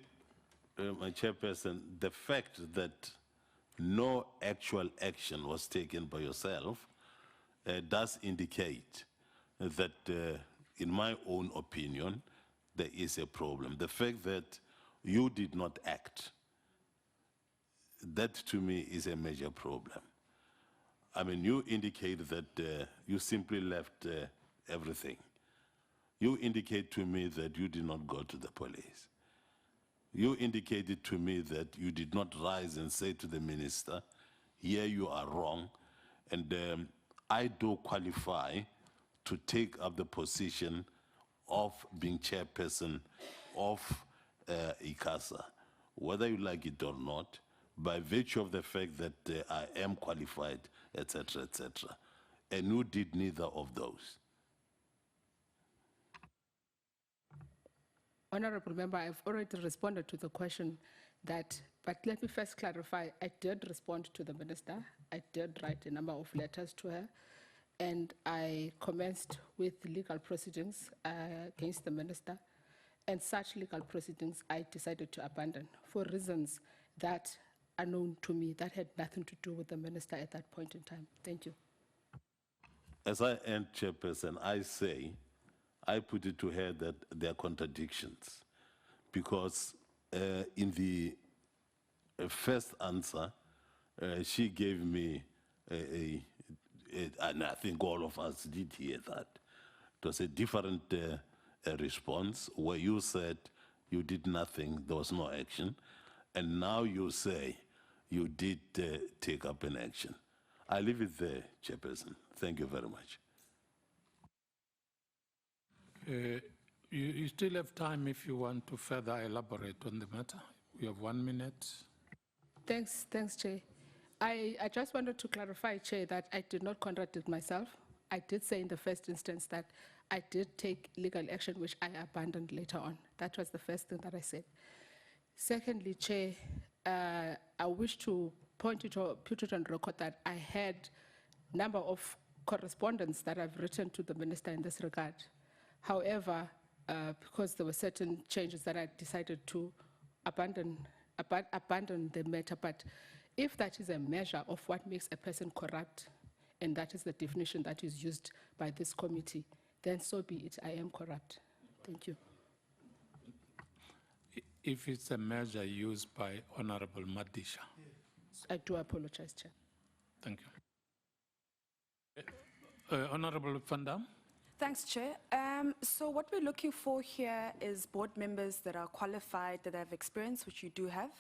my chairperson, the fact that no actual action was taken by yourself does indicate that, in my own opinion, there is a problem. The fact that you did not act, that to me is a major problem. I mean, you indicate that you simply left everything. You indicate to me that you did not go to the police. You indicated to me that you did not rise and say to the minister, here you are wrong, and I do qualify to take up the position of being chairperson of Akasa, whether you like it or not, by virtue of the fact that I am qualified, etc., etc. And you did neither of those. Honorable Member, I've already responded to the question that, but let me first clarify, I did respond to the minister. I did write a number of letters to her, and I commenced with legal proceedings against the minister, and such legal proceedings I decided to abandon for reasons that are known to me, that had nothing to do with the minister at that point in time. Thank you. As I end, chairperson, I say, I put it to her that there are contradictions, because in the first answer, she gave me and I think all of us did hear that. It was a different response where you said you did nothing, there was no action, and now you say you did take up an action. I leave it there, chairperson. Thank you very much. You still have time if you want to further elaborate on the matter. We have 1 minute. Thanks, Chair. I just wanted to clarify, Chair, that I did not contradict myself. I did say in the first instance that I did take legal action, which I abandoned later on. That was the first thing that I said. Secondly, Chair, I wish to put it on record that I had a number of correspondence that I've written to the minister in this regard. However, because there were certain changes that I decided to abandon the matter, but if that is a measure of what makes a person corrupt, and that is the definition that is used by this committee, then so be it, I am corrupt. Thank you. If it's a measure used by Honorable Madisha. I do apologize, Chair. Thank you. Honorable Van Dam. Thanks, Chair. So what we're looking for here is board members that are qualified, that have experience, which you do have.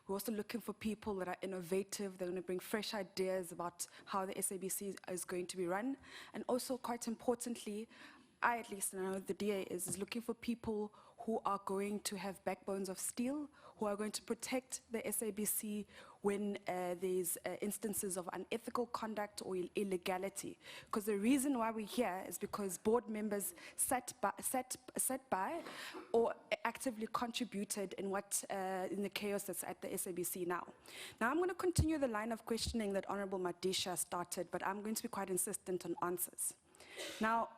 We're also looking for people that are innovative, they're going to bring fresh ideas about how the SABC is going to be run. And also, quite importantly, I at least, and I know the DA is looking for people who are going to have backbones of steel, who are going to protect the SABC when there's instances of unethical conduct or illegality. Because the reason why we're here is because board members sat by or actively contributed in in the chaos that's at the SABC now. Now I'm going to continue the line of questioning that Honorable Madisha started, but I'm going to be quite insistent on answers. Now,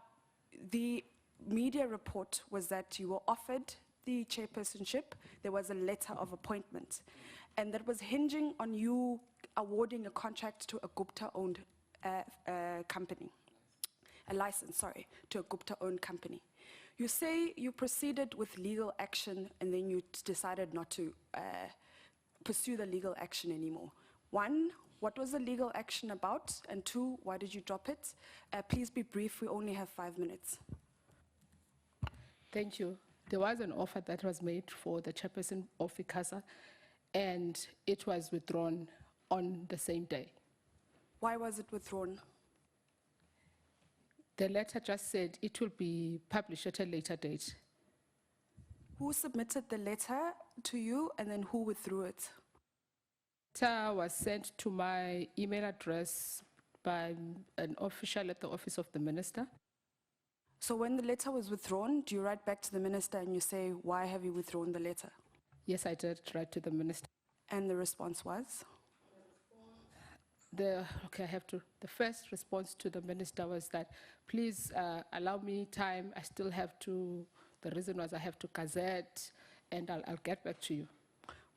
the media report was that you were offered the chairpersonship. There was a letter of appointment, and that was hinging on you awarding a contract to a Gupta-owned company, a license, sorry, to a Gupta-owned company. You say you proceeded with legal action and then you decided not to pursue the legal action anymore. One, what was the legal action about? And two, why did you drop it? Please be brief, we only have 5 minutes. Thank you. There was an offer that was made for the chairperson of Akasa, and it was withdrawn on the same day. Why was it withdrawn? The letter just said it will be published at a later date. Who submitted the letter to you and then who withdrew it? The letter was sent to my email address by an official at the office of the minister. So when the letter was withdrawn, do you write back to the minister and you say, why have you withdrawn the letter? Yes, I did write to the minister. And the response was? The first response to the minister was that, please allow me time, I still have to, the reason was I have to gazette, and I'll get back to you.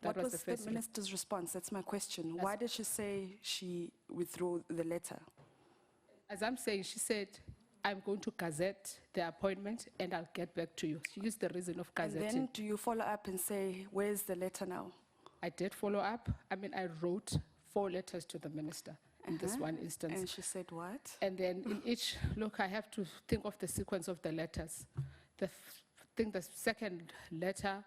That What was the first the minister's response? That's my question. Why did she say she withdrew the letter? As I'm saying, she said, I'm going to gazette the appointment and I'll get back to you. She used the reason of gazetting. And then do you follow up and say, where's the letter now? I did follow up. I mean, I wrote 4 letters to the minister in this one instance. And she said what? And then in each, look, I have to think of the sequence of the letters. The second letter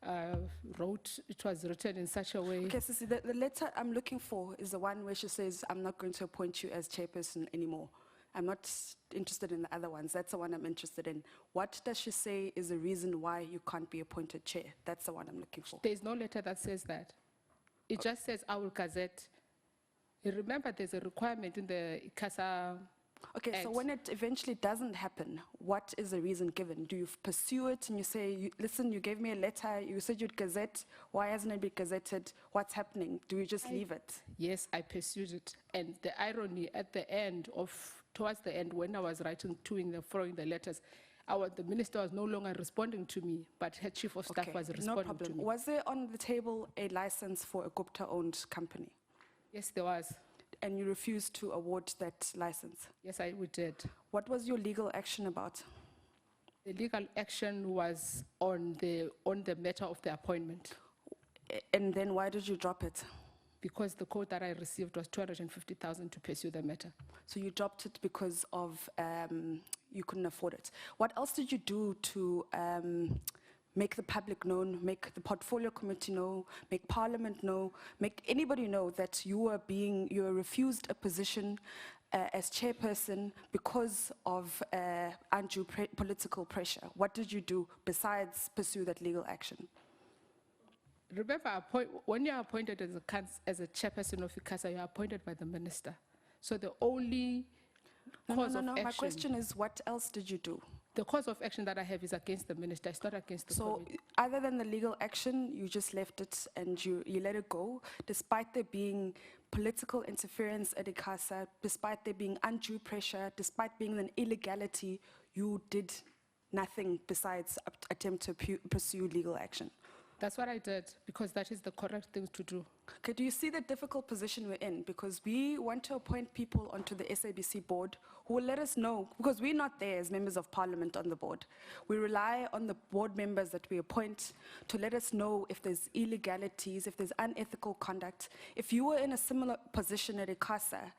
it was written in such a way. Okay, so see, the letter I'm looking for is the one where she says, I'm not going to appoint you as chairperson anymore. I'm not interested in the other ones. That's the one I'm interested in. What does she say is the reason why you can't be appointed chair? That's the one I'm looking for. There's no letter that says that. It just says, I will gazette. You remember, there's a requirement in the Akasa Okay, Act. so when it eventually doesn't happen, what is the reason given? Do you pursue it and you say, listen, you gave me a letter, you said you'd gazette, why hasn't it been gazetted? What's happening? Do you just leave it? Yes, I pursued it. And the irony at the end towards the end, when I was throwing the letters, the minister was no longer responding to me, but her chief of staff was responding no problem. to me. Was there on the table a license for a Gupta-owned company? Yes, there was. And you refused to award that license? Yes, we did. What was your legal action about? The legal action was on the matter of the appointment. And then why did you drop it? Because the quote that I received was 250,000 to pursue the matter. So you dropped it because of you couldn't afford it. What else did you do to make the public know, make the portfolio committee know, make Parliament know, make anybody know that you were refused a position as chairperson because of undue political pressure? What did you do besides pursue that legal action? Remember, when you're appointed as a chairperson of Akasa, you're appointed by the minister. So the only cause of action... My question is, what else did you do? The cause of action that I have is against the minister. It's not against the committee. So other than the legal action, you just left it and you let it go, despite there being political interference at Akasa, despite there being undue pressure, despite being an illegality, you did nothing besides attempt to pursue legal action. That's what I did, because that is the correct thing to do. Okay, do you see the difficult position we're in? Because we want to appoint people onto the SABC board who will let us know, because we're not there as members of Parliament on the board. We rely on the board members that we appoint to let us know if there's illegalities, if there's unethical conduct. If you were in a similar position at Akasa,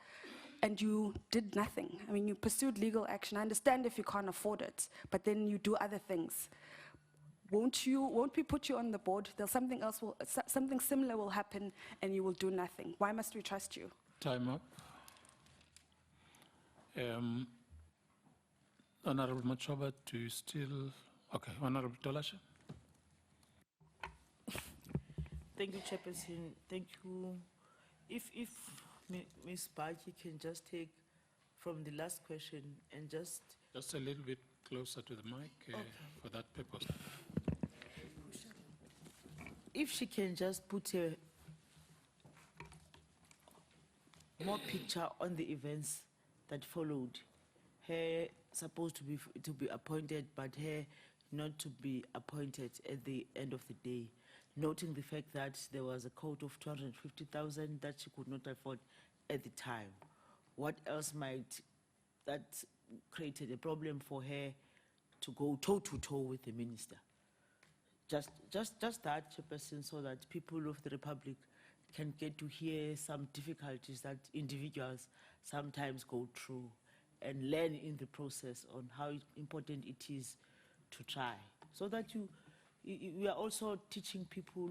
and you did nothing. I mean, you pursued legal action. I understand if you can't afford it, but then you do other things. Won't we put you on the board? Something similar will happen and you will do nothing. Why must we trust you? Time up. Honorable Machoba, do you still? Okay, Honorable Tolashe. Thank you, Chairperson. Thank you. If Ms. Baki can just take from the last question and just a little bit closer to the mic for that purpose. if she can just put a more picture on the events that followed, her supposed to be appointed, but her not to be appointed at the end of the day, noting the fact that there was a quote of 250,000 that she could not afford at the time. What else might that created a problem for her to go toe to toe with the minister? Just that, Chairperson, so that people of the Republic can get to hear some difficulties that individuals sometimes go through and learn in the process on how important it is to try. So that we are also teaching people,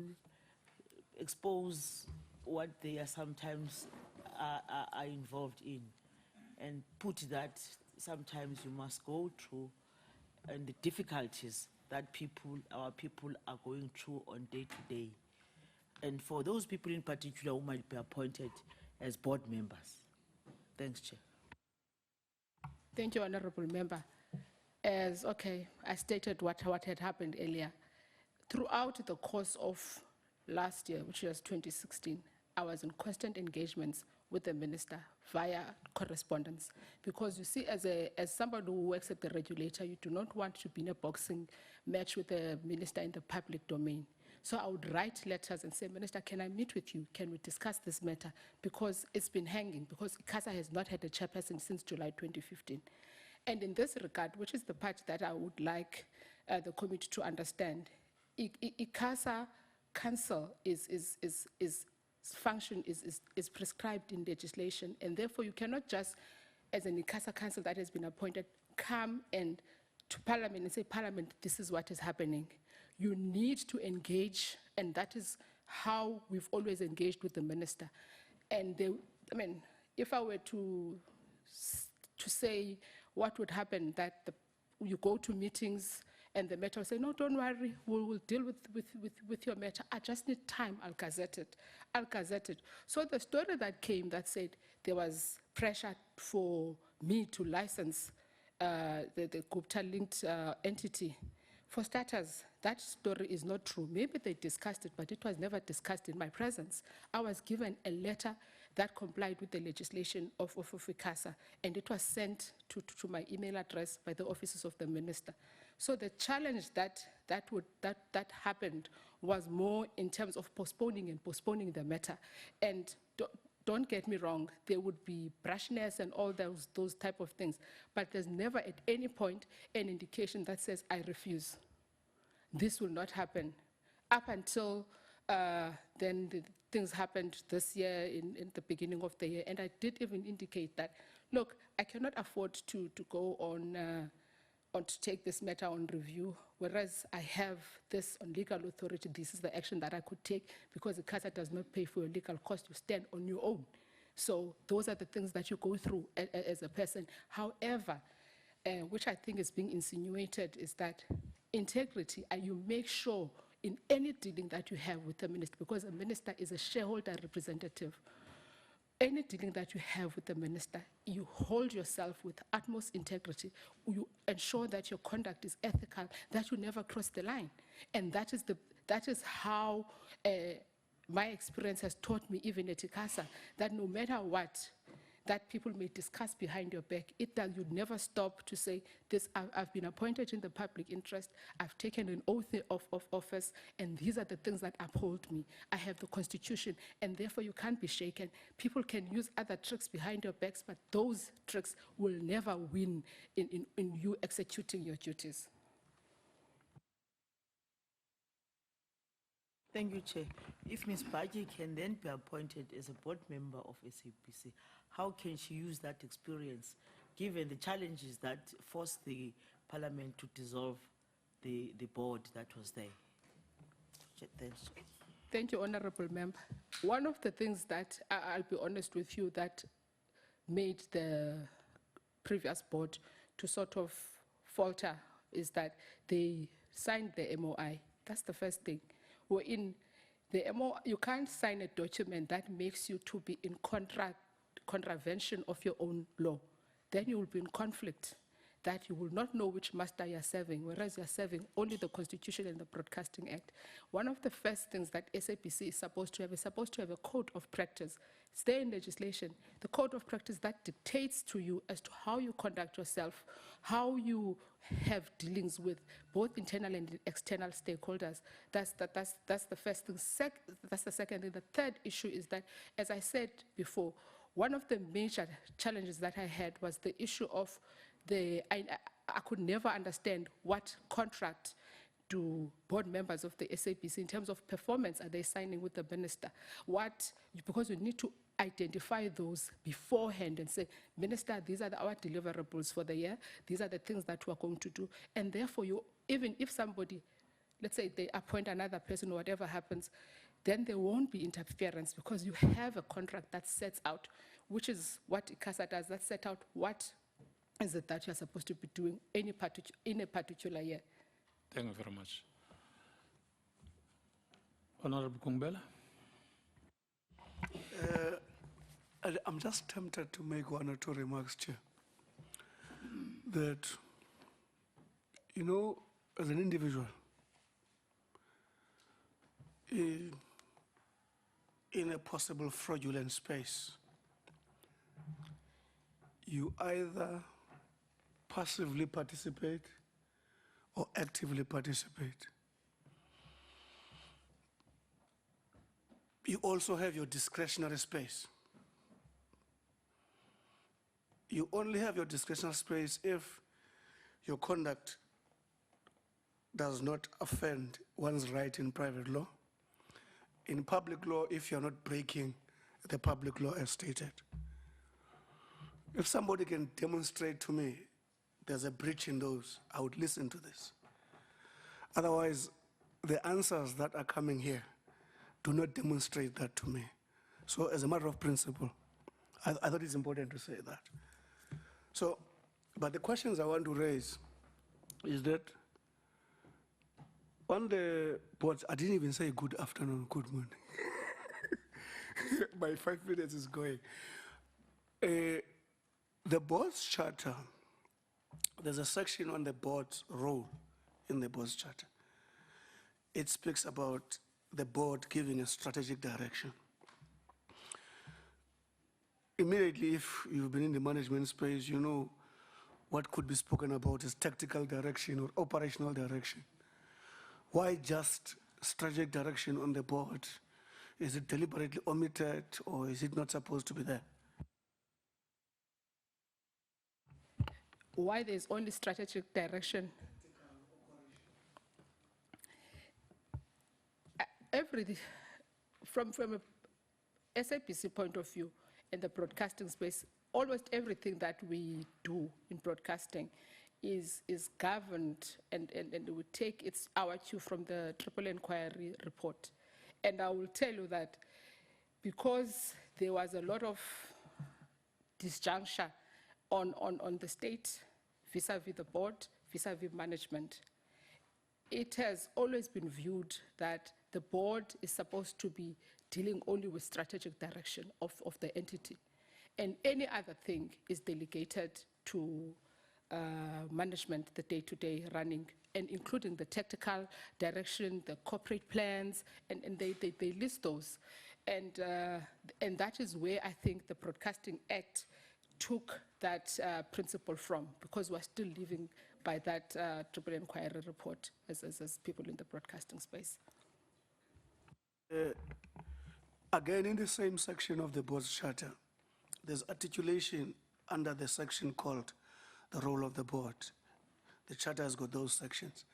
expose what they are sometimes are involved in, and put that sometimes you must go through and the difficulties that our people are going through on day to day. And for those people in particular who might be appointed as board members. Thanks, Chair. Thank you, Honorable Member. I stated what had happened earlier. Throughout the course of last year, which was 2016, I was in constant engagements with the minister via correspondence. Because you see, as somebody who works at the regulator, you do not want to be in a boxing match with the minister in the public domain. So I would write letters and say, Minister, can I meet with you? Can we discuss this matter? Because it's been hanging, because Akasa has not had a chairperson since July 2015. And in this regard, which is the part that I would like the committee to understand, Akasa Council function is prescribed in legislation, and therefore you cannot just, as an Akasa Council that has been appointed, come and to Parliament and say, Parliament, this is what is happening. You need to engage, and that is how we've always engaged with the minister. And if I were to say what would happen, that you go to meetings and the matter will say, no, don't worry, we'll deal with your matter. I just need time, I'll gazette it. So the story that came that said there was pressure for me to license the Gupta-linked entity. For starters, that story is not true. Maybe they discussed it, but it was never discussed in my presence. I was given a letter that complied with the legislation of Akasa, and it was sent to my email address by the offices of the minister. So the challenge that happened was more in terms of postponing the matter. And don't get me wrong, there would be brashness and all those type of things, but there's never at any point an indication that says, I refuse. This will not happen. Up until then, the things happened this year in the beginning of the year, and I did even indicate that, look, I cannot afford to go on to take this matter on review, whereas I have this on legal authority. This is the action that I could take, because the CASA does not pay for your legal cost. You stand on your own. So those are the things that you go through as a person. However, which I think is being insinuated, is that integrity, and you make sure in any dealing that you have with the minister, because a minister is a shareholder representative, any dealing that you have with the minister, you hold yourself with utmost integrity. You ensure that your conduct is ethical, that you never cross the line. And that is how my experience has taught me, even at Akasa, that no matter what that people may discuss behind your back, you never stop to say, this, I've been appointed in the public interest, I've taken an oath of office, and these are the things that uphold me. I have the Constitution, and therefore you can't be shaken. People can use other tricks behind your backs, but those tricks will never win in you executing your duties. Thank you, Chair. If Ms. Baji can then be appointed as a board member of SAPC, how can she use that experience, given the challenges that forced the Parliament to dissolve the board that was there? Thanks. Thank you, Honorable Member. One of the things that, I'll be honest with you, that made the previous board to sort of falter is that they signed the MOI. That's the first thing. We're in the MOI, you can't sign a document that makes you to be in contravention of your own law. Then you will be in conflict, that you will not know which master you're serving, whereas you're serving only the Constitution and the Broadcasting Act. One of the first things that SAPC is supposed to have a code of practice. It's there in legislation. The code of practice that dictates to you as to how you conduct yourself, how you have dealings with both internal and external stakeholders. That's the first thing. That's the second thing. The third issue is that, as I said before, one of the major challenges that I had was the issue of I could never understand what contract do board members of the SAPC in terms of performance are they signing with the minister? Because you need to identify those beforehand and say, Minister, these are our deliverables for the year. These are the things that we're going to do. And therefore, even if somebody, let's say they appoint another person or whatever happens, then there won't be interference because you have a contract that sets out, which is what Akasa does, that set out what is it that you're supposed to be doing in a particular year. Thank you very much. Honorable Kungbela. I'm just tempted to make one or two remarks, Chair. That, you know, as an individual, in a possible fraudulent space, you either passively participate or actively participate. You also have your discretionary space. You only have your discretionary space if your conduct does not offend one's right in private law. In public law, if you're not breaking the public law as stated. If somebody can demonstrate to me there's a breach in those, I would listen to this. Otherwise, the answers that are coming here do not demonstrate that to me. So as a matter of principle, I thought it's important to say that. So, but the questions I want to raise is that on the boards, I didn't even say good afternoon, good morning. My 5 minutes is going. The board's charter, there's a section on the board's role in the board's charter. It speaks about the board giving a strategic direction. Immediately, if you've been in the management space, you know what could be spoken about is tactical direction or operational direction. Why just strategic direction on the board? Is it deliberately omitted or is it not supposed to be there? Why there's only strategic direction? From a SAPC point of view, in the broadcasting space, almost everything that we do in broadcasting is governed and we take our cue from the Triple Inquiry report. And I will tell you that because there was a lot of disjuncture on the state vis-a-vis the board, vis-a-vis management, it has always been viewed that the board is supposed to be dealing only with strategic direction of the entity. And any other thing is delegated to management, the day-to-day running, and including the tactical direction, the corporate plans, and they list those. And that is where I think the Broadcasting Act took that principle from, because we're still living by that Triple Inquiry report as people in the broadcasting space. Again, in the same section of the board's charter, there's articulation under the section called the role of the board. The charter has got those sections.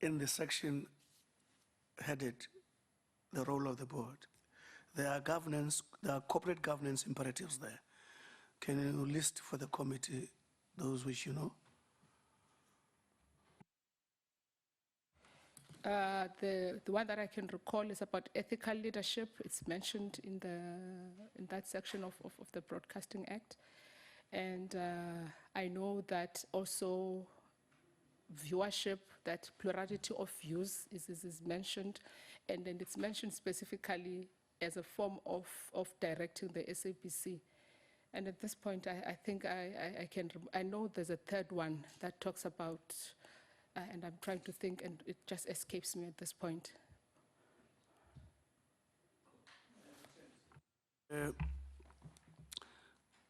In the section headed the role of the board. There are corporate governance imperatives there. Can you list for the committee those which you know? The one that I can recall is about ethical leadership. It's mentioned in that section of the Broadcasting Act. And I know that also viewership, that plurality of views is mentioned. And then it's mentioned specifically as a form of directing the SABC. And at this point, I think I know there's a third one that talks about, and I'm trying to think, and it just escapes me at this point.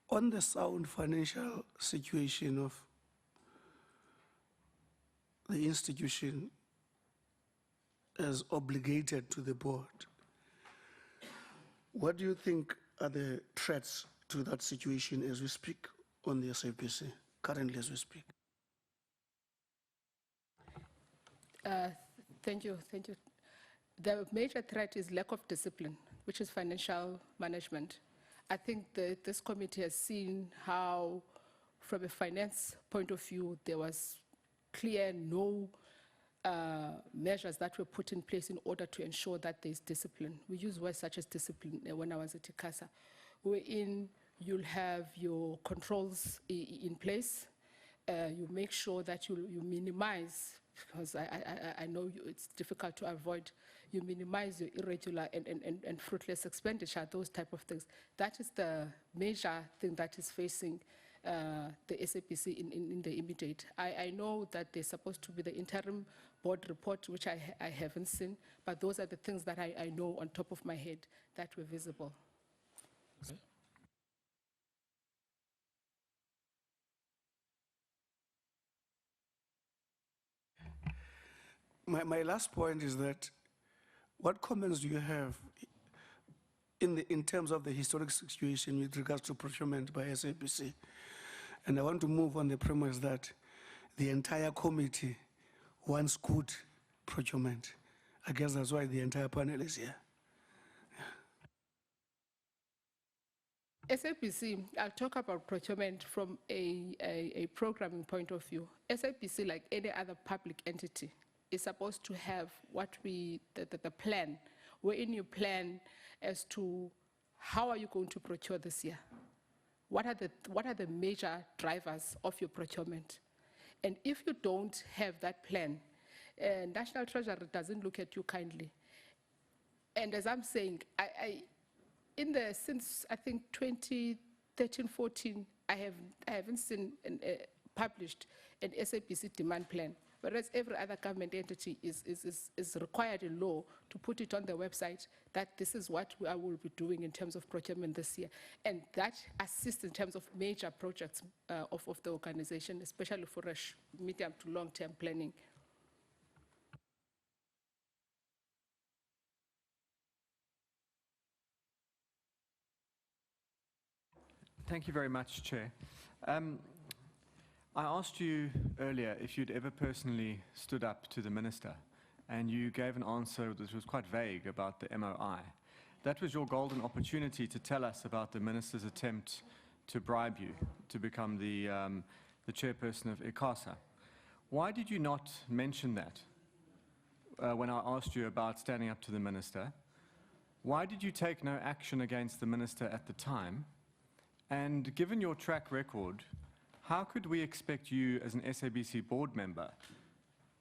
On the sound financial situation of the institution as obligated to the board, what do you think are the threats to that situation as we speak on the SABC, currently as we speak? Thank you. The major threat is lack of discipline, which is financial management. I think this committee has seen how, from a finance point of view, there was clear no measures that were put in place in order to ensure that there's discipline. We use words such as discipline when I was at Akasa, wherein you'll have your controls in place. You make sure that you minimize, because I know it's difficult to avoid, you minimize your irregular and fruitless expenditure, those type of things. That is the major thing that is facing the SABC in the immediate. I know that there's supposed to be the interim board report, which I haven't seen, but those are the things that I know on top of my head that were visible. Okay. My last point is that, what comments do you have in terms of the historic situation with regards to procurement by SABC? And I want to move on the premise that the entire committee wants good procurement. I guess that's why the entire panel is here. SABC, I'll talk about procurement from a programming point of view. SABC, like any other public entity, is supposed to have the plan, wherein you plan as to how are you going to procure this year? What are the major drivers of your procurement? And if you don't have that plan, National Treasury doesn't look at you kindly. And as I'm saying, since I think 2013, 14, I haven't seen published an SABC demand plan, whereas every other government entity is required in law to put it on their website that this is what I will be doing in terms of procurement this year. And that assists in terms of major projects of the organization, especially for a medium to long-term planning. Thank you very much, Chair. I asked you earlier if you'd ever personally stood up to the minister, and you gave an answer that was quite vague about the MOI. That was your golden opportunity to tell us about the minister's attempt to bribe you to become the chairperson of Akasa. Why did you not mention that when I asked you about standing up to the minister? Why did you take no action against the minister at the time? And given your track record, how could we expect you as an SABC board member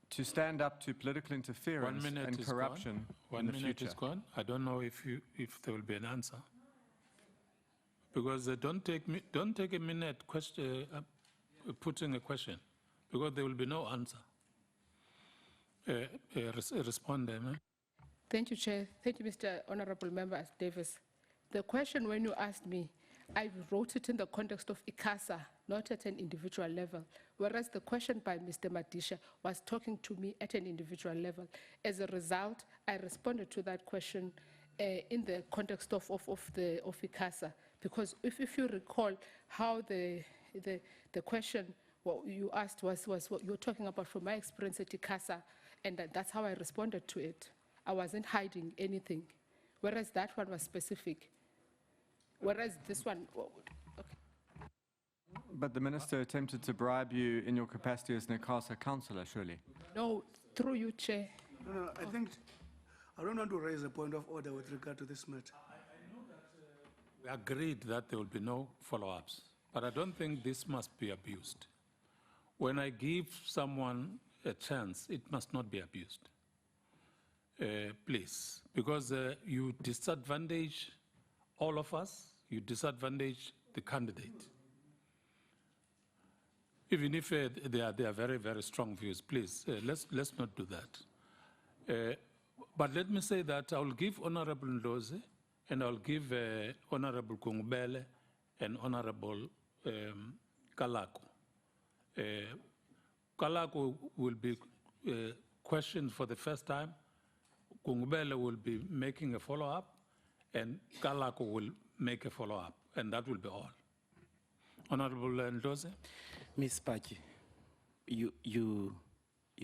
to stand up to political interference and corruption in the future? 1 minute is gone. I don't know if there will be an answer. Because don't take a minute putting a question, because there will be no answer. Respond, man. Thank you, Chair. Thank you, Mr. Honorable Member Davis. The question, when you asked me, I wrote it in the context of Akasa, not at an individual level, whereas the question by Mr. Madisha was talking to me at an individual level. As a result, I responded to that question in the context of Akasa, because if you recall how the question what you asked was what you're talking about from my experience at Akasa, and that's how I responded to it. I wasn't hiding anything, whereas that one was specific. Whereas this one, okay. But the minister attempted to bribe you in your capacity as an Akasa councillor, surely? No, through you, Chair. No, I think, I don't want to raise a point of order with regard to this matter. We agreed that there will be no follow-ups, but I don't think this must be abused. When I give someone a chance, it must not be abused. Please, because you disadvantage all of us, you disadvantage the candidate. Even if they are very, very strong views, please, let's not do that. But let me say that I will give Honorable Ndoze and I'll give Honorable Kungubele and Honorable Kalako. Kalako will be questioned for the first time. Kungubele will be making a follow-up, and Kalako will make a follow-up, and that will be all. Honorable Ndoze? Ms. Paki, you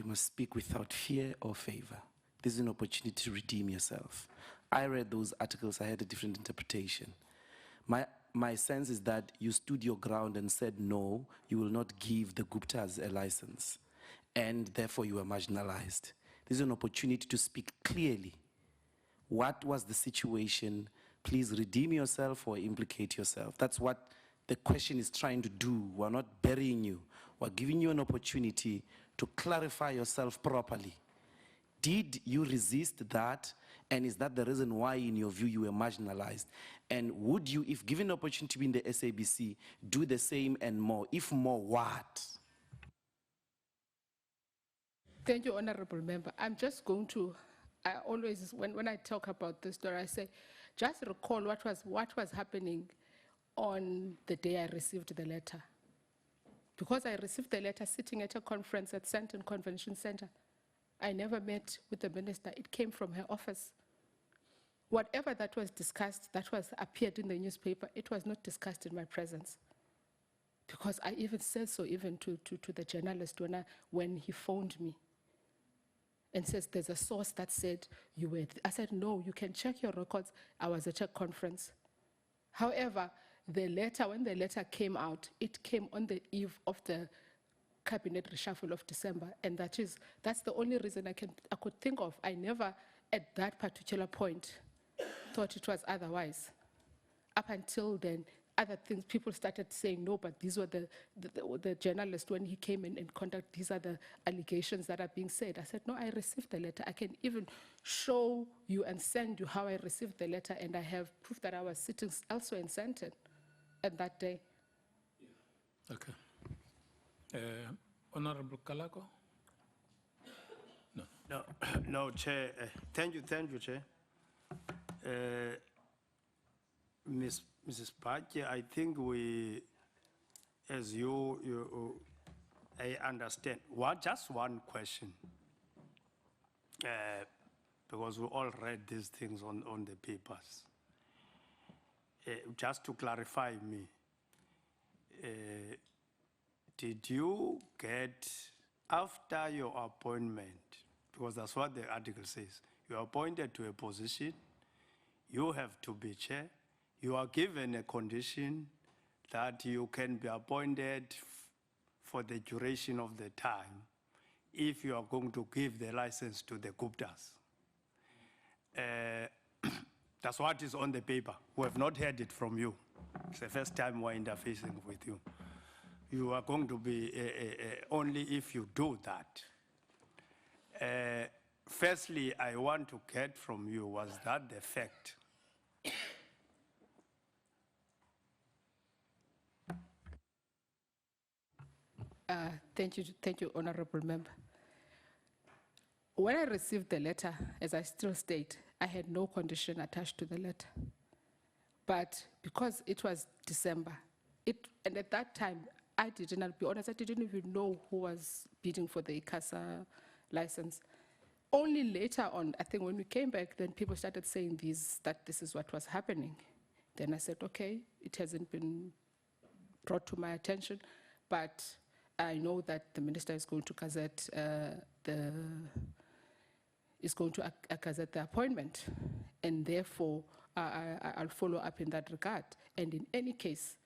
must speak without fear or favor. This is an opportunity to redeem yourself. I read those articles, I had a different interpretation. My sense is that you stood your ground and said, no, you will not give the Guptas a license, and therefore you were marginalized. This is an opportunity to speak clearly. What was the situation? Please redeem yourself or implicate yourself. That's what the question is trying to do. We're not burying you. We're giving you an opportunity to clarify yourself properly. Did you resist that? And is that the reason why, in your view, you were marginalized? And would you, if given the opportunity to be in the SABC, do the same and more? If more, what? Thank you, Honorable Member. I'm just going to, I always, when I talk about this story, I say, just recall what was happening on the day I received the letter. Because I received the letter sitting at a conference at Sandton Convention Center. I never met with the minister. It came from her office. Whatever that was discussed, that was appeared in the newspaper, it was not discussed in my presence. Because I even said so even to the journalist when he phoned me and says, there's a source that said you were. I said, no, you can check your records. I was at a conference. However, when the letter came out, it came on the eve of the cabinet reshuffle of December, and that's the only reason I could think of. I never, at that particular point, thought it was otherwise. Up until then, other things, people started saying, no, but these were the journalist, when he came in and conducted, these are the allegations that are being said. I said, no, I received the letter. I can even show you and send you how I received the letter, and I have proof that I was sitting elsewhere in Sandton at that day. Okay. Honorable Kalako? No. No, Chair. Thank you, Chair. Mrs. Pache, I think we, as I understand, just one question, because we all read these things on the papers. Just to clarify me, did you get, after your appointment, because that's what the article says, you are appointed to a position, you have to be chair, you are given a condition that you can be appointed for the duration of the time if you are going to give the license to the Guptas. That's what is on the paper. We have not heard it from you. It's the first time we're interfacing with you. You are going to be only if you do that. Firstly, I want to get from you, was that the fact? Thank you, Honorable Member. When I received the letter, as I still state, I had no condition attached to the letter. But because it was December, and at that time, I didn't, I'll be honest, I didn't even know who was bidding for the Akasa license. Only later on, I think when we came back, then people started saying that this is what was happening. Then I said, okay, it hasn't been brought to my attention, but I know that the minister is going to gazette is going to gazette the appointment, and therefore I'll follow up in that regard. And in any case,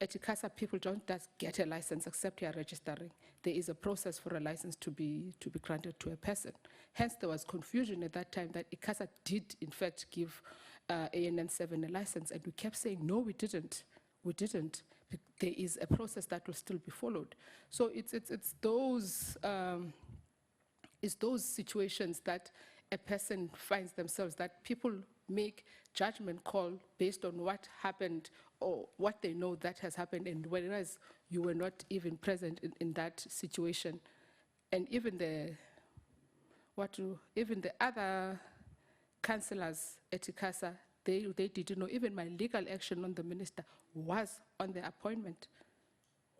at Akasa, people don't just get a license except you are registering. There is a process for a license to be granted to a person. Hence, there was confusion at that time that Akasa did, in fact, give ANN7 a license, and we kept saying, no, we didn't. We didn't. There is a process that will still be followed. So it's those situations that a person finds themselves, that people make judgment call based on what happened or what they know that has happened, and whereas you were not even present in that situation. And even the other councillors at Akasa, they didn't know. Even my legal action on the minister was on the appointment,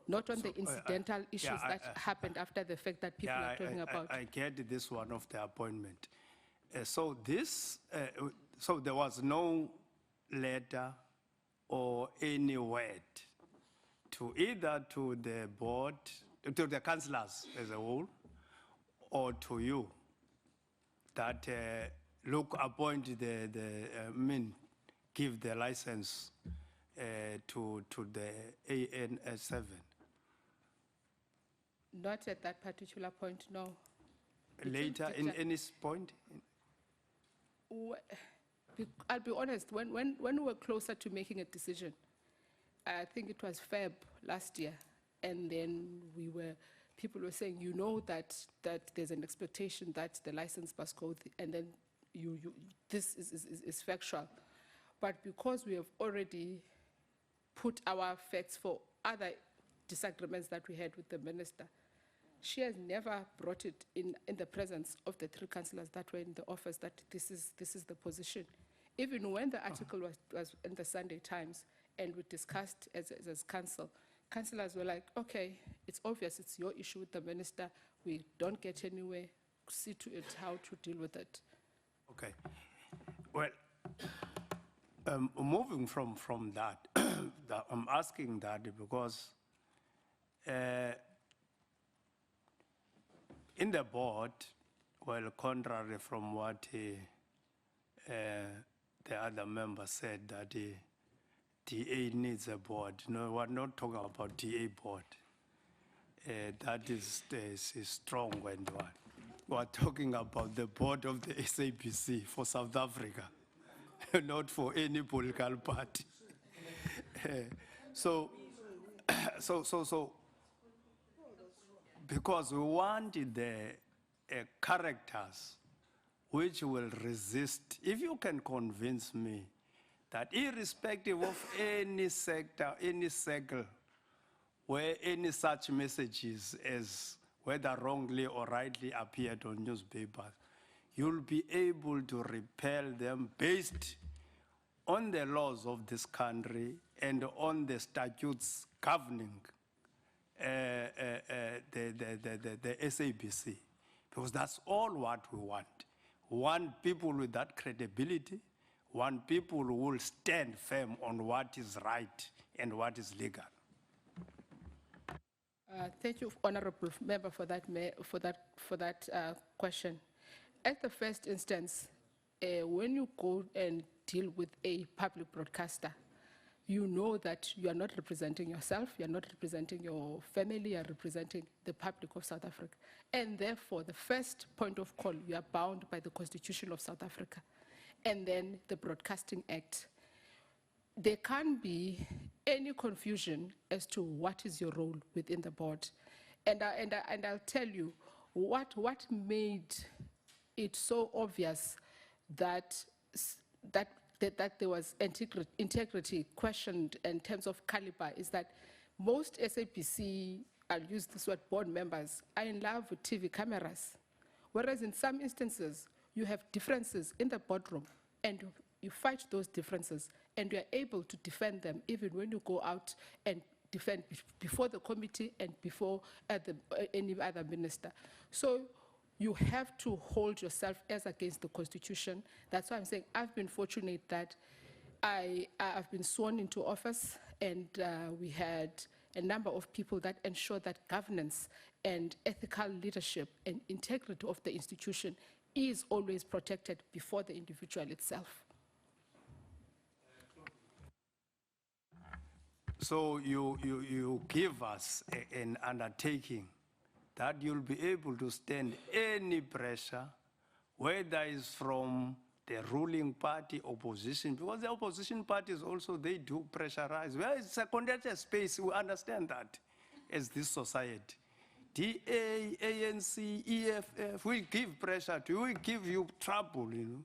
not on the incidental issues that happened after the fact that people are talking about. I get this one of the appointment. So there was no letter or any word to either to the board, to the councillors as a whole, or to you that look, appoint give the license to the AN7. Not at that particular point, no. Later, in any point? I'll be honest, when we were closer to making a decision, I think it was Feb last year, and then people were saying, you know that there's an expectation that the license must go, and then this is factual. But because we have already put our facts for other disagreements that we had with the minister, she has never brought it in the presence of the three councillors that were in the office that this is the position. Even when the article was in the Sunday Times and we discussed as council, councillors were like, okay, it's obvious it's your issue with the minister. We don't get anywhere. See to it how to deal with it. Okay. Well, moving from that, I'm asking that because in the board, well, contrary from what the other member said, that DA needs a board. No, we're not talking about DA board. That is strong and one. We're talking about the board of the SABC for South Africa, not for any political party. So, because we wanted the characters which will resist. If you can convince me that irrespective of any sector, any circle, where any such messages, as whether wrongly or rightly appeared on newspapers, you'll be able to repel them based on the laws of this country and on the statutes governing the SABC, because that's all what we want. We want people with that credibility, want people who will stand firm on what is right and what is legal. Thank you, honourable member, for that question. At the first instance, when you go and deal with a public broadcaster, you know that you are not representing yourself, you are not representing your family, you are representing the public of South Africa. And therefore, the first point of call, you are bound by the Constitution of South Africa and then the Broadcasting Act. There can't be any confusion as to what is your role within the board. And I'll tell you, what made it so obvious that there was integrity questioned in terms of caliber is that most SABC, I'll use this word, board members, are in love with TV cameras. Whereas in some instances, you have differences in the boardroom and you fight those differences and you are able to defend them even when you go out and defend before the committee and before any other minister. So you have to hold yourself as against the Constitution. That's why I'm saying I've been fortunate that I've been sworn into office, and we had a number of people that ensure that governance and ethical leadership and integrity of the institution is always protected before the individual itself. So you give us an undertaking that you'll be able to stand any pressure, whether it's from the ruling party, opposition, because the opposition parties also, they do pressurize. Well, it's a contested space, we understand that as this society. DA, ANC, EFF will give pressure to you, will give you trouble, you know.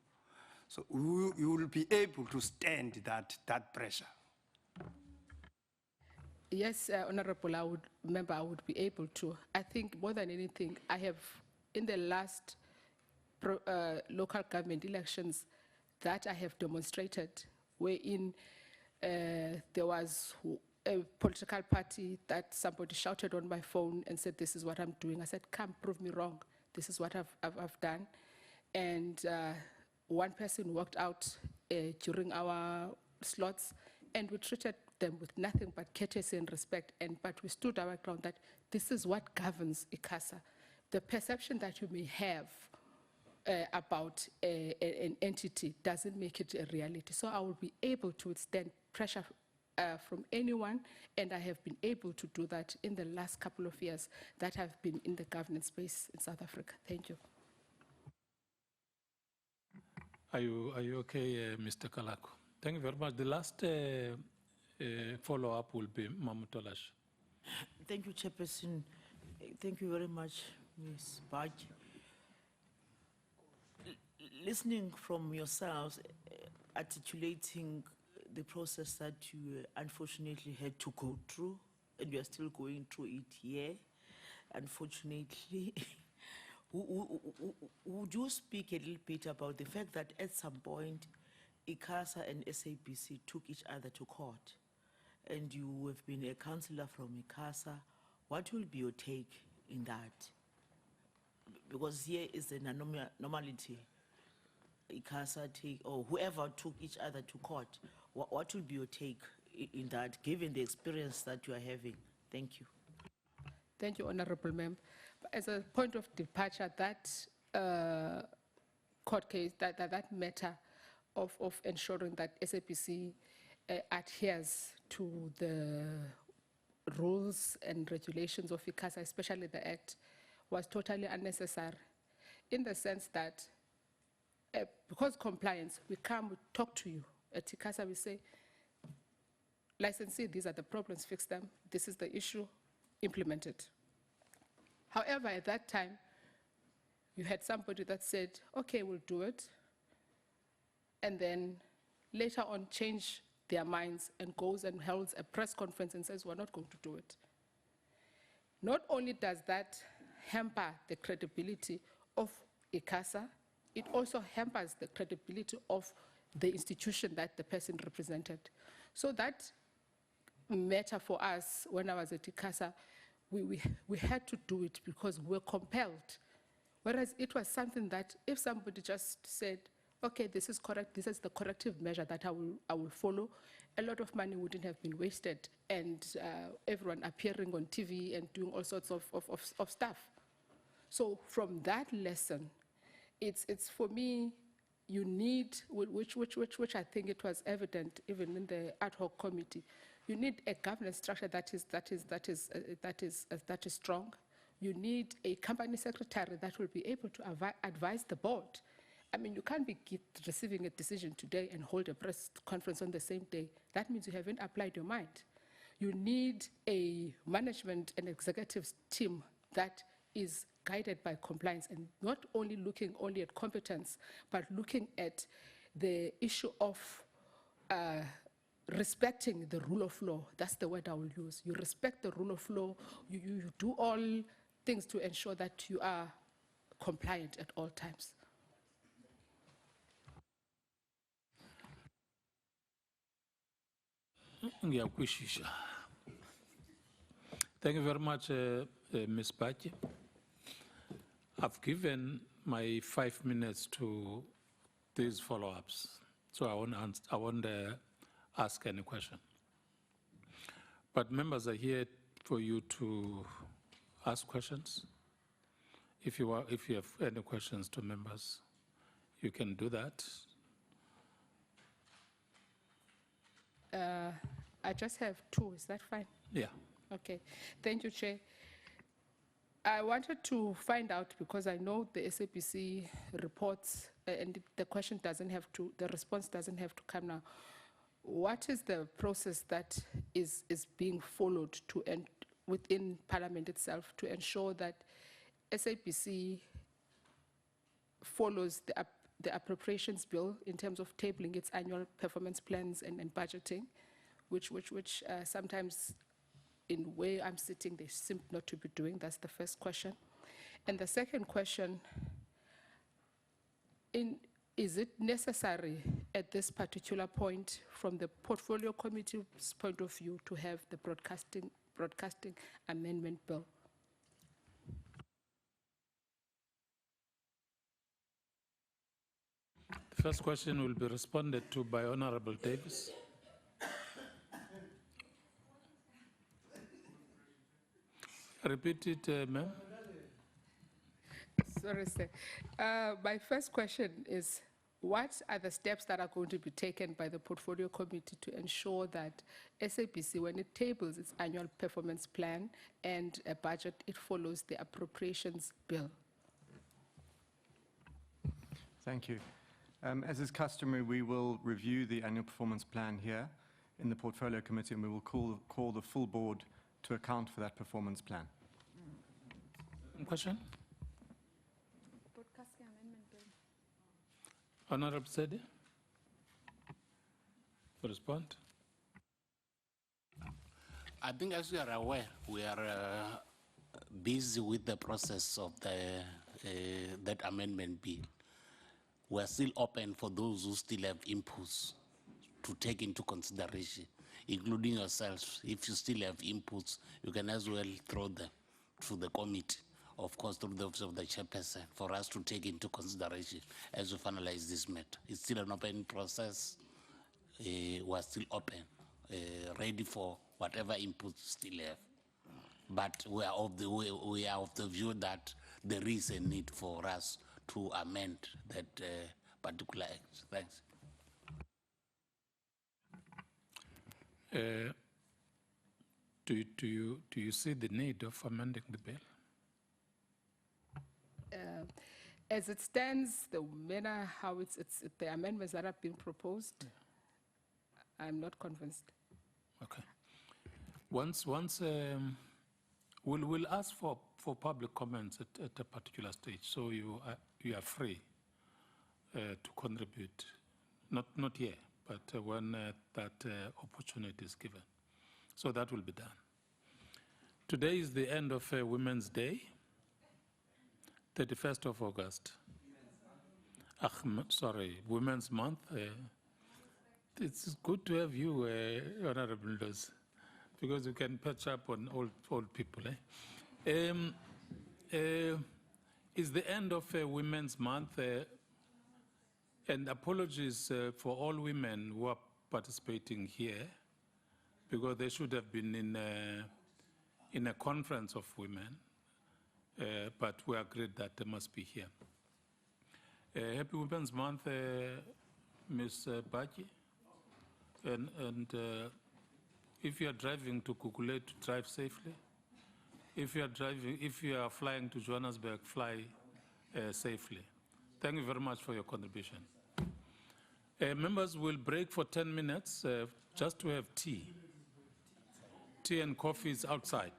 So you will be able to stand that pressure. Yes, Honorable, I would be able to. I think more than anything, I have, in the last local government elections, that I have demonstrated, wherein there was a political party that somebody shouted on my phone and said, "This is what I'm doing." I said, "Come, prove me wrong. This is what I've done." And one person walked out during our slots, and we treated them with nothing but courtesy and respect. But we stood our ground that this is what governs Akasa. The perception that you may have about an entity doesn't make it a reality. So I will be able to withstand pressure from anyone, and I have been able to do that in the last couple of years that I've been in the governance space in South Africa. Thank you. Are you okay, Mr. Kalako? Thank you very much. The last follow-up will be Mamutolash. Thank you, Chairperson. Thank you very much, Ms. Sabc. Listening from yourselves, articulating the process that you unfortunately had to go through, and you are still going through it here, unfortunately, would you speak a little bit about the fact that at some point, Akasa and SABC took each other to court, and you have been a councillor from Akasa? What will be your take in that? Because here is the normality. Akasa or whoever took each other to court. What will be your take in that, given the experience that you are having? Thank you. Thank you, Honorable Member. As a point of departure, that court case, that matter of ensuring that SABC adheres to the rules and regulations of Akasa, especially the Act, was totally unnecessary, in the sense that because compliance, we come, we talk to you. At Akasa, we say, licensee, these are the problems, fix them. This is the issue, implement it. However, at that time, you had somebody that said, okay, we'll do it, and then later on change their minds and goes and holds a press conference and says, we're not going to do it. Not only does that hamper the credibility of Akasa, it also hampers the credibility of the institution that the person represented. So that matter for us, when I was at Akasa, we had to do it because we were compelled. Whereas it was something that if somebody just said, okay, this is correct, this is the corrective measure that I will follow, a lot of money wouldn't have been wasted, and everyone appearing on TV and doing all sorts of stuff. So from that lesson, it's for me, you need, which I think it was evident even in the ad hoc committee, you need a governance structure that is strong. You need a company secretary that will be able to advise the board. I mean, you can't be receiving a decision today and hold a press conference on the same day. That means you haven't applied your mind. You need a management and executive team that is guided by compliance, and not only looking only at competence, but looking at the issue of respecting the rule of law. That's the word I will use. You respect the rule of law. You do all things to ensure that you are compliant at all times. Thank you very much, Ms. Sabc. I've given my 5 minutes to these follow-ups, so I won't ask any question. But members are here for you to ask questions, If you have any questions to members, you can do that. I just have two, is that fine? Yeah. Okay, thank you, Chair. I wanted to find out, because I know the SAPC reports, and the question doesn't have to, the response doesn't have to come now. What is the process that is being followed to within Parliament itself to ensure that SAPC follows the appropriations bill in terms of tabling its annual performance plans and budgeting, which sometimes in where I'm sitting, they seem not to be doing? That's the first question. And the second question, is it necessary at this particular point from the Portfolio Committee's point of view to have the broadcasting amendment bill? The first question will be responded to by Honorable Davis. Repeat it, ma'am. Sorry, sir. My first question is, what are the steps that are going to be taken by the Portfolio Committee to ensure that SAPC, when it tables its annual performance plan and a budget, it follows the appropriations bill? Thank you. As is customary, we will review the annual performance plan here in the Portfolio Committee, and we will call the full board to account for that performance plan. Question? Broadcasting amendment bill. Honorable Sedi? To respond? I think, as you are aware, we are busy with the process of that amendment bill. We are still open for those who still have inputs to take into consideration, including yourselves. If you still have inputs, you can as well throw them to the committee, of course, through the office of the chairperson, for us to take into consideration as we finalize this matter. It's still an open process. We are still open, ready for whatever inputs still have. But we are of the view that there is a need for us to amend that particular act. Thanks. Do you see the need of amending the bill? As it stands, the manner how it's the amendments that have been proposed, I'm not convinced. Okay. We'll ask for public comments at a particular stage, so you are free to contribute. Not here, but when that opportunity is given. So that will be done. Today is the end of Women's Day, 31st of August. Women's Month. It's good to have you, Honorable Doz, because you can patch up on old people. It's the end of Women's Month, and apologies for all women who are participating here, because they should have been in a conference of women, but we agreed that they must be here. Happy Women's Month, Ms. Baki. And if you are driving to Kukule, to drive safely. If you are flying to Johannesburg, fly safely. Thank you very much for your contribution. Members will break for 10 minutes just to have tea. Tea and coffee is outside.